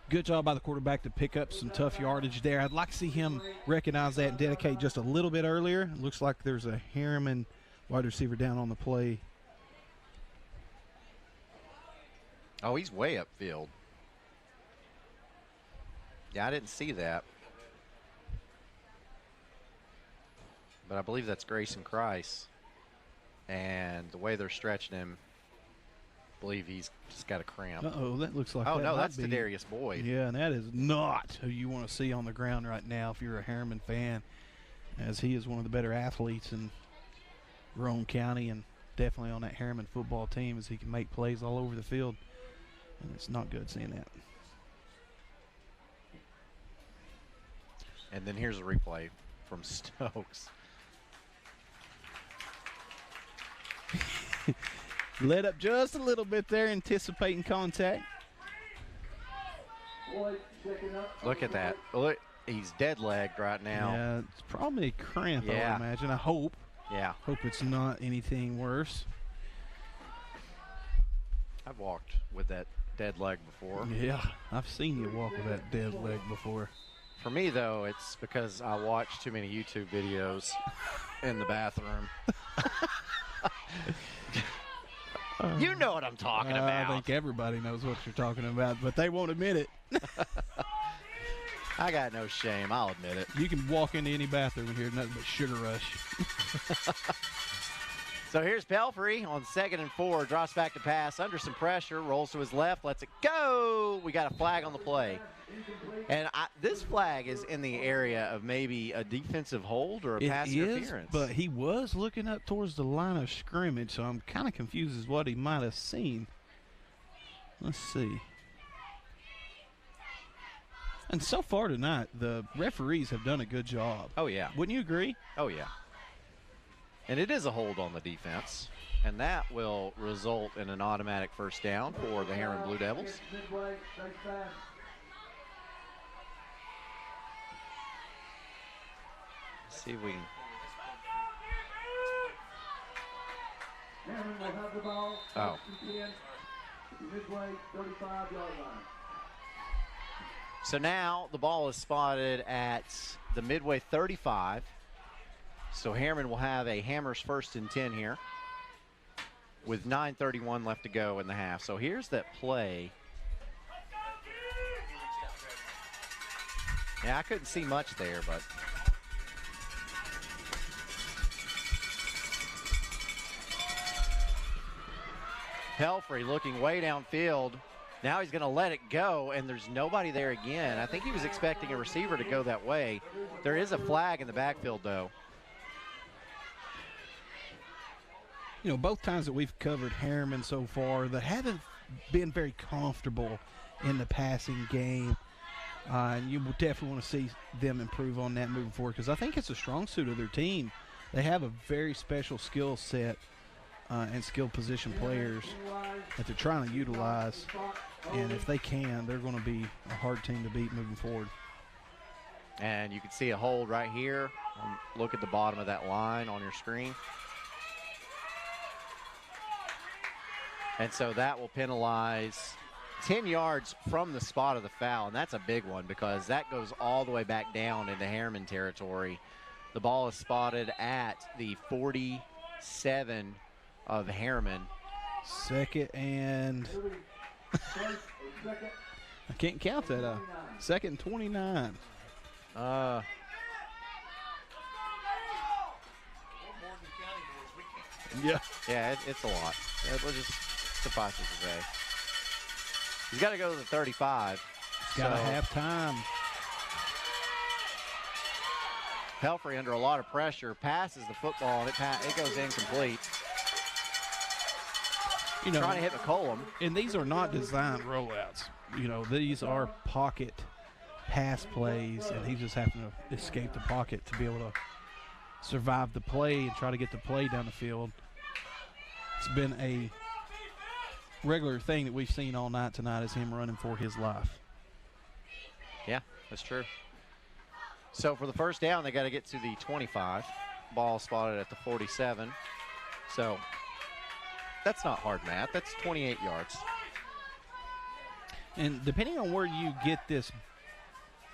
Good job by the quarterback to pick up some tough yardage there. I'd like to see him recognize that and dedicate just a little bit earlier. It looks like there's a Harriman wide receiver down on the play. Oh, he's way upfield. Yeah, I didn't see that. But I believe that's Grayson Christ. And the way they're stretching him, I believe he's just got a cramp. Uh-oh, that looks like Oh, that no, might that's be. Darius Boyd. Yeah, and that is not who you want to see on the ground right now if you're a Harriman fan, as he is one of the better athletes in Roane County and definitely on that Harriman football team, as he can make plays all over the field. And it's not good seeing that. And then here's a replay from Stokes. Let up just a little bit there, anticipating contact. Look at that. Look, he's dead-legged right now. Yeah, it's probably a cramp, I Yeah. would imagine. I hope. Yeah. Hope it's not anything worse. I've walked with that dead leg before. Yeah, I've seen you walk with that dead leg before. For me, though, it's because I watch too many YouTube videos in the bathroom. You know what I'm talking about. I think everybody knows what you're talking about, but they won't admit it. I got no shame. I'll admit it. You can walk into any bathroom and hear nothing but Sugar Rush. So here's Pelfrey on 2nd and 4. Drops back to pass under some pressure. Rolls to his left. Lets it go. We got a flag on the play. And this flag is in the area of maybe a defensive hold or a pass interference. But he was looking up towards the line of scrimmage, so I'm kind of confused as what he might have seen. Let's see. And so far tonight, the referees have done a good job. Oh, yeah. Wouldn't you agree? Oh, yeah. And it is a hold on the defense. And that will result in an automatic first down for the Harriman Blue Devils. Let's see if we can. Oh. So now the ball is spotted at the Midway 35. So Harriman will have a Hammers 1st and 10 here with 9:31 left to go in the half. So here's that play. Yeah, I couldn't see much there, but. Pelfrey looking way downfield. Now he's going to let it go, and there's nobody there again. I think he was expecting a receiver to go that way. There is a flag in the backfield, though. You know, both times that we've covered Harriman so far, they haven't been very comfortable in the passing game. And you will definitely want to see them improve on that moving forward, because I think it's a strong suit of their team. They have a very special skill set and skilled position players that they're trying to utilize. And if they can, they're going to be a hard team to beat moving forward. And you can see a hold right here. Look at the bottom of that line on your screen. And so that will penalize 10 yards from the spot of the foul, and that's a big one because that goes all the way back down into Harriman territory. The ball is spotted at the 47 of Harriman. 2nd and I can't count that. 2nd and 29. Yeah. Yeah, it's a lot. We'll just suffice it to say. He's got to go to the 35. Got to have time. Pelfrey under a lot of pressure, passes the football, and it goes incomplete. You know, trying to hit McCollum. And these are not designed rollouts. You know, these are pocket pass plays, and he's just having to escape the pocket to be able to survive the play and try to get the play down the field. It's been a regular thing that we've seen all night tonight is him running for his life. Yeah, that's true. So for the first down, they got to get to the 25. Ball spotted at the 47. So that's not hard math. That's 28 yards. And depending on where you get this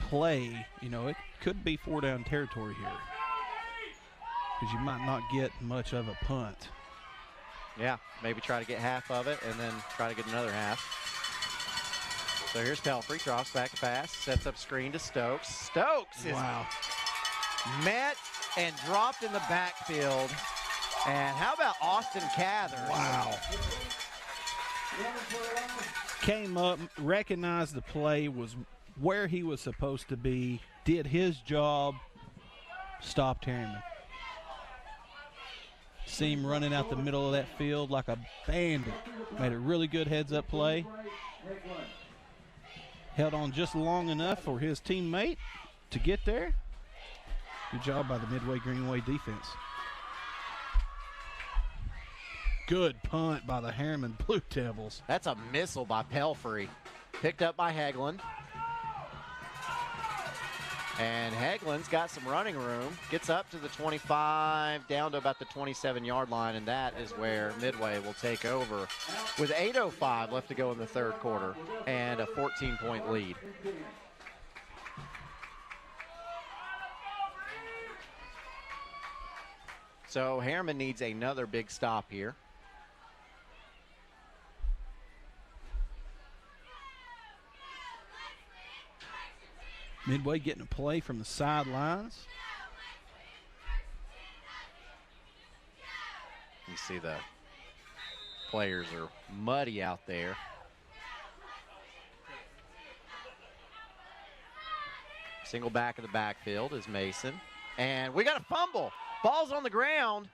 play, you know, it could be 4-down territory here. because you might not get much of a punt. Yeah, maybe try to get half of it and then try to get another half. So here's Pelfrey, drops back to pass, sets up screen to Stokes. Stokes is met and dropped in the backfield. And how about Austin Cathers? Wow. Came up, recognized the play, was where he was supposed to be, did his job, stopped Harriman. See him running out the middle of that field like a bandit. Made a really good heads-up play. Held on just long enough for his teammate to get there. Good job by the Midway Green Wave defense. Good punt by the Harriman Blue Devils. That's a missile by Pelfrey. Picked up by Hagelin. And Hagelin's got some running room. Gets up to the 25, down to about the 27-yard line, and that is where Midway will take over with 8:05 left to go in the third quarter and a 14-point lead. So Harriman needs another big stop here. Midway getting a play from the sidelines. You see the players are muddy out there. Single back of the backfield is Mason. And we got a fumble. Ball's on the ground.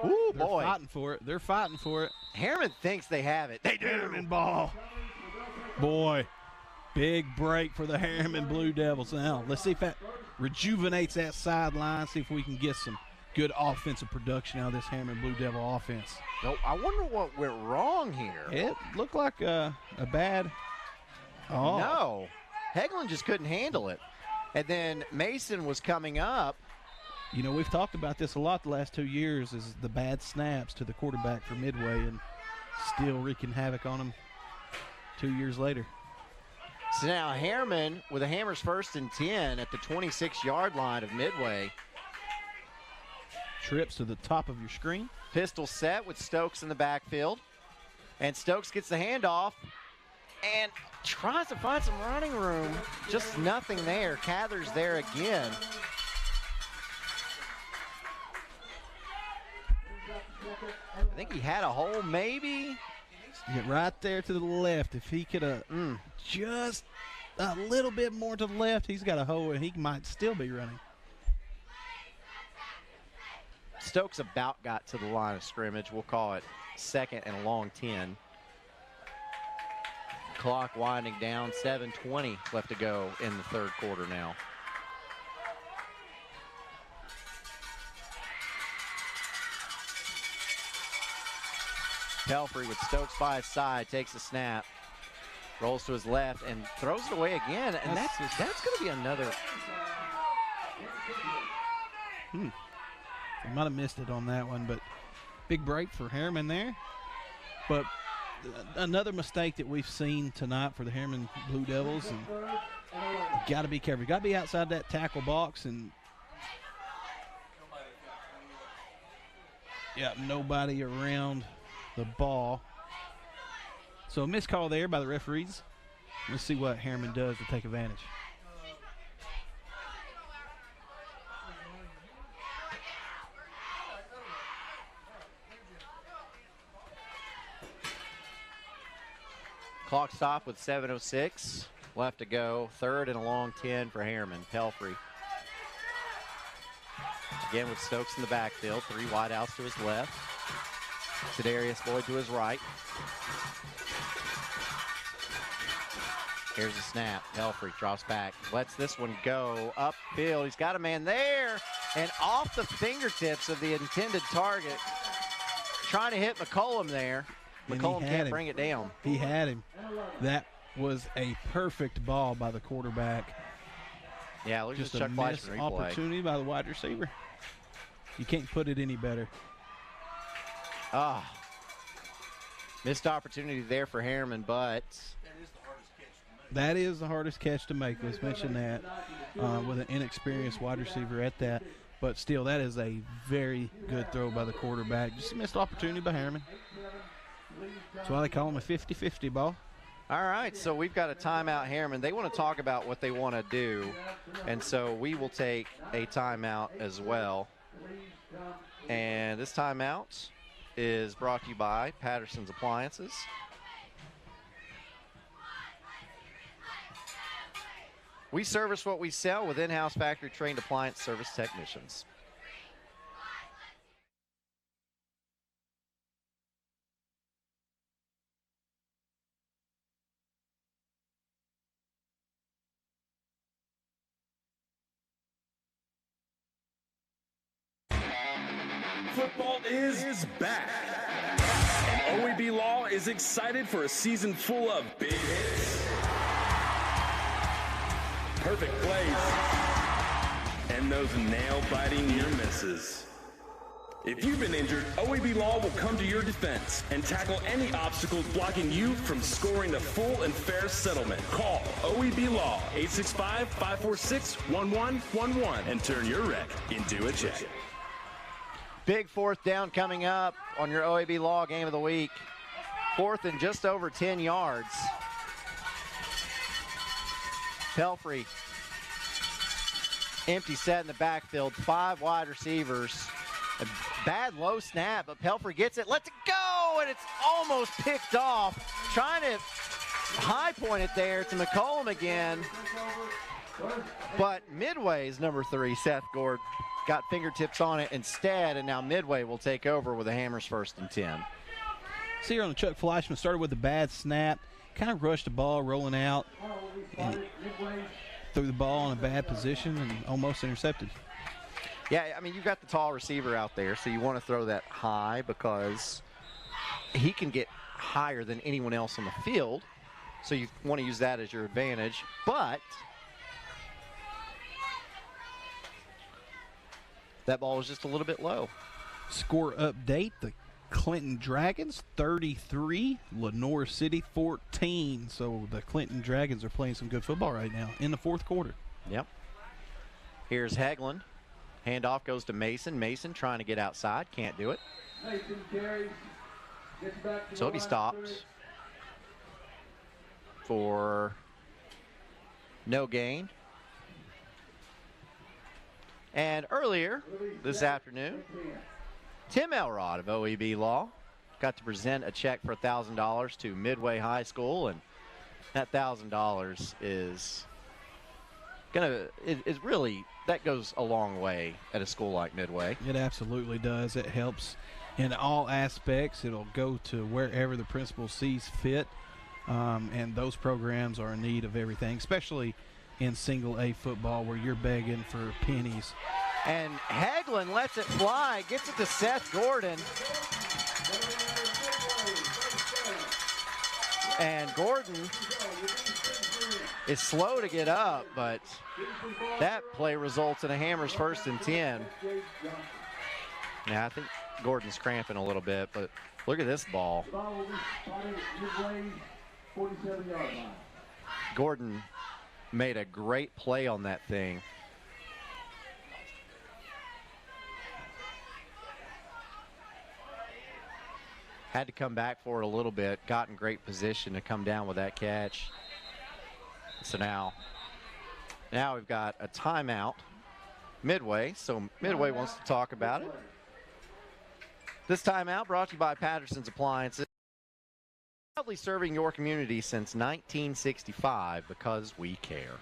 Ooh, boy. They're fighting for it. They're fighting for it. Harriman thinks they have it. They do. Harriman ball. Boy. Big break for the Harriman Blue Devils. Now, let's see if that rejuvenates that sideline, see if we can get some good offensive production out of this Harriman Blue Devil offense. No, I wonder what went wrong here. It looked like a bad. Oh. No, Hagelin just couldn't handle it. And then Mason was coming up. You know, we've talked about this a lot the last 2 years, is the bad snaps to the quarterback for Midway, and still wreaking havoc on him 2 years later. So now Harriman with a Hammers 1st and 10 at the 26-yard line of Midway. Trips to the top of your screen. Pistol set with Stokes in the backfield. And Stokes gets the handoff and tries to find some running room. Just nothing there. Cathers there again. I think he had a hole maybe. Get right there to the left. If he could have just a little bit more to the left, he's got a hole and he might still be running. Stokes about got to the line of scrimmage. We'll call it 2nd and a long 10. Clock winding down, 7:20 left to go in the third quarter now. Pelfrey with Stokes by his side, takes a snap, rolls to his left, and throws it away again. And that's going to be another. They might have missed it on that one, but big break for Harriman there. But another mistake that we've seen tonight for the Harriman Blue Devils, and you got to be careful. You got to be outside that tackle box, and nobody around the ball. So a missed call there by the referees. Let's see what Harriman does to take advantage. Clock stop with 7:06 left to go. 3rd and a long 10 for Harriman. Pelfrey. Again with Stokes in the backfield. 3 wideouts to his left. Sedarius Boyd to his right. Here's the snap. Pelfrey drops back. Lets this one go upfield. He's got a man there. And off the fingertips of the intended target. Trying to hit McCollum there. McCollum can't bring it down. He had him. That was a perfect ball by the quarterback. Yeah, look at just Chuck a Fleischman missed replay. Opportunity by the wide receiver. You can't put it any better. Missed opportunity there for Harriman, but that is the hardest catch to make. Let's mention that with an inexperienced wide receiver at that. But still, that is a very good throw by the quarterback. Just a missed opportunity by Harriman. That's why they call him a 50-50 ball. All right, so we've got a timeout, Harriman. They want to talk about what they want to do, and so we will take a timeout as well. And this timeout is brought to you by Patterson's Appliances. We service what we sell with in-house factory-trained appliance service technicians. Football is back. And OEB Law is excited for a season full of big hits, perfect plays, and those nail-biting near misses. If you've been injured, OEB Law will come to your defense and tackle any obstacles blocking you from scoring a full and fair settlement. Call OEB Law 865-546-1111 and turn your wreck into a check. Big fourth down coming up on your OEB Law game of the week. Fourth and just over 10 yards. Pelfrey, empty set in the backfield, 5 wide receivers. A bad low snap, but Pelfrey gets it, lets it go, and it's almost picked off. Trying to high point it there to McCollum again. But Midway's number 3, Seth Gordon, got fingertips on it instead, and now Midway will take over with the Hammers 1st and 10. See here on the Chuck Fleischman, started with a bad snap, kind of rushed the ball rolling out, and threw the ball in a bad position and almost intercepted. Yeah, I mean, you've got the tall receiver out there, so you want to throw that high because he can get higher than anyone else on the field, so you want to use that as your advantage. But that ball was just a little bit low. Score update, the Clinton Dragons 33, Lenore City 14. So the Clinton Dragons are playing some good football right now in the fourth quarter. Yep. Here's Hegland. Handoff goes to Mason. Mason trying to get outside. Can't do it. So he'll be stopped for no gain. And earlier this afternoon, Tim Elrod of OEB Law got to present a check for $1,000 to Midway High School, and that $1,000 is really, that goes a long way at a school like Midway. It absolutely does. It helps in all aspects. It'll go to wherever the principal sees fit, and those programs are in need of everything, especially in single A football where you're begging for pennies. And Hagland lets it fly, gets it to Seth Gordon. And Gordon is slow to get up, but that play results in a Hammers 1st and 10. Now I think Gordon's cramping a little bit, but look at this ball. Gordon made a great play on that thing. Had to come back for it a little bit, got in great position to come down with that catch. So now we've got a timeout, Midway, so Midway wants to talk about it. This timeout brought to you by Patterson's Appliances. Proudly serving your community since 1965 because we care.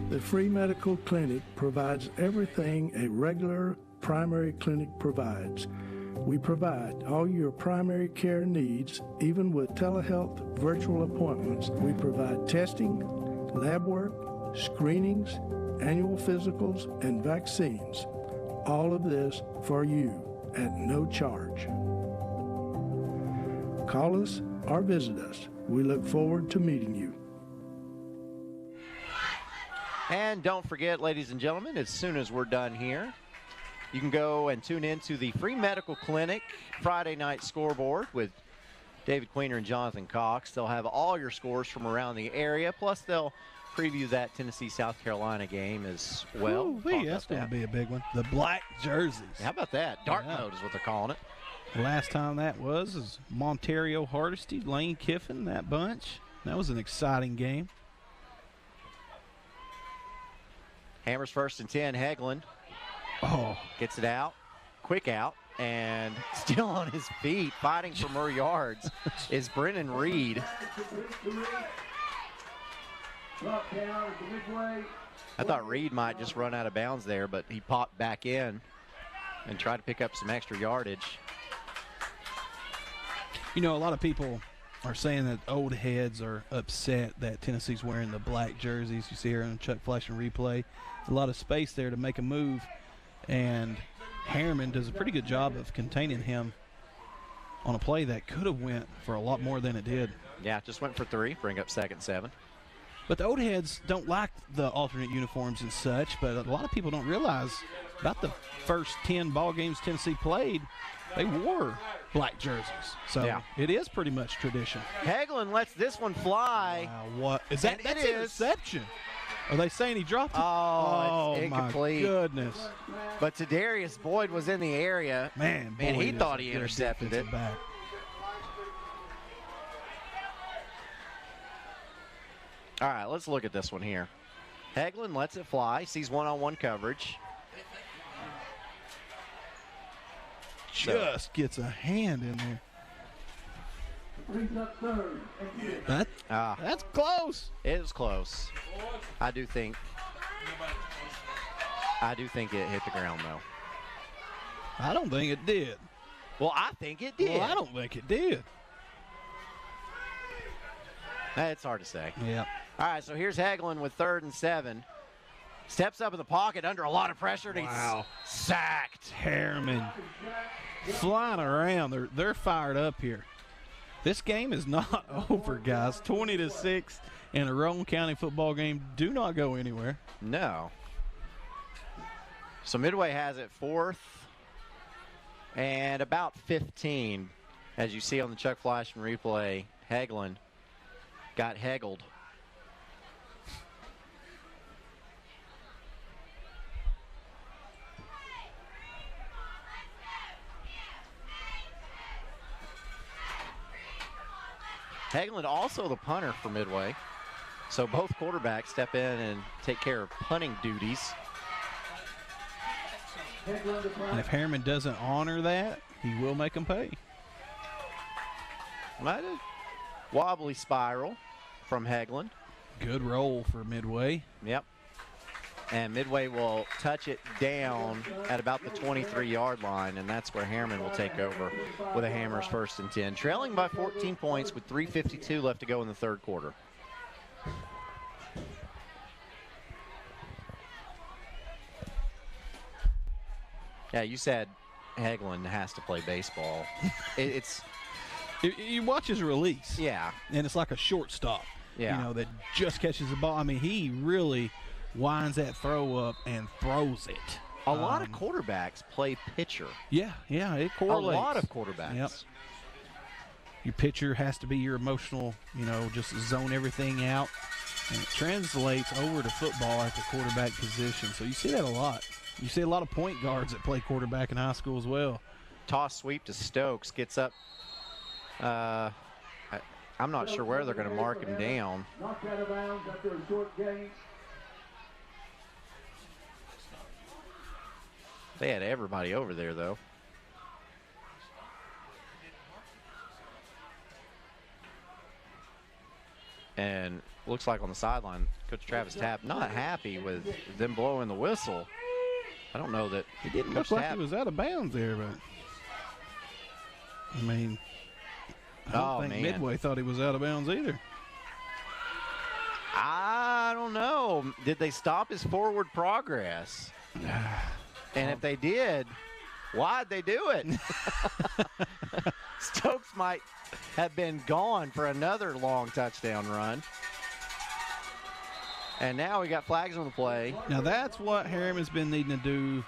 The free medical clinic provides everything a regular primary clinic provides. We provide all your primary care needs, even with telehealth virtual appointments. We provide testing, lab work, screenings, annual physicals, and vaccines. All of this for you at no charge. Call us or visit us. We look forward to meeting you. And don't forget, ladies and gentlemen, as soon as we're done here, you can go and tune in to the Free Medical Clinic Friday night scoreboard with David Queener and Jonathan Cox. They'll have all your scores from around the area, plus they'll preview that Tennessee-South Carolina game as well. That's going to be a big one. The black jerseys. How about that? Dark mode is what they're calling it. Last time that was Monterio Hardesty, Lane Kiffin, that bunch. That was an exciting game. Hammers 1st and 10. Heglin gets it out. Quick out. And still on his feet, fighting for more yards, is Brennan Reed. I thought Reed might just run out of bounds there, but he popped back in and tried to pick up some extra yardage. You know, a lot of people are saying that old heads are upset that Tennessee's wearing the black jerseys. You see here on the Chuck Fleishman replay. A lot of space there to make a move, and Harriman does a pretty good job of containing him on a play that could have went for a lot more than it did. Yeah, just went for 3, bring up 2nd and 7. But the old heads don't like the alternate uniforms and such, but a lot of people don't realize about the first 10 ball games Tennessee played, they wore black jerseys. So it is pretty much tradition. Heglin lets this one fly. What is that? That's interception. Are they saying he dropped it? Oh, it's incomplete. My goodness. But Tadarius Boyd was in the area. Man, he thought he intercepted it. Back. All right, let's look at this one here. Heglin lets it fly, sees one-on-one coverage. Just gets a hand in there. That's close. It was close. I do think it hit the ground, though. I don't think it did. Well, I think it did. Well, I don't think it did. It's hard to say. Yeah. All right, so here's Heglin with 3rd and 7. Steps up in the pocket under a lot of pressure. And he's sacked. Harriman flying around. They're fired up here. This game is not over, guys. 20-6 in a Roane County football game. Do not go anywhere. No. So Midway has it 4th and about 15. As you see on the Chuck Fleishman replay, Heglin got heggled. Heglin also the punter for Midway. So both quarterbacks step in and take care of punting duties. And if Harriman doesn't honor that, he will make them pay. Might have wobbly spiral from Heglin. Good roll for Midway. Yep. And Midway will touch it down at about the 23-yard line, and that's where Harriman will take over with a Hammers 1st and 10. Trailing by 14 points with 3:52 left to go in the 3rd quarter. Yeah, you said Heglin has to play baseball. You watch his release. Yeah. And it's like a shortstop. Yeah. You know, that just catches the ball. I mean, he really winds that throw up and throws it. A lot of quarterbacks play pitcher. Yeah, it correlates. A lot of quarterbacks. Yep. Your pitcher has to be your emotional, just zone everything out. And it translates over to football at the quarterback position. So you see that a lot. You see a lot of point guards that play quarterback in high school as well. Toss sweep to Stokes. Gets up. I'm not sure where they're going to mark him down. Knocked out of bounds after a short gain. They had everybody over there, though. And looks like on the sideline, Coach Travis Tapp not happy with them blowing the whistle. I don't know that it didn't look like he was out of bounds there, but I mean, I don't think Midway thought he was out of bounds either. I don't know. Did they stop his forward progress? And if they did, why'd they do it? Stokes might have been gone for another long touchdown run. And now we got flags on the play. Now that's what Harriman's been needing to do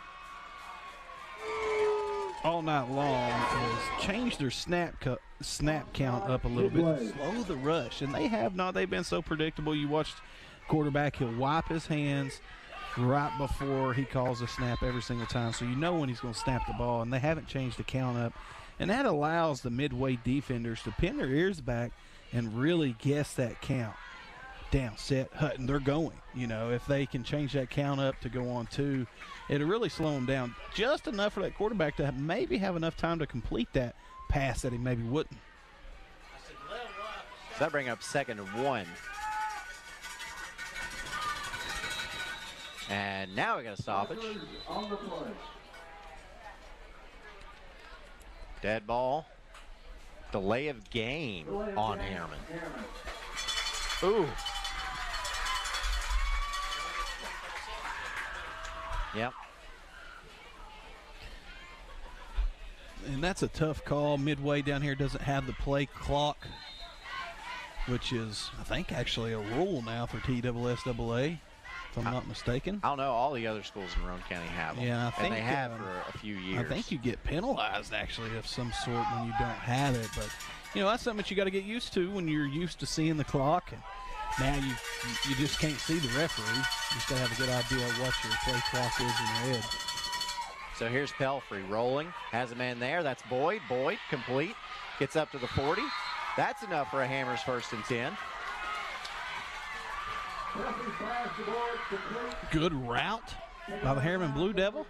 all night long, is change their snap count up a little bit, slow the rush, and they have not. They've been so predictable. You watched quarterback, he'll wipe his hands right before he calls a snap every single time, so you know when he's going to snap the ball, and they haven't changed the count up. And that allows the Midway defenders to pin their ears back and really guess that count. Down, set, Hutton, they're going. You know, if they can change that count up to go on 2, it'll really slow them down just enough for that quarterback to maybe have enough time to complete that pass that he maybe wouldn't. So that bring up 2nd and 1. And now we got a stoppage. Dead ball. Delay of game on Harriman. Ooh. Yep. And that's a tough call. Midway down here doesn't have the play clock, which is, I think, actually a rule now for TSSAA, if I'm not mistaken. I don't know. All the other schools in Roane County have them. Yeah, I think, and they have for a few years. I think you get penalized, actually, of some sort when you don't have it. But, you know, that's something that you got to get used to when you're used to seeing the clock. And now you just can't see the referee. You just got to have a good idea of what your play clock is in your head. So here's Pelfrey rolling. Has a man there. That's Boyd. Boyd, complete. Gets up to the 40. That's enough for a Hammers 1st and 10. Good route by the Harriman Blue Devil.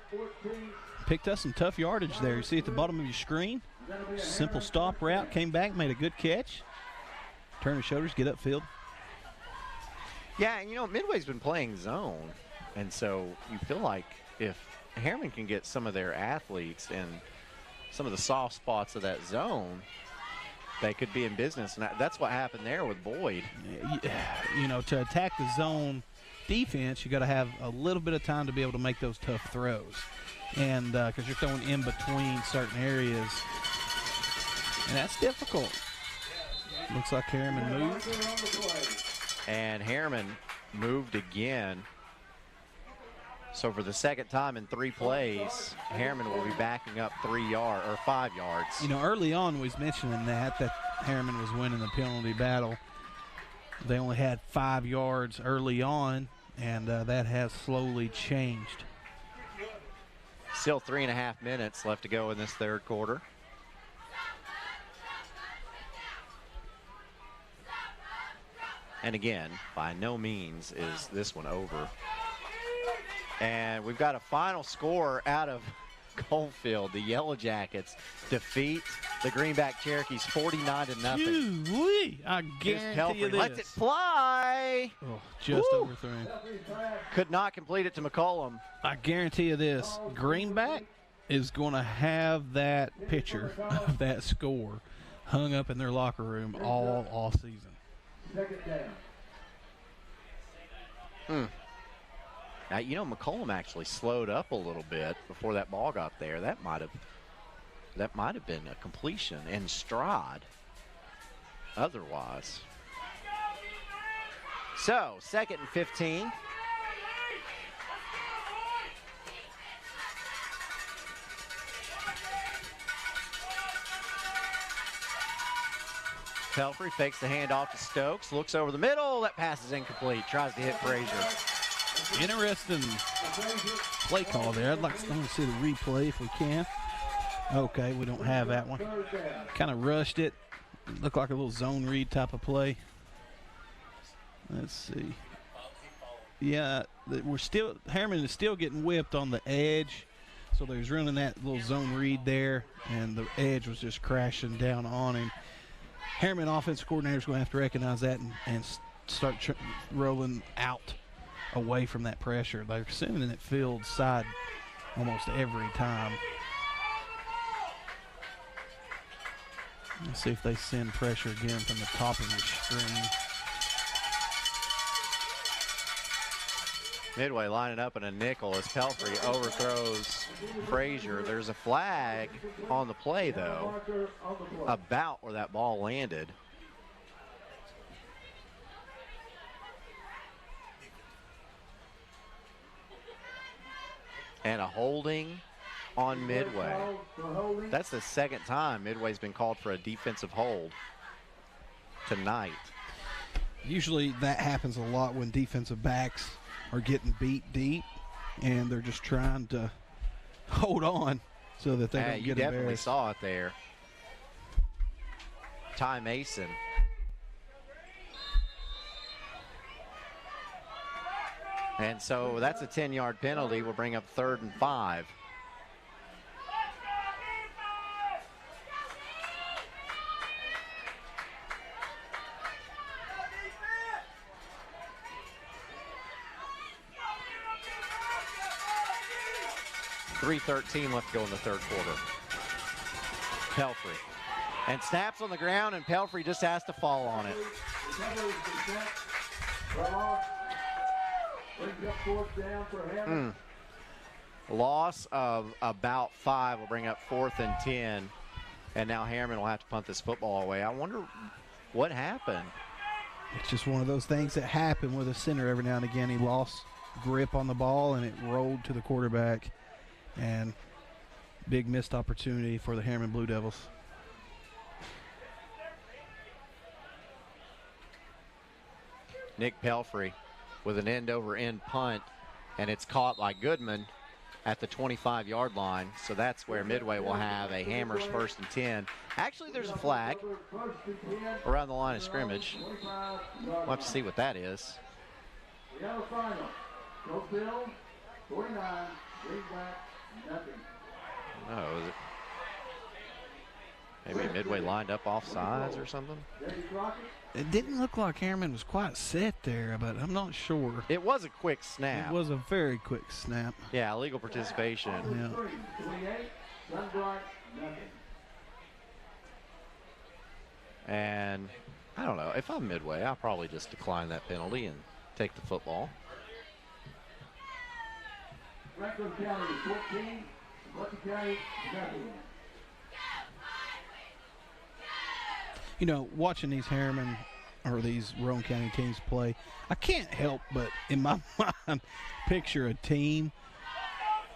Picked up some tough yardage there. You see at the bottom of your screen. Simple stop route. Came back, made a good catch. Turn his shoulders, get upfield. Yeah, and you know, Midway's been playing zone. And so you feel like if Harriman can get some of their athletes in some of the soft spots of that zone, they could be in business. And that's what happened there with Boyd. You know, to attack the zone defense, you got to have a little bit of time to be able to make those tough throws. And because you're throwing in between certain areas. And that's difficult. Looks like Harriman moved. And Harriman moved again. So for the 2nd time in 3 plays, Harriman will be backing up 5 yards. You know, early on we was mentioning that Harriman was winning the penalty battle. They only had 5 yards early on, and that has slowly changed. Still 3.5 minutes left to go in this 3rd quarter. And again, by no means is this one over. And we've got a final score out of Goldfield. The Yellow Jackets defeat the Greenback Cherokees 49-0. Woo-wee. I guarantee you this. Lets it fly. Oh, just overthrown. Could not complete it to McCollum. I guarantee you this. Greenback is going to have that picture of that score hung up in their locker room all off season. Now, you know, McCollum actually slowed up a little bit before that ball got there. That might have been a completion in stride otherwise. So, 2nd and 15. Pelfrey fakes the handoff to Stokes, looks over the middle. That pass is incomplete. Tries to hit Frazier. Interesting play call there. I'd like to see the replay if we can. Okay, we don't have that one. Kind of rushed it. Looked like a little zone read type of play. Let's see. Yeah, Harriman is still getting whipped on the edge. So they was running that little zone read there, and the edge was just crashing down on him. Harriman offensive coordinator is going to have to recognize that and start rolling out away from that pressure. They're sending it field side almost every time. Let's see if they send pressure again from the top of your screen. Midway lining up in a nickel as Pelfrey overthrows Frazier. There's a flag on the play, though, about where that ball landed. And a holding on Midway. That's the 2nd time Midway's been called for a defensive hold tonight. Usually that happens a lot when defensive backs are getting beat deep, and they're just trying to hold on so that they don't get you definitely embarrassed. saw it there. Ty Mason. And so that's a 10-yard penalty. We'll bring up 3rd and 5. .3:13 left to go in the third quarter. Pelfrey. And snaps on the ground, and Pelfrey just has to fall on it. Loss of about 5 will bring up 4th and 10. And now Harriman will have to punt this football away. I wonder what happened. It's just one of those things that happen with a center every now and again. He lost grip on the ball, and it rolled to the quarterback. And big missed opportunity for the Harriman Blue Devils. Nick Pelfrey with an end-over-end punt, and it's caught by Goodman at the 25-yard line. So that's where Midway will have a Hammers 1st and 10. Actually, there's a flag around the line of scrimmage. We'll have to see what that is. We have a final. Go Bill, 49, bring back nothing. No, is it maybe Midway lined up off sides or something? It didn't look like Harriman was quite set there, but I'm not sure. It was a quick snap. It was a very quick snap. Yeah, illegal participation. Yeah. And I don't know. If I'm Midway, I'll probably just decline that penalty and take the football. Franklin County 14, Lucky County nothing. You know, watching these Harriman or these Roane County teams play, I can't help but, in my mind, picture a team,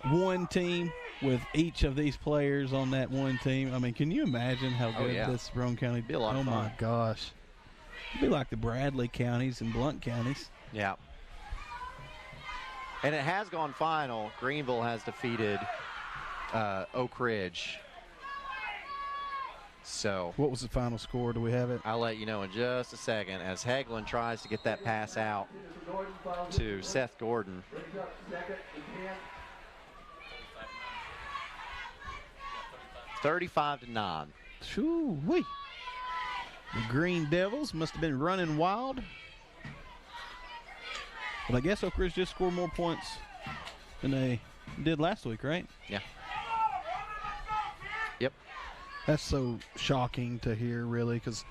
one team with each of these players on that one team. I mean, can you imagine how good this Roane County be? A lot of fun. My gosh. It'd be like the Bradley counties and Blount counties. Yeah. And it has gone final. Greenville has defeated Oak Ridge. So what was the final score? Do we have it? I'll let you know in just a second as Hagelin tries to get that pass out to Seth Gordon. 35-9. Shoo-wee. The Green Devils must have been running wild. But I guess Oak Ridge just scored more points than they did last week, right? Yeah. Yep. That's so shocking to hear, really, because,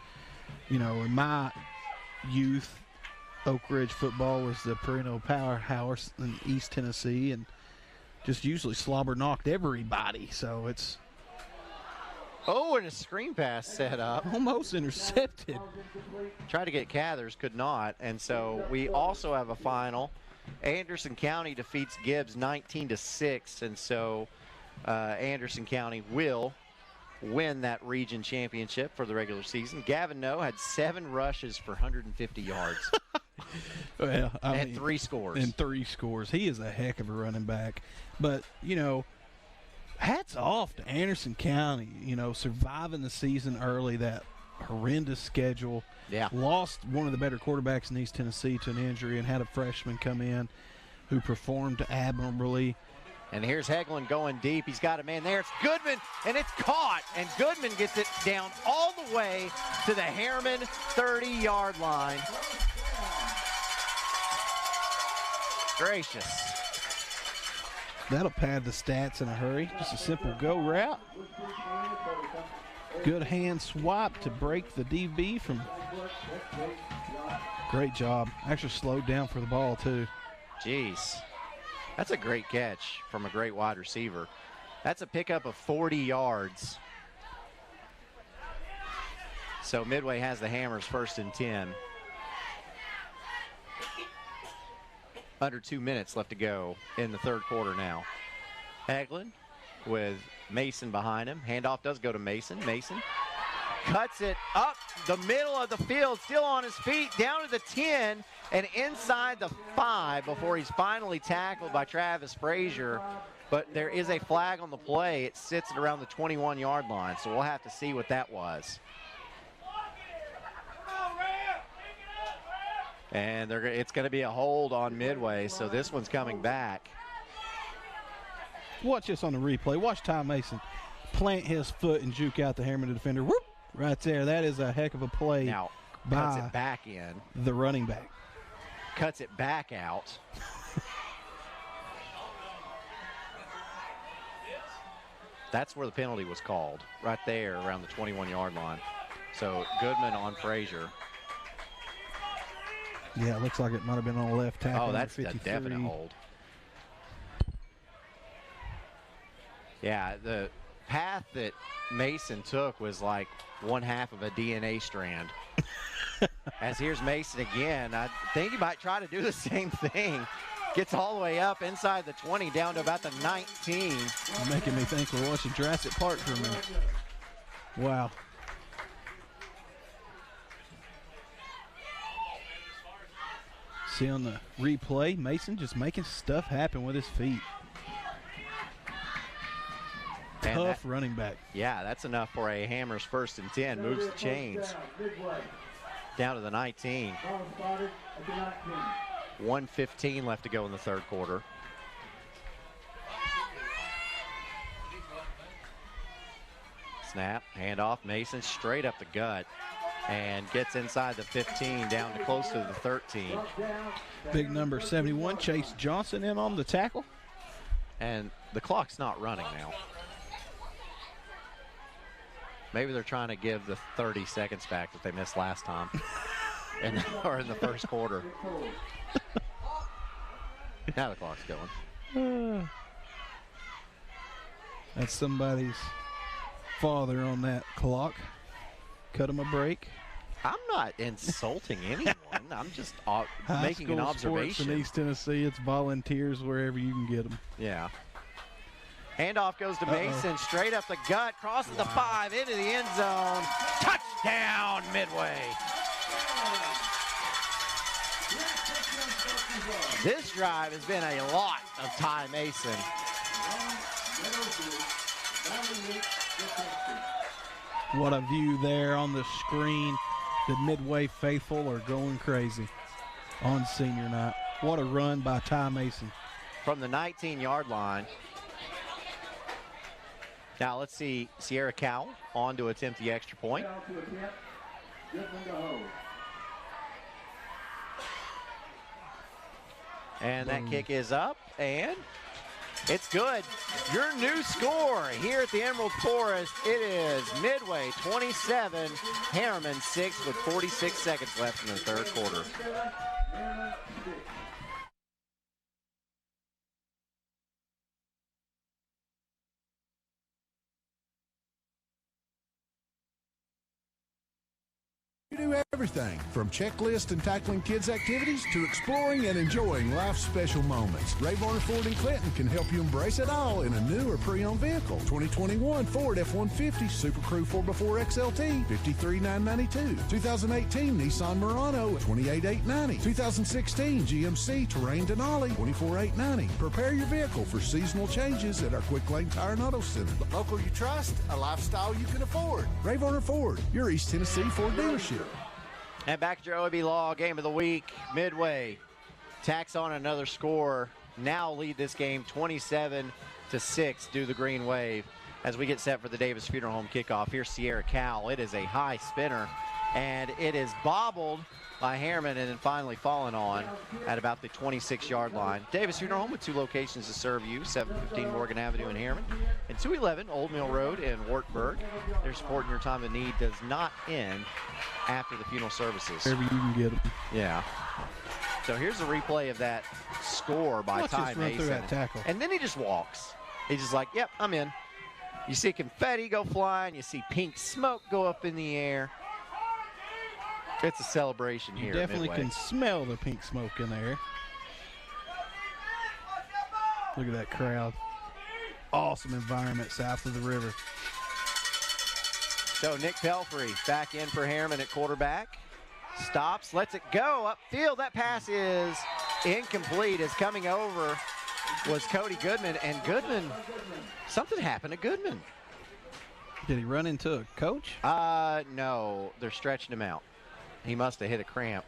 you know, in my youth, Oak Ridge football was the perennial powerhouse in East Tennessee and just usually slobber knocked everybody. So it's. Oh, and a screen pass set up. Almost intercepted. Tried to get Cathers, could not. And so we also have a final. Anderson County defeats Gibbs 19-6. And so Anderson County will win that region championship for the regular season. Gavin Noe had 7 rushes for 150 yards. Well, I mean, 3 scores. And 3 scores. He is a heck of a running back. But, you know, hats off to Anderson County, you know, surviving the season early, that horrendous schedule. Yeah. Lost one of the better quarterbacks in East Tennessee to an injury and had a freshman come in who performed admirably. And here's Hagelin going deep. He's got a man there. It's Goodman, and it's caught. And Goodman gets it down all the way to the Harriman 30-yard line. Gracious. That'll pad the stats in a hurry. Just a simple go route. Good hand swap to break the DB from. Great job. Actually slowed down for the ball, too. Jeez. That's a great catch from a great wide receiver. That's a pickup of 40 yards. So Midway has the Hammers 1st and 10. Under 2 minutes left to go in the third quarter now. Hagelin with Mason behind him. Handoff does go to Mason. Mason cuts it up the middle of the field, still on his feet, down to the 10 and inside the 5 before he's finally tackled by Travis Frazier. But there is a flag on the play. It sits at around the 21-yard line, so we'll have to see what that was. And it's going to be a hold on Midway, so this one's coming back. Watch this on the replay. Watch Ty Mason plant his foot and juke out the Harriman defender. Whoop! Right there. That is a heck of a play. Now, cuts it back in. The running back. Cuts it back out. That's where the penalty was called, right there around the 21-yard line. So Goodman on Frazier. Yeah, it looks like it might have been on the left tackle. Oh, that's a definite hold. Yeah, the path that Mason took was like one half of a DNA strand. As here's Mason again. I think he might try to do the same thing. Gets all the way up inside the 20, down to about the 19. You're making me think we're watching Jurassic Park for a minute. Wow. See on the replay, Mason just making stuff happen with his feet. And tough running back. Yeah, that's enough for a Hammers 1st and 10. Moves the chains down to the 19. 1:15 left to go in the third quarter. Snap, handoff, Mason straight up the gut and gets inside the 15 down to close to the 13. Big number 71, Chase Johnson in on the tackle. And the clock's not running now. Maybe they're trying to give the 30 seconds back that they missed last time. Or in the first quarter. Now the clock's going. That's somebody's father on that clock. Cut him a break. I'm not insulting anyone. I'm just making an observation. Sports in East Tennessee, it's volunteers wherever you can get them. Yeah. Handoff goes to Mason, straight up the gut, crosses the 5, into the end zone. Touchdown, Midway. This drive has been a lot of Ty Mason. What a view there on the screen. The Midway faithful are going crazy on senior night. What a run by Ty Mason. From the 19-yard line. Now let's see Sierra Cowell on to attempt the extra point. And that kick is up, and it's good. Your new score here at the Emerald Forest, it is Midway 27, Harriman 6 with 46 seconds left in the third quarter. We do everything from checklist and tackling kids' activities to exploring and enjoying life's special moments. Ray Varner Ford in Clinton can help you embrace it all in a new or pre-owned vehicle. 2021 Ford F-150 Super Crew 4x4 XLT, $53,992. 2018 Nissan Murano, $28,890. 2016 GMC Terrain Denali, $24,890. Prepare your vehicle for seasonal changes at our Quick Lane Tire and Auto Center. Local you trust, a lifestyle you can afford. Ray Varner Ford, your East Tennessee Ford dealership. And back at your OEB Law Game of the Week, Midway tacks on another score. Now lead this game 27-6 due to the Green Wave as we get set for the Davis Funeral Home kickoff. Here's Sierra Cowell. It is a high spinner, and it is bobbled by Harriman and then finally fallen on at about the 26-yard line. Davis Funeral Home with 2 locations to serve you, 715 Morgan Avenue in Harriman and 211 Old Mill Road in Wartburg. Their support in your time of need does not end after the funeral services. Wherever you can get them. Yeah. So here's a replay of that score by Ty Mason. That tackle. And then he just walks. He's just like, yep, I'm in. You see confetti go flying. You see pink smoke go up in the air. It's a celebration here. You definitely can smell the pink smoke in there. Look at that crowd. Awesome environment south of the river. So Nick Pelfrey back in for Harriman at quarterback. Stops, lets it go upfield. That pass is incomplete. As coming over was Cody Goodman, and Goodman, something happened to Goodman. Did he run into a coach? No, they're stretching him out. He must have hit a cramp.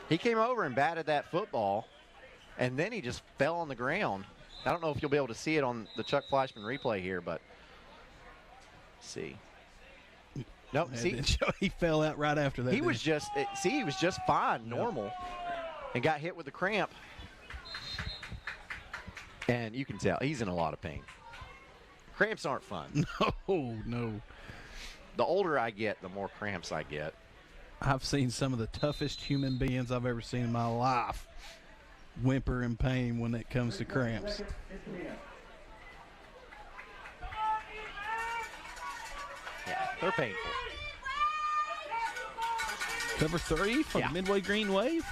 He came over and batted that football, and then he just fell on the ground. I don't know if you'll be able to see it on the Chuck Fleischman replay here, but let's see. Nope, see, he fell out right after that. He was just, he was just fine, normal, and got hit with the cramp. And you can tell he's in a lot of pain. Cramps aren't fun. No. The older I get, the more cramps I get. I've seen some of the toughest human beings I've ever seen in my life whimper in pain when it comes to cramps. Yeah, they're painful. Cover 3 from Midway Green Wave.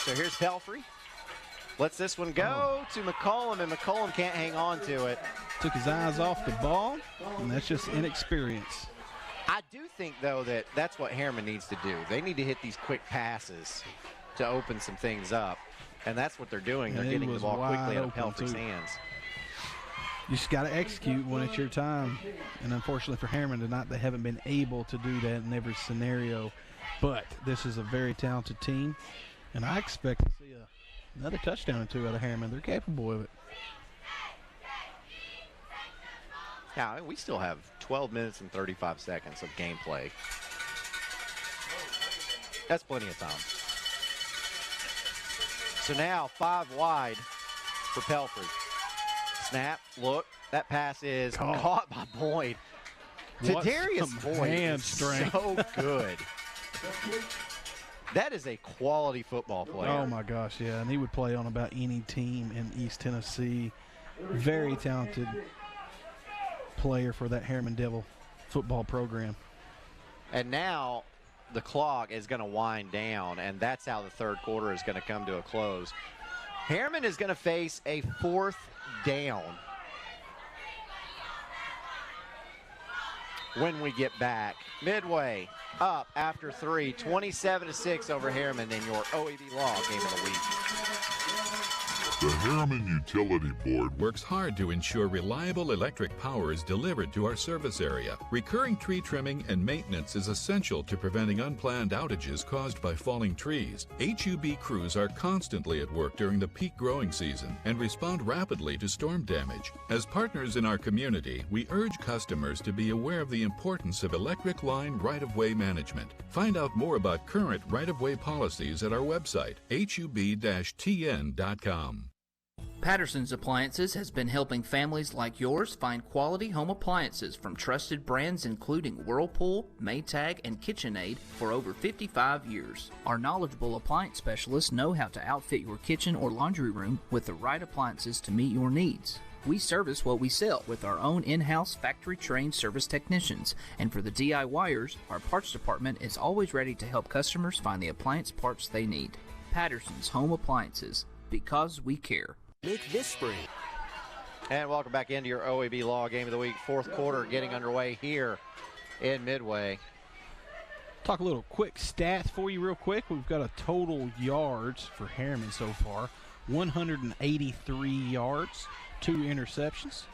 So here's Pelfrey. Lets this one go to McCollum, and McCollum can't hang on to it. Took his eyes off the ball, and that's just inexperience. I do think, though, that that's what Harriman needs to do. They need to hit these quick passes to open some things up, and that's what they're doing. They're getting the ball quickly out of Pelfrey's hands. You just got to execute when it's your time. And unfortunately for Harriman tonight, they haven't been able to do that in every scenario. But this is a very talented team, and I expect to see another touchdown or two out of Harriman. They're capable of it. Yeah, we still have 12 minutes and 35 seconds of gameplay. That's plenty of time. So now 5 wide for Pelfrey. Snap, look, that pass is caught by Boyd. Darius Boyd is so good. That is a quality football player. Oh, my gosh, yeah, and he would play on about any team in East Tennessee. Very talented player for that Harriman Devil football program. And now the clock is going to wind down, and that's how the third quarter is going to come to a close. Harriman is going to face a 4th down when we get back. Midway up after 3, 27-6 over Harriman in your OEB Law Game of the Week. The Harriman Utility Board works hard to ensure reliable electric power is delivered to our service area. Recurring tree trimming and maintenance is essential to preventing unplanned outages caused by falling trees. HUB crews are constantly at work during the peak growing season and respond rapidly to storm damage. As partners in our community, we urge customers to be aware of the importance of electric line right-of-way management. Find out more about current right-of-way policies at our website, hub-tn.com. Patterson's Appliances has been helping families like yours find quality home appliances from trusted brands including Whirlpool, Maytag, and KitchenAid for over 55 years. Our knowledgeable appliance specialists know how to outfit your kitchen or laundry room with the right appliances to meet your needs. We service what we sell with our own in-house factory-trained service technicians, and for the DIYers, our parts department is always ready to help customers find the appliance parts they need. Patterson's Home Appliances, because we care. Make this spring. And welcome back into your OEB Law Game of the Week. 4th quarter getting underway here in Midway. Talk a little quick stats for you real quick. We've got a total yards for Harriman so far, 183 yards, 2 interceptions.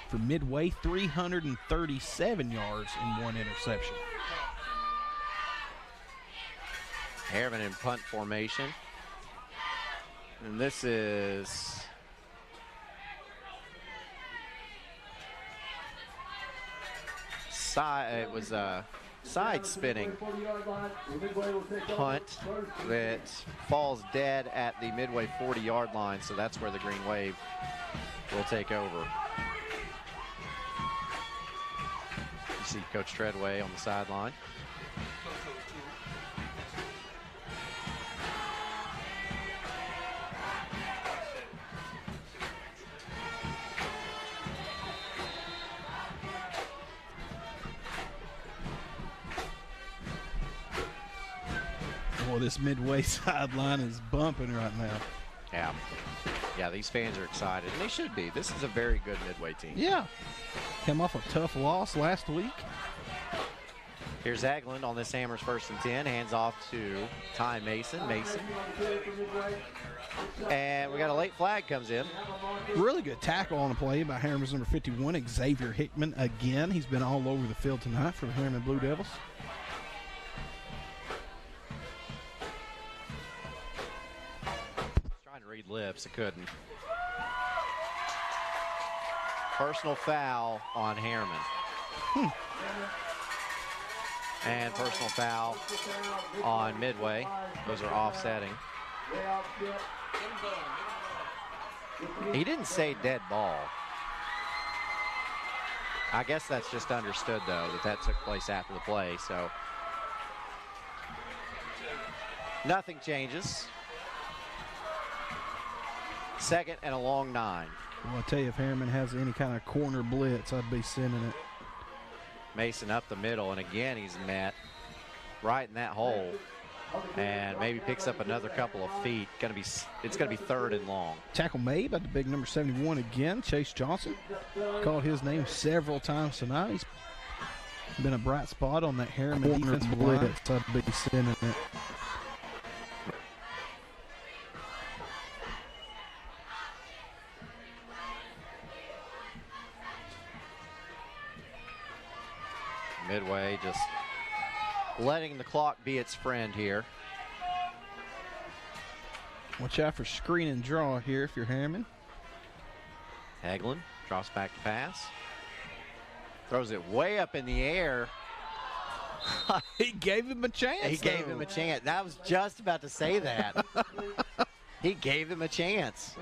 For Midway, 337 yards and 1 interception. Harriman in punt formation. And this is it was a side spinning punt that falls dead at the Midway 40-yard line, so that's where the Green Wave will take over. You see Coach Treadway on the sideline. Boy, this Midway sideline is bumping right now. Yeah. Yeah, these fans are excited, and they should be. This is a very good Midway team. Yeah. Came off a tough loss last week. Here's Eglin on this Hammers 1st and 10. Hands off to Ty Mason. And we got a late flag comes in. Really good tackle on the play by Harriman's number 51, Xavier Hickman. Again, he's been all over the field tonight for the Harriman Blue Devils. Trying to read lips, I couldn't. Personal foul on Harriman. And personal foul on Midway. Those are offsetting. He didn't say dead ball. I guess that's just understood, though, that took place after the play, so nothing changes. 2nd and a long 9. Well, I tell you, if Harriman has any kind of corner blitz, I'd be sending it. Mason up the middle, and again he's met right in that hole, and maybe picks up another couple of feet. It's gonna be 3rd and long. Tackle made by the big number 71 again, Chase Johnson. Called his name several times tonight. He's been a bright spot on that Harriman defensive line. I'd be sending it. Midway just letting the clock be its friend here. Watch out for screen and draw here if you're Harriman. Eglin drops back to pass. Throws it way up in the air. He gave him a chance. He gave him a chance. I was just about to say that. He gave him a chance.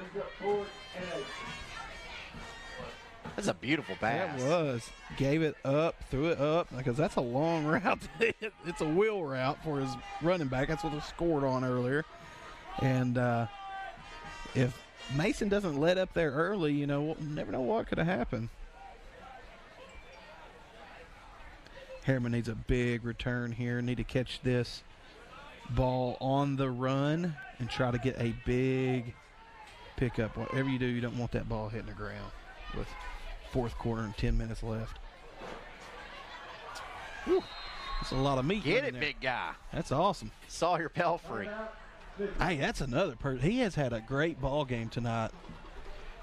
That's a beautiful pass. It was. Gave it up, threw it up, because that's a long route. It's a wheel route for his running back. That's what they scored on earlier. And if Mason doesn't let up there early, you know, we'll never know what could have happened. Harriman needs a big return here. Need to catch this ball on the run and try to get a big pickup. Whatever you do, you don't want that ball hitting the ground with 4th quarter and 10 minutes left. Whew, that's a lot of meat. Get it, big guy. That's awesome. Sawyer Pelfrey. Hey, that's another person. He has had a great ball game tonight.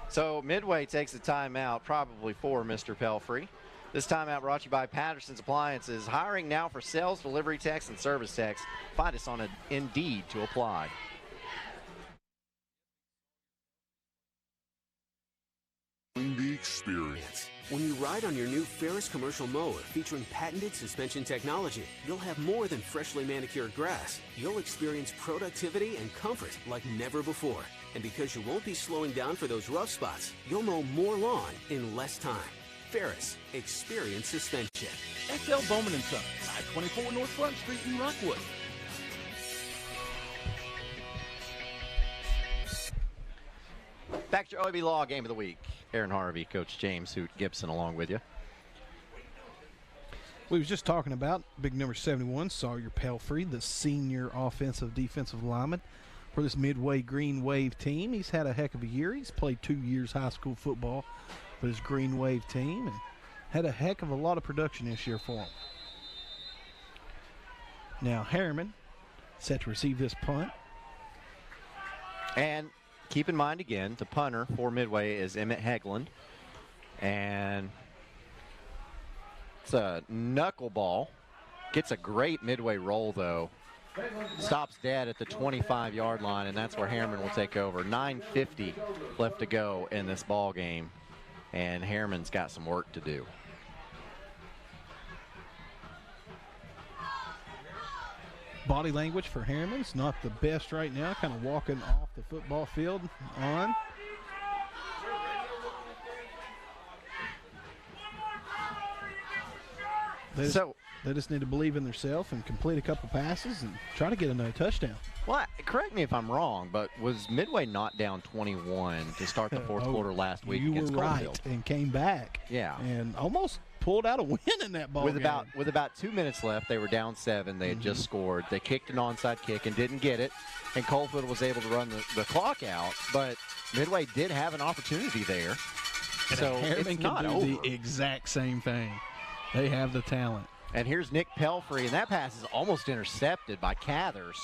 So Midway takes a timeout, probably for Mr. Pelfrey. This timeout brought to you by Patterson's Appliances. Hiring now for sales, delivery techs, and service techs. Find us on Indeed to apply. The experience. When you ride on your new Ferris commercial mower featuring patented suspension technology, you'll have more than freshly manicured grass. You'll experience productivity and comfort like never before. And because you won't be slowing down for those rough spots, you'll mow more lawn in less time. Ferris, experience suspension. XL Bowman & Sons, 524 North Front Street in Rockwood. Back to your OEB Law Game of the Week. Aaron Harvey, Coach James Hoot Gibson along with you. We was just talking about big number 71, Sawyer Pelfrey, the senior defensive lineman for this Midway Green Wave team. He's had a heck of a year. He's played 2 years high school football for his Green Wave team and had a heck of a lot of production this year for him. Now Harriman set to receive this punt. And keep in mind again, the punter for Midway is Emmett Hegland. And it's a knuckleball. Gets a great Midway roll, though. Stops dead at the 25-yard line, and that's where Harriman will take over. 9:50 left to go in this ball game, and Harriman's got some work to do. Body language for Harriman's not the best right now, kind of walking off the football field on. They just need to believe in themselves and complete a couple passes and try to get another touchdown. Well, correct me if I'm wrong, but was Midway not down 21 to start the fourth quarter last week against You were right Coalfield? and came back. Yeah. And almost pulled out a win in that ball with game. With about 2 minutes left, they were down 7. They had just scored. They kicked an onside kick and didn't get it, and Coalfield was able to run the clock out. But Midway did have an opportunity there. And so Harriman it's can not do over. the exact same thing. They have the talent. And here's Nick Pelfrey, and that pass is almost intercepted by Cathers.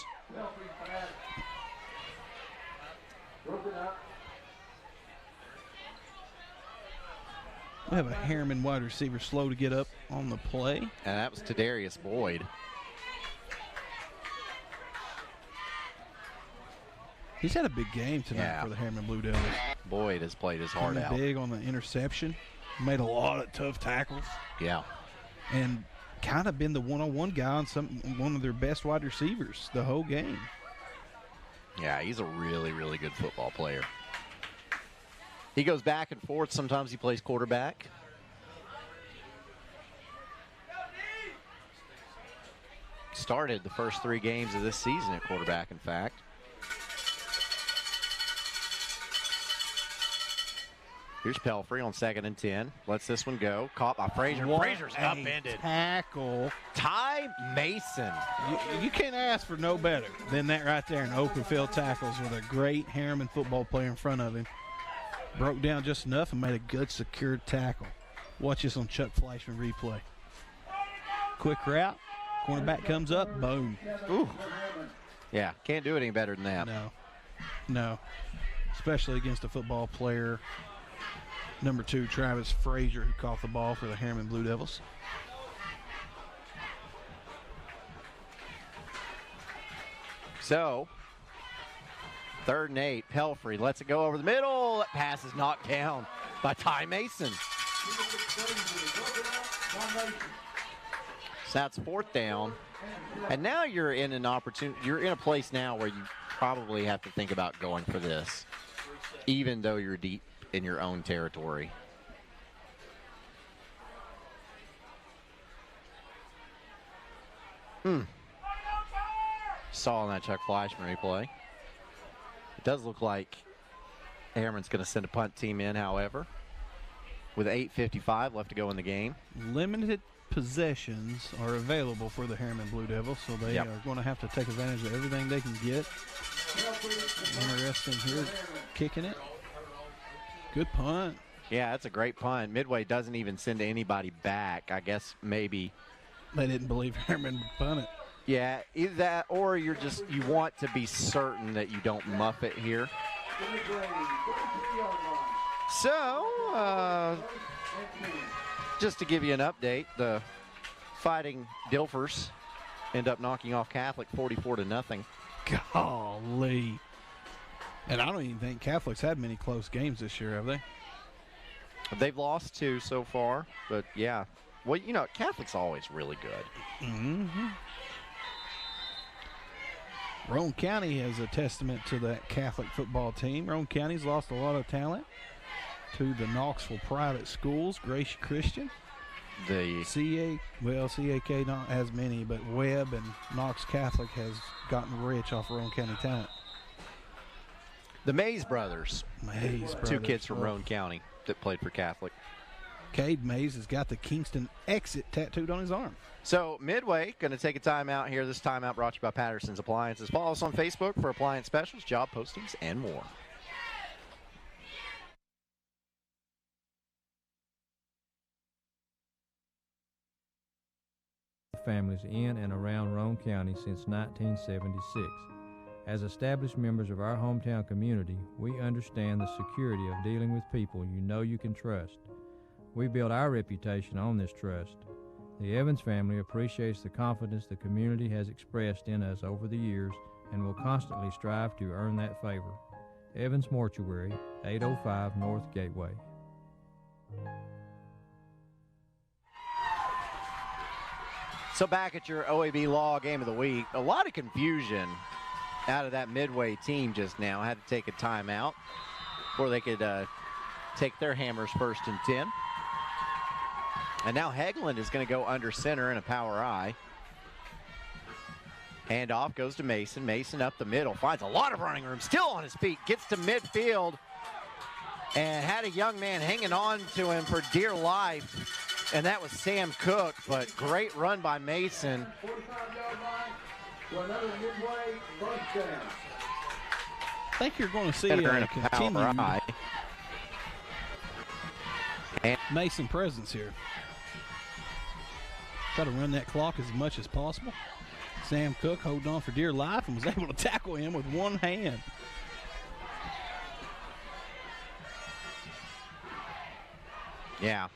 We have a Harriman wide receiver slow to get up on the play. And that was Tadarius Boyd. He's had a big game tonight for the Harriman Blue Devils. Boyd has played his heart out. Big on the interception. Made a lot of tough tackles. Yeah. And kind of been the one-on-one guy on one of their best wide receivers the whole game. Yeah, he's a really, really good football player. He goes back and forth. Sometimes he plays quarterback. Started the first 3 games of this season at quarterback, in fact. Here's Pelfrey on 2nd and 10. Lets this one go. Caught by Frazier. Frazier's upended. Tackle. Ty Mason. You can't ask for no better than that right there in open field tackles with a great Harriman football player in front of him. Broke down just enough and made a good secured tackle. Watch this on Chuck Fleischman replay. Quick route. Cornerback comes up. Boom. Ooh. Yeah, can't do it any better than that. No. Especially against a football player. Number 2, Travis Frazier, who caught the ball for the Harriman Blue Devils. So, 3rd and 8, Pelfrey lets it go over the middle. That pass is knocked down by Ty Mason. So that's 4th down. And now you're in an opportunity, you're in a place now where you probably have to think about going for this, even though you're deep in your own territory. Saw on that Chuck Fleischman replay. It does look like Harriman's going to send a punt team in, however, with 8:55 left to go in the game. Limited possessions are available for the Harriman Blue Devils, so they are going to have to take advantage of everything they can get. Interesting here, kicking it. Good punt. Yeah, that's a great punt. Midway doesn't even send anybody back. I guess maybe they didn't believe Harriman would punt it. Yeah, either that or you want to be certain that you don't muff it here. So, just to give you an update, the Fighting Dilfers end up knocking off Catholic 44-0. Golly. And I don't even think Catholic's had many close games this year, have they? They've lost 2 so far, but yeah. Well, you know, Catholic's always really good. Mm-hmm. Roane County is a testament to that Catholic football team. Roane County's lost a lot of talent to the Knoxville private schools, Grace Christian. The CAK not as many, but Webb and Knox Catholic has gotten rich off Roane County talent. The Mays brothers. 2 kids from Roane County that played for Catholic. Cade Mays has got the Kingston exit tattooed on his arm. So Midway going to take a timeout here. This timeout brought to you by Patterson's Appliances. Follow us on Facebook for appliance specials, job postings, and more. Families in and around Roane County since 1976. As established members of our hometown community, we understand the security of dealing with people you know you can trust. We build our reputation on this trust. The Evans family appreciates the confidence the community has expressed in us over the years and will constantly strive to earn that favor. Evans Mortuary, 805 North Gateway. So back at your OEB Law Game of the Week, a lot of confusion out of that Midway team just now. Had to take a timeout before they could take their hammers 1st and 10. And now Hegland is going to go under center in a power I. Handoff goes to Mason. Mason up the middle, finds a lot of running room, still on his feet, gets to midfield, and had a young man hanging on to him for dear life. And that was Sam Cook, but great run by Mason. 45-yard line for another Midway first down. I think you're going to see a continued power and Mason presence here. Try to run that clock as much as possible. Sam Cook holding on for dear life and was able to tackle him with one hand. Yeah.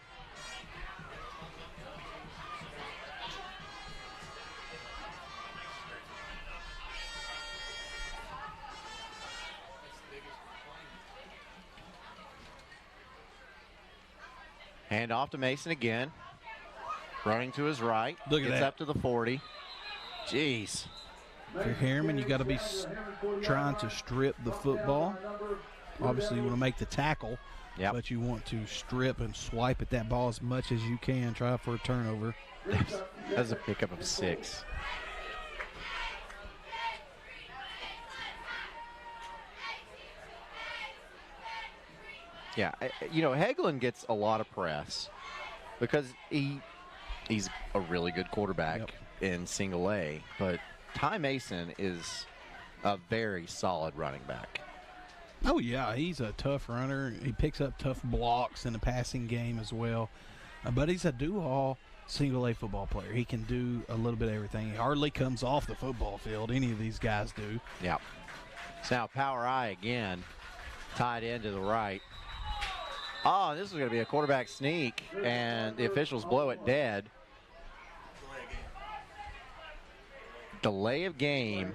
Hand off to Mason again. Running to his right. Look at Gets that. up to the 40. Jeez. If you're Harriman, you got to be trying to strip the football. Obviously, you want to make the tackle, but you want to strip and swipe at that ball as much as you can. Try for a turnover. That's a pickup of 6. Yeah, you know, Hagelin gets a lot of press because he's a really good quarterback in single A, but Ty Mason is a very solid running back. Oh, yeah, he's a tough runner. He picks up tough blocks in the passing game as well. But he's a do-all single A football player. He can do a little bit of everything. He hardly comes off the football field. Any of these guys do. Yeah. So now power I again, tied in to the right. Oh, this is going to be a quarterback sneak, and the officials blow it dead. Delay of game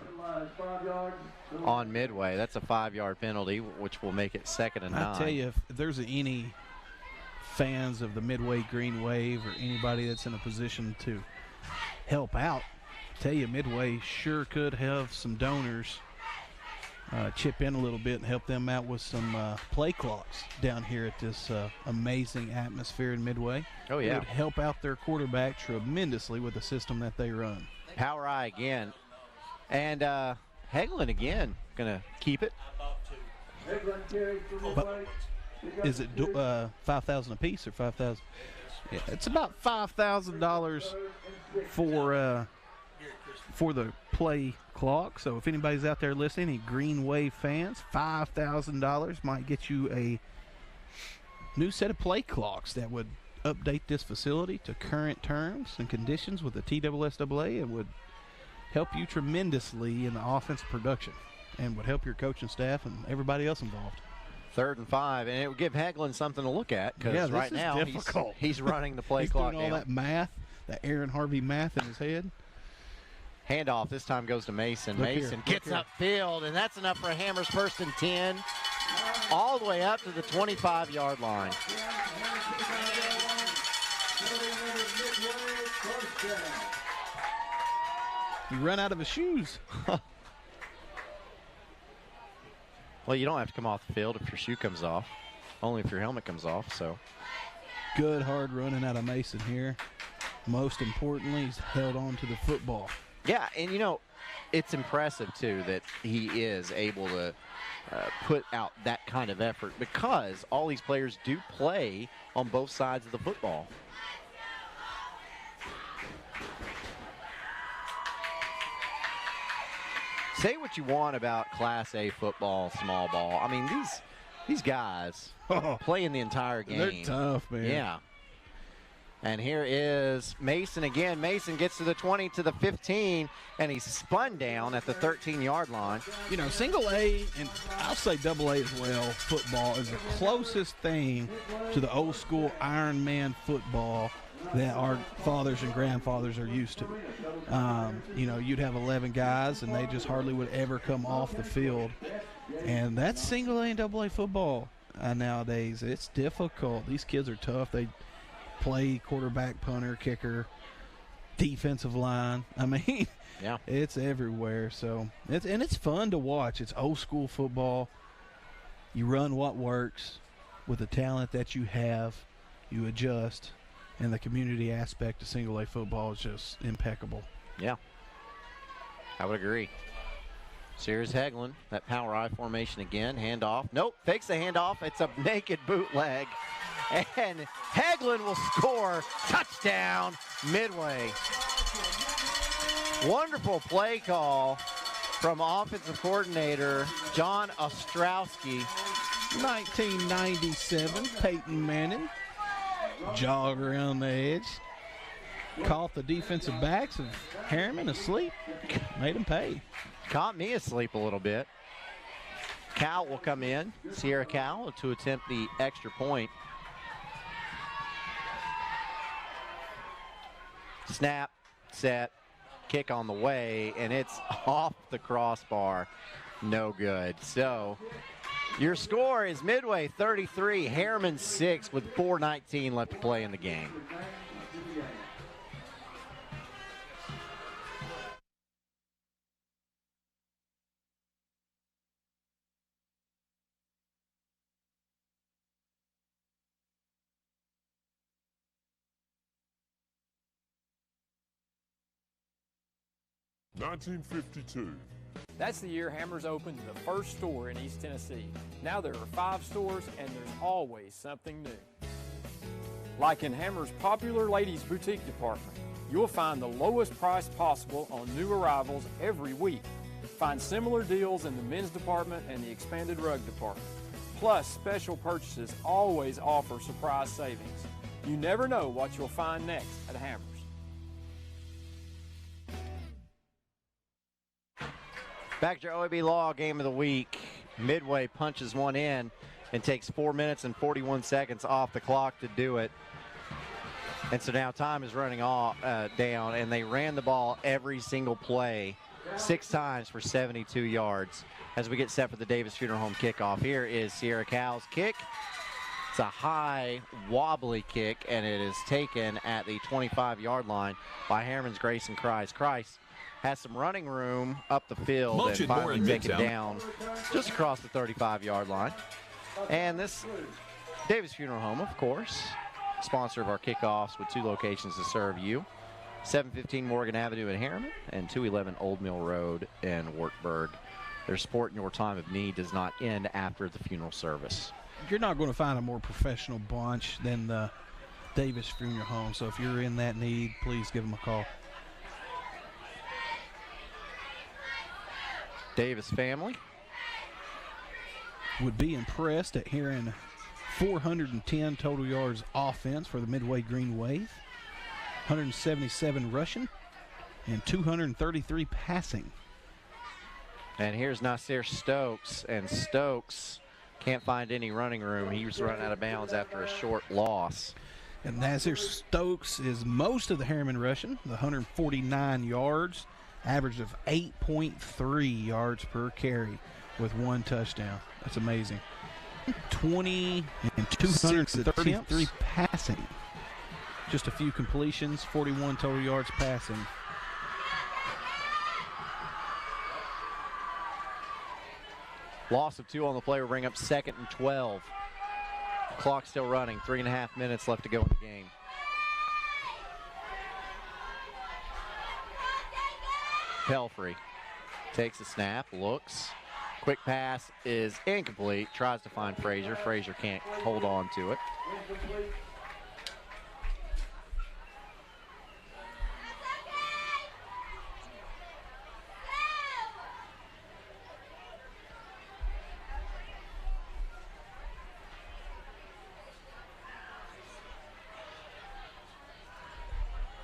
on Midway. That's a 5-yard penalty, which will make it 2nd and 9. I tell you, if there's any fans of the Midway Green Wave or anybody that's in a position to help out, I tell you, Midway sure could have some donors chip in a little bit and help them out with some play clocks down here at this amazing atmosphere in Midway. Oh, yeah. It would help out their quarterback tremendously with the system that they run. Power I again. And Hagelin again going to keep it. But is it $5,000 a piece or $5,000? Yeah, it's about $5,000 for the play clock. So if anybody's out there listening, any Green Wave fans, $5,000 might get you a new set of play clocks that would update this facility to current terms and conditions with the TSSAA and would help you tremendously in the offensive production and would help your coaching staff and everybody else involved. 3rd and 5, and it would give Hagelin something to look at because right now he's running the play clock doing all that math, that Aaron Harvey math in his head. Handoff this time goes to Mason. Look Mason here, gets upfield, and that's enough for Hammers 1st and 10, all the way up to the 25-yard line. He ran out of his shoes. Well, you don't have to come off the field if your shoe comes off, only if your helmet comes off. So good hard running out of Mason here. Most importantly, he's held on to the football. Yeah, and you know, it's impressive too that he is able to put out that kind of effort because all these players do play on both sides of the football. Say what you want about Class A football, small ball. I mean, these guys playing the entire game. They're tough, man. Yeah. And here is Mason again. Mason gets to the 20, to the 15, and he's spun down at the 13-yard line. You know, single A, and I'll say double A as well, football is the closest thing to the old school Iron Man football that our fathers and grandfathers are used to. You know, you'd have 11 guys, and they just hardly would ever come off the field. And that's single A and double A football nowadays. It's difficult. These kids are tough. They play quarterback, punter, kicker, defensive line. I mean, yeah, it's everywhere. So it's fun to watch. It's old school football. You run what works with the talent that you have. You adjust, and the community aspect of single A football is just impeccable. Yeah, I would agree. So here's Hagelin, that power I formation again. Handoff. Nope, fakes the handoff. It's a naked bootleg And Hagelin will score. Touchdown, Midway. Wonderful play call from offensive coordinator John Ostrowski. 1997, Peyton Manning. Jog around the edge. Caught the defensive backs of Harriman asleep. Made them pay. Caught me asleep a little bit. Cal will come in. Sierra Cal to attempt the extra point. Snap, set, kick on the way, and it's off the crossbar. No good. So your score is Midway 33, Harriman 6 with 4:19 left to play in the game. $19.52. That's the year Hammers opened the first store in East Tennessee. Now there are 5 stores and there's always something new. Like in Hammers' popular ladies boutique department, you'll find the lowest price possible on new arrivals every week. Find similar deals in the men's department and the expanded rug department. Plus, special purchases always offer surprise savings. You never know what you'll find next at Hammers. Back to your OEB Law game of the week. Midway punches one in and takes 4 minutes and 41 seconds off the clock to do it. And so now time is running down, and they ran the ball every single play 6 times for 72 yards. As we get set for the Davis Funeral Home kickoff, here is Sierra Cal's kick. It's a high, wobbly kick, and it is taken at the 25-yard line by Harriman's Grayson Kreis. Kreis has some running room up the field and finally taken down just across the 35-yard line. And this Davis Funeral Home, of course, sponsor of our kickoffs with 2 locations to serve you. 715 Morgan Avenue in Harriman and 211 Old Mill Road in Wartburg. Their support in your time of need does not end after the funeral service. You're not going to find a more professional bunch than the Davis Funeral Home. So if you're in that need, please give them a call. Davis family would be impressed at hearing 410 total yards offense for the Midway Green Wave, 177 rushing, and 233 passing. And here's Nasir Stokes, and Stokes can't find any running room. He was running out of bounds after a short loss. And Nasir Stokes is most of the Harriman rushing, the 149 yards, average of 8.3 yards per carry with 1 touchdown. That's amazing. 20 and 233 passing. Just a few completions, 41 total yards passing. Loss of 2 on the play will bring up 2nd and 12. Clock still running, 3.5 minutes left to go in the game. Pelfrey takes a snap, looks. Quick pass is incomplete. Tries to find Frazier. Frazier can't hold on to it.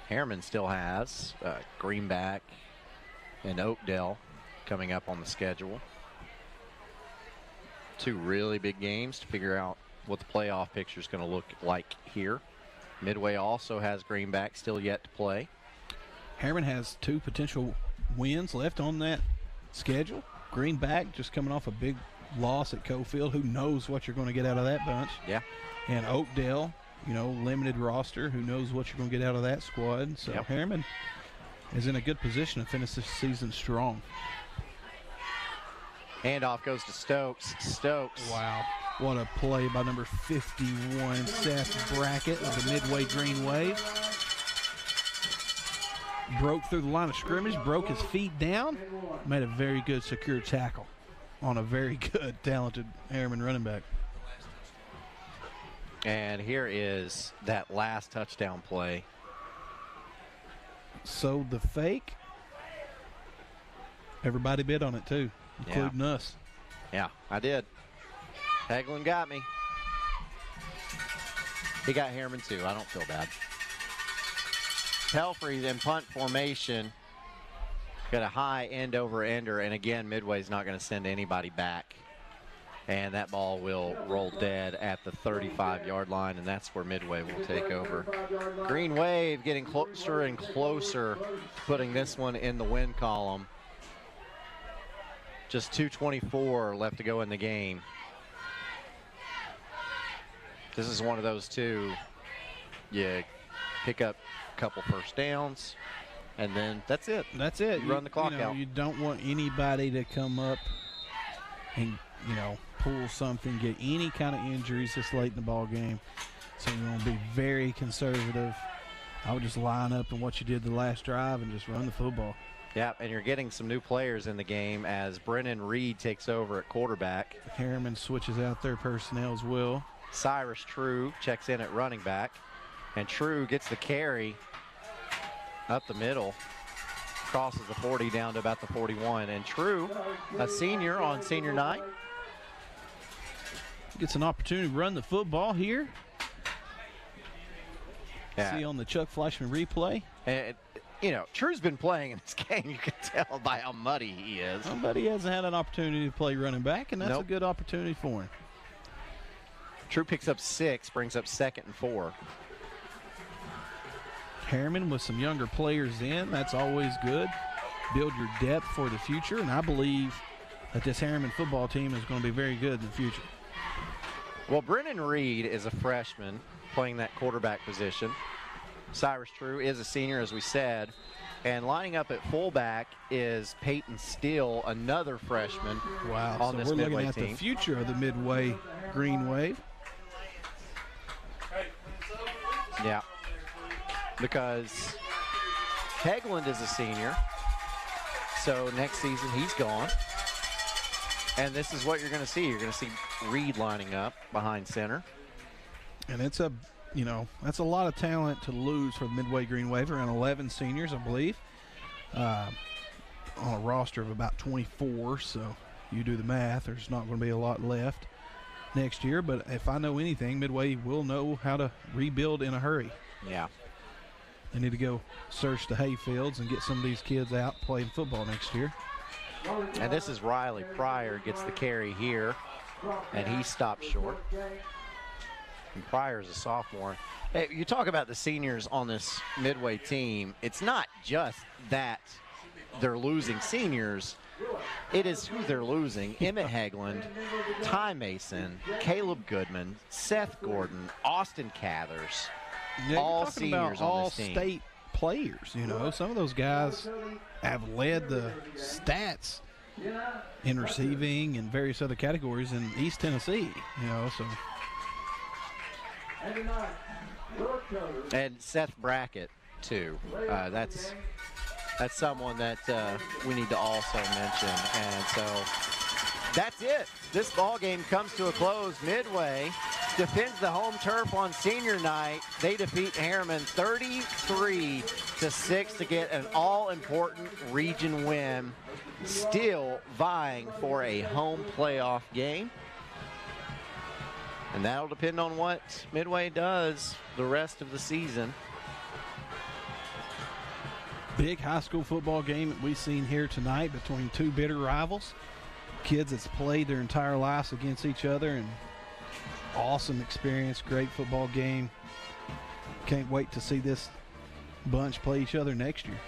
Harriman still has Greenback and Oakdale coming up on the schedule. 2 really big games to figure out what the playoff picture is going to look like here. Midway also has Greenback still yet to play. Harriman has 2 potential wins left on that schedule. Greenback just coming off a big loss at Cofield. Who knows what you're going to get out of that bunch? Yeah. And Oakdale, you know, limited roster. Who knows what you're going to get out of that squad? So Yep. Harriman is in a good position to finish this season strong. Handoff goes to Stokes. Stokes. Wow. What a play by number 51, Seth Brackett of the Midway Green Wave. Broke through the line of scrimmage, broke his feet down, made a very good secure tackle on a very good, talented Harriman running back. And here is that last touchdown play. So the fake, everybody bid on it too, including us. Yeah, I did. Hagelin got me. He got Harriman too. I don't feel bad. Pelfrey in punt formation. Got a high end over ender, and again, Midway's not going to send anybody back. And that ball will roll dead at the 35-yard line, and that's where Midway will take over. Green Wave getting closer and closer, putting this one in the win column. Just 2:24 left to go in the game. This is one of those two. You pick up a couple first downs, and then that's it. That's it. You run the clock out. You don't want anybody to come up and, pull something, get any kind of injuries this late in the ball game. So you want to be very conservative. I would just line up in what you did the last drive and just run the football. Yeah, and you're getting some new players in the game as Brennan Reed takes over at quarterback. Harriman switches out their personnel as well. Cyrus True checks in at running back. And True gets the carry up the middle. Crosses the 40 down to about the 41. And True, a senior on senior night, gets an opportunity to run the football here. Yeah. See on the Chuck Fleischman replay. And, True's been playing in this game. You can tell by how muddy he is. But he hasn't had an opportunity to play running back, and that's a good opportunity for him. True picks up 6, brings up 2nd and 4. Harriman with some younger players in. That's always good. Build your depth for the future, and I believe that this Harriman football team is going to be very good in the future. Well, Brennan Reed is a freshman playing that quarterback position. Cyrus True is a senior, as we said. And lining up at fullback is Peyton Steele, another freshman on this Midway team. We're looking at the future of the Midway Green Wave. Yeah, because Hegland is a senior, so next season he's gone. And this is what you're going to see. You're going to see Reed lining up behind center. And it's that's a lot of talent to lose for the Midway Green Wave. Around 11 seniors, I believe, on a roster of about 24. So you do the math. There's not going to be a lot left next year. But if I know anything, Midway will know how to rebuild in a hurry. Yeah. They need to go search the hayfields and get some of these kids out playing football next year. And this is Riley Pryor gets the carry here, and he stops short. And Pryor's a sophomore. Hey, you talk about the seniors on this Midway team. It's not just that they're losing seniors. It is who they're losing. Emmett Hegland, Ty Mason, Caleb Goodman, Seth Gordon, Austin Cathers, all seniors on this team. All state players, Some of those guys have led the stats in receiving and various other categories in East Tennessee, so. And Seth Brackett, too. That's someone that we need to also mention. And so that's it. This ball game comes to a close. Midway defends the home turf on senior night. They defeat Harriman 33-6 to get an all-important region win, still vying for a home playoff game. And that'll depend on what Midway does the rest of the season. Big high school football game that we've seen here tonight between two bitter rivals. Kids that's played their entire lives against each other, and awesome experience, great football game. Can't wait to see this bunch play each other next year.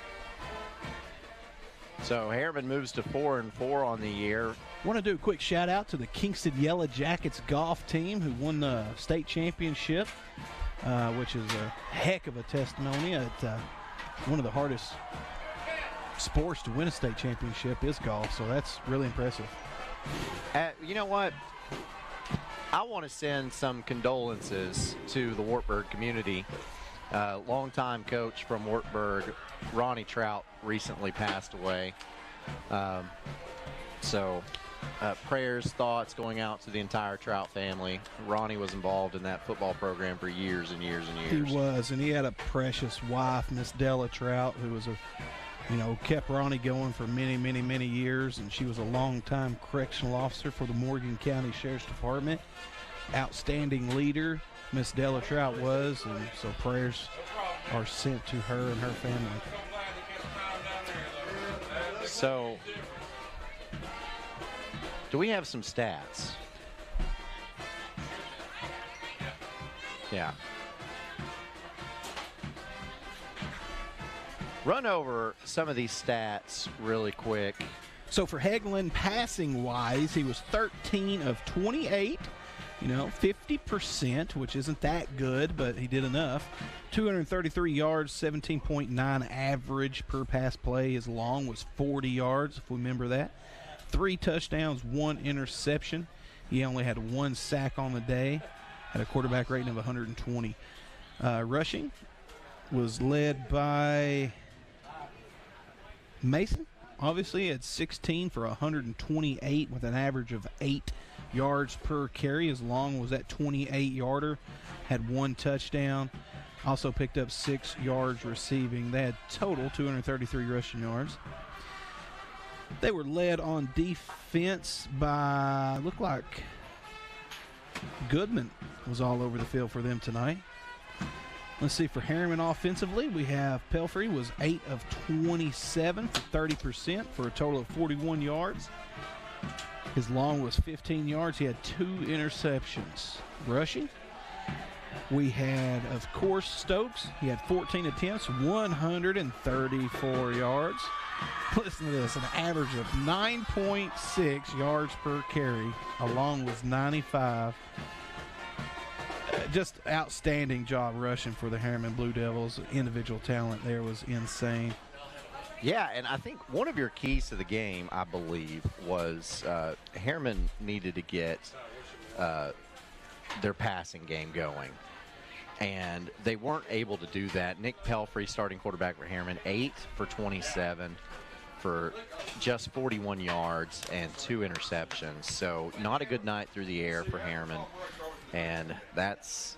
So Harriman moves to 4-4 on the year. Want to do a quick shout out to the Kingston Yellow Jackets golf team who won the state championship, which is a heck of a testimony at one of the hardest sports to win a state championship is golf, so that's really impressive. You know what? I want to send some condolences to the Wartburg community. Longtime coach from Wartburg, Ronnie Trout, recently passed away. So prayers, thoughts going out to the entire Trout family. Ronnie was involved in that football program for years and years and years. He was, and he had a precious wife, Miss Della Trout, who was kept Ronnie going for many, many, many years, and she was a longtime correctional officer for the Morgan County Sheriff's Department. Outstanding leader, Miss Della Trout was, and so prayers are sent to her and her family. So, do we have some stats? Yeah. Run over some of these stats really quick. So for Hegland, passing-wise, he was 13 of 28, 50%, which isn't that good, but he did enough. 233 yards, 17.9 average per pass play. His long was 40 yards, if we remember that. 3 touchdowns, 1 interception. He only had 1 sack on the day, had a quarterback rating of 120. Rushing was led by Mason, obviously, at 16 for 128 with an average of 8 yards per carry. His long was at 28-yarder, had 1 touchdown. Also picked up 6 yards receiving. They had total 233 rushing yards. They were led on defense by, looked like Goodman was all over the field for them tonight. Let's see, for Harriman offensively, we have Pelfrey was 8 of 27 for 30% for a total of 41 yards. His long was 15 yards. He had 2 interceptions. Rushing, we had, of course, Stokes. He had 14 attempts, 134 yards. Listen to this, an average of 9.6 yards per carry. Along was 95. Just outstanding job rushing for the Harriman Blue Devils. Individual talent there was insane. Yeah, and I think one of your keys to the game, I believe, was Harriman needed to get their passing game going. And they weren't able to do that. Nick Pelfrey, starting quarterback for Harriman, 8 for 27 for just 41 yards and 2 interceptions. So not a good night through the air for Harriman. And that's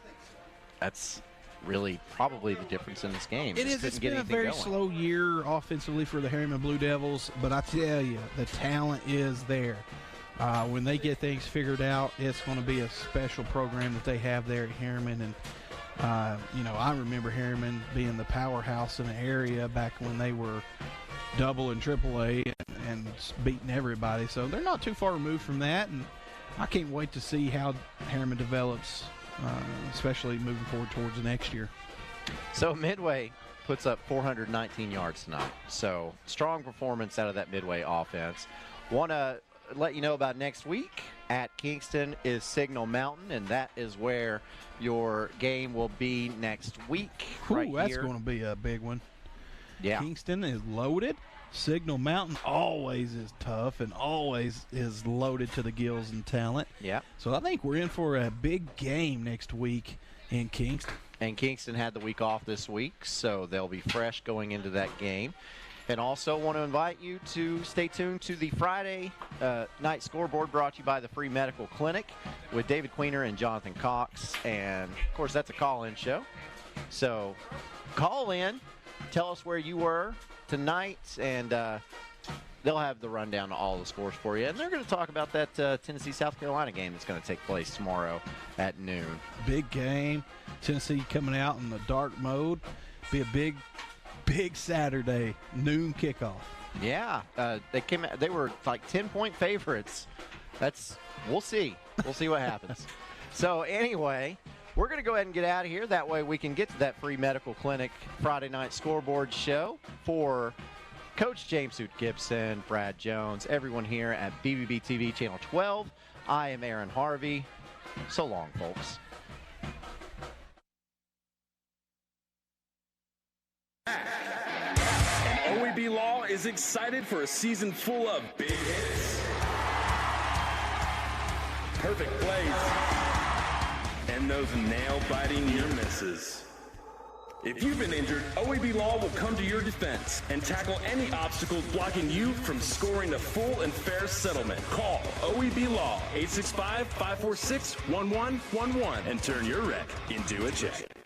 really probably the difference in this game. It is. It's been a very slow year offensively for the Harriman Blue Devils, but I tell you, the talent is there. When they get things figured out, it's going to be a special program that they have there at Harriman. And I remember Harriman being the powerhouse in the area back when they were double and triple A and beating everybody. So they're not too far removed from that, and I can't wait to see how Harriman develops, especially moving forward towards the next year. So Midway puts up 419 yards tonight. So strong performance out of that Midway offense. Want to let you know about next week at Kingston is Signal Mountain, and that is where your game will be next week. Ooh, that's going to be a big one. Yeah. Kingston is loaded. Signal Mountain always is tough and always is loaded to the gills in talent. Yeah. So I think we're in for a big game next week in Kingston. And Kingston had the week off this week, so they'll be fresh going into that game. And also want to invite you to stay tuned to the Friday night scoreboard brought to you by the Free Medical Clinic with David Queener and Jonathan Cox. And, of course, that's a call-in show. So call in, tell us where you were tonight, and they'll have the rundown of all the scores for you. And they're going to talk about that Tennessee-South Carolina game that's going to take place tomorrow at noon. Big game. Tennessee coming out in the dark mode. Be a big Saturday noon kickoff. Yeah, they were like 10-point favorites. We'll see what happens. So anyway, we're going to go ahead and get out of here. That way we can get to that Free Medical Clinic Friday night scoreboard show. For Coach James Hoot Gibson, Brad Jones, everyone here at BBB TV Channel 12, I am Aaron Harvey. So long, folks. And OEB Law is excited for a season full of big hits, perfect plays, and those nail-biting near misses. If you've been injured, OEB Law will come to your defense and tackle any obstacles blocking you from scoring a full and fair settlement. Call OEB Law 865-546-1111 and turn your wreck into a check.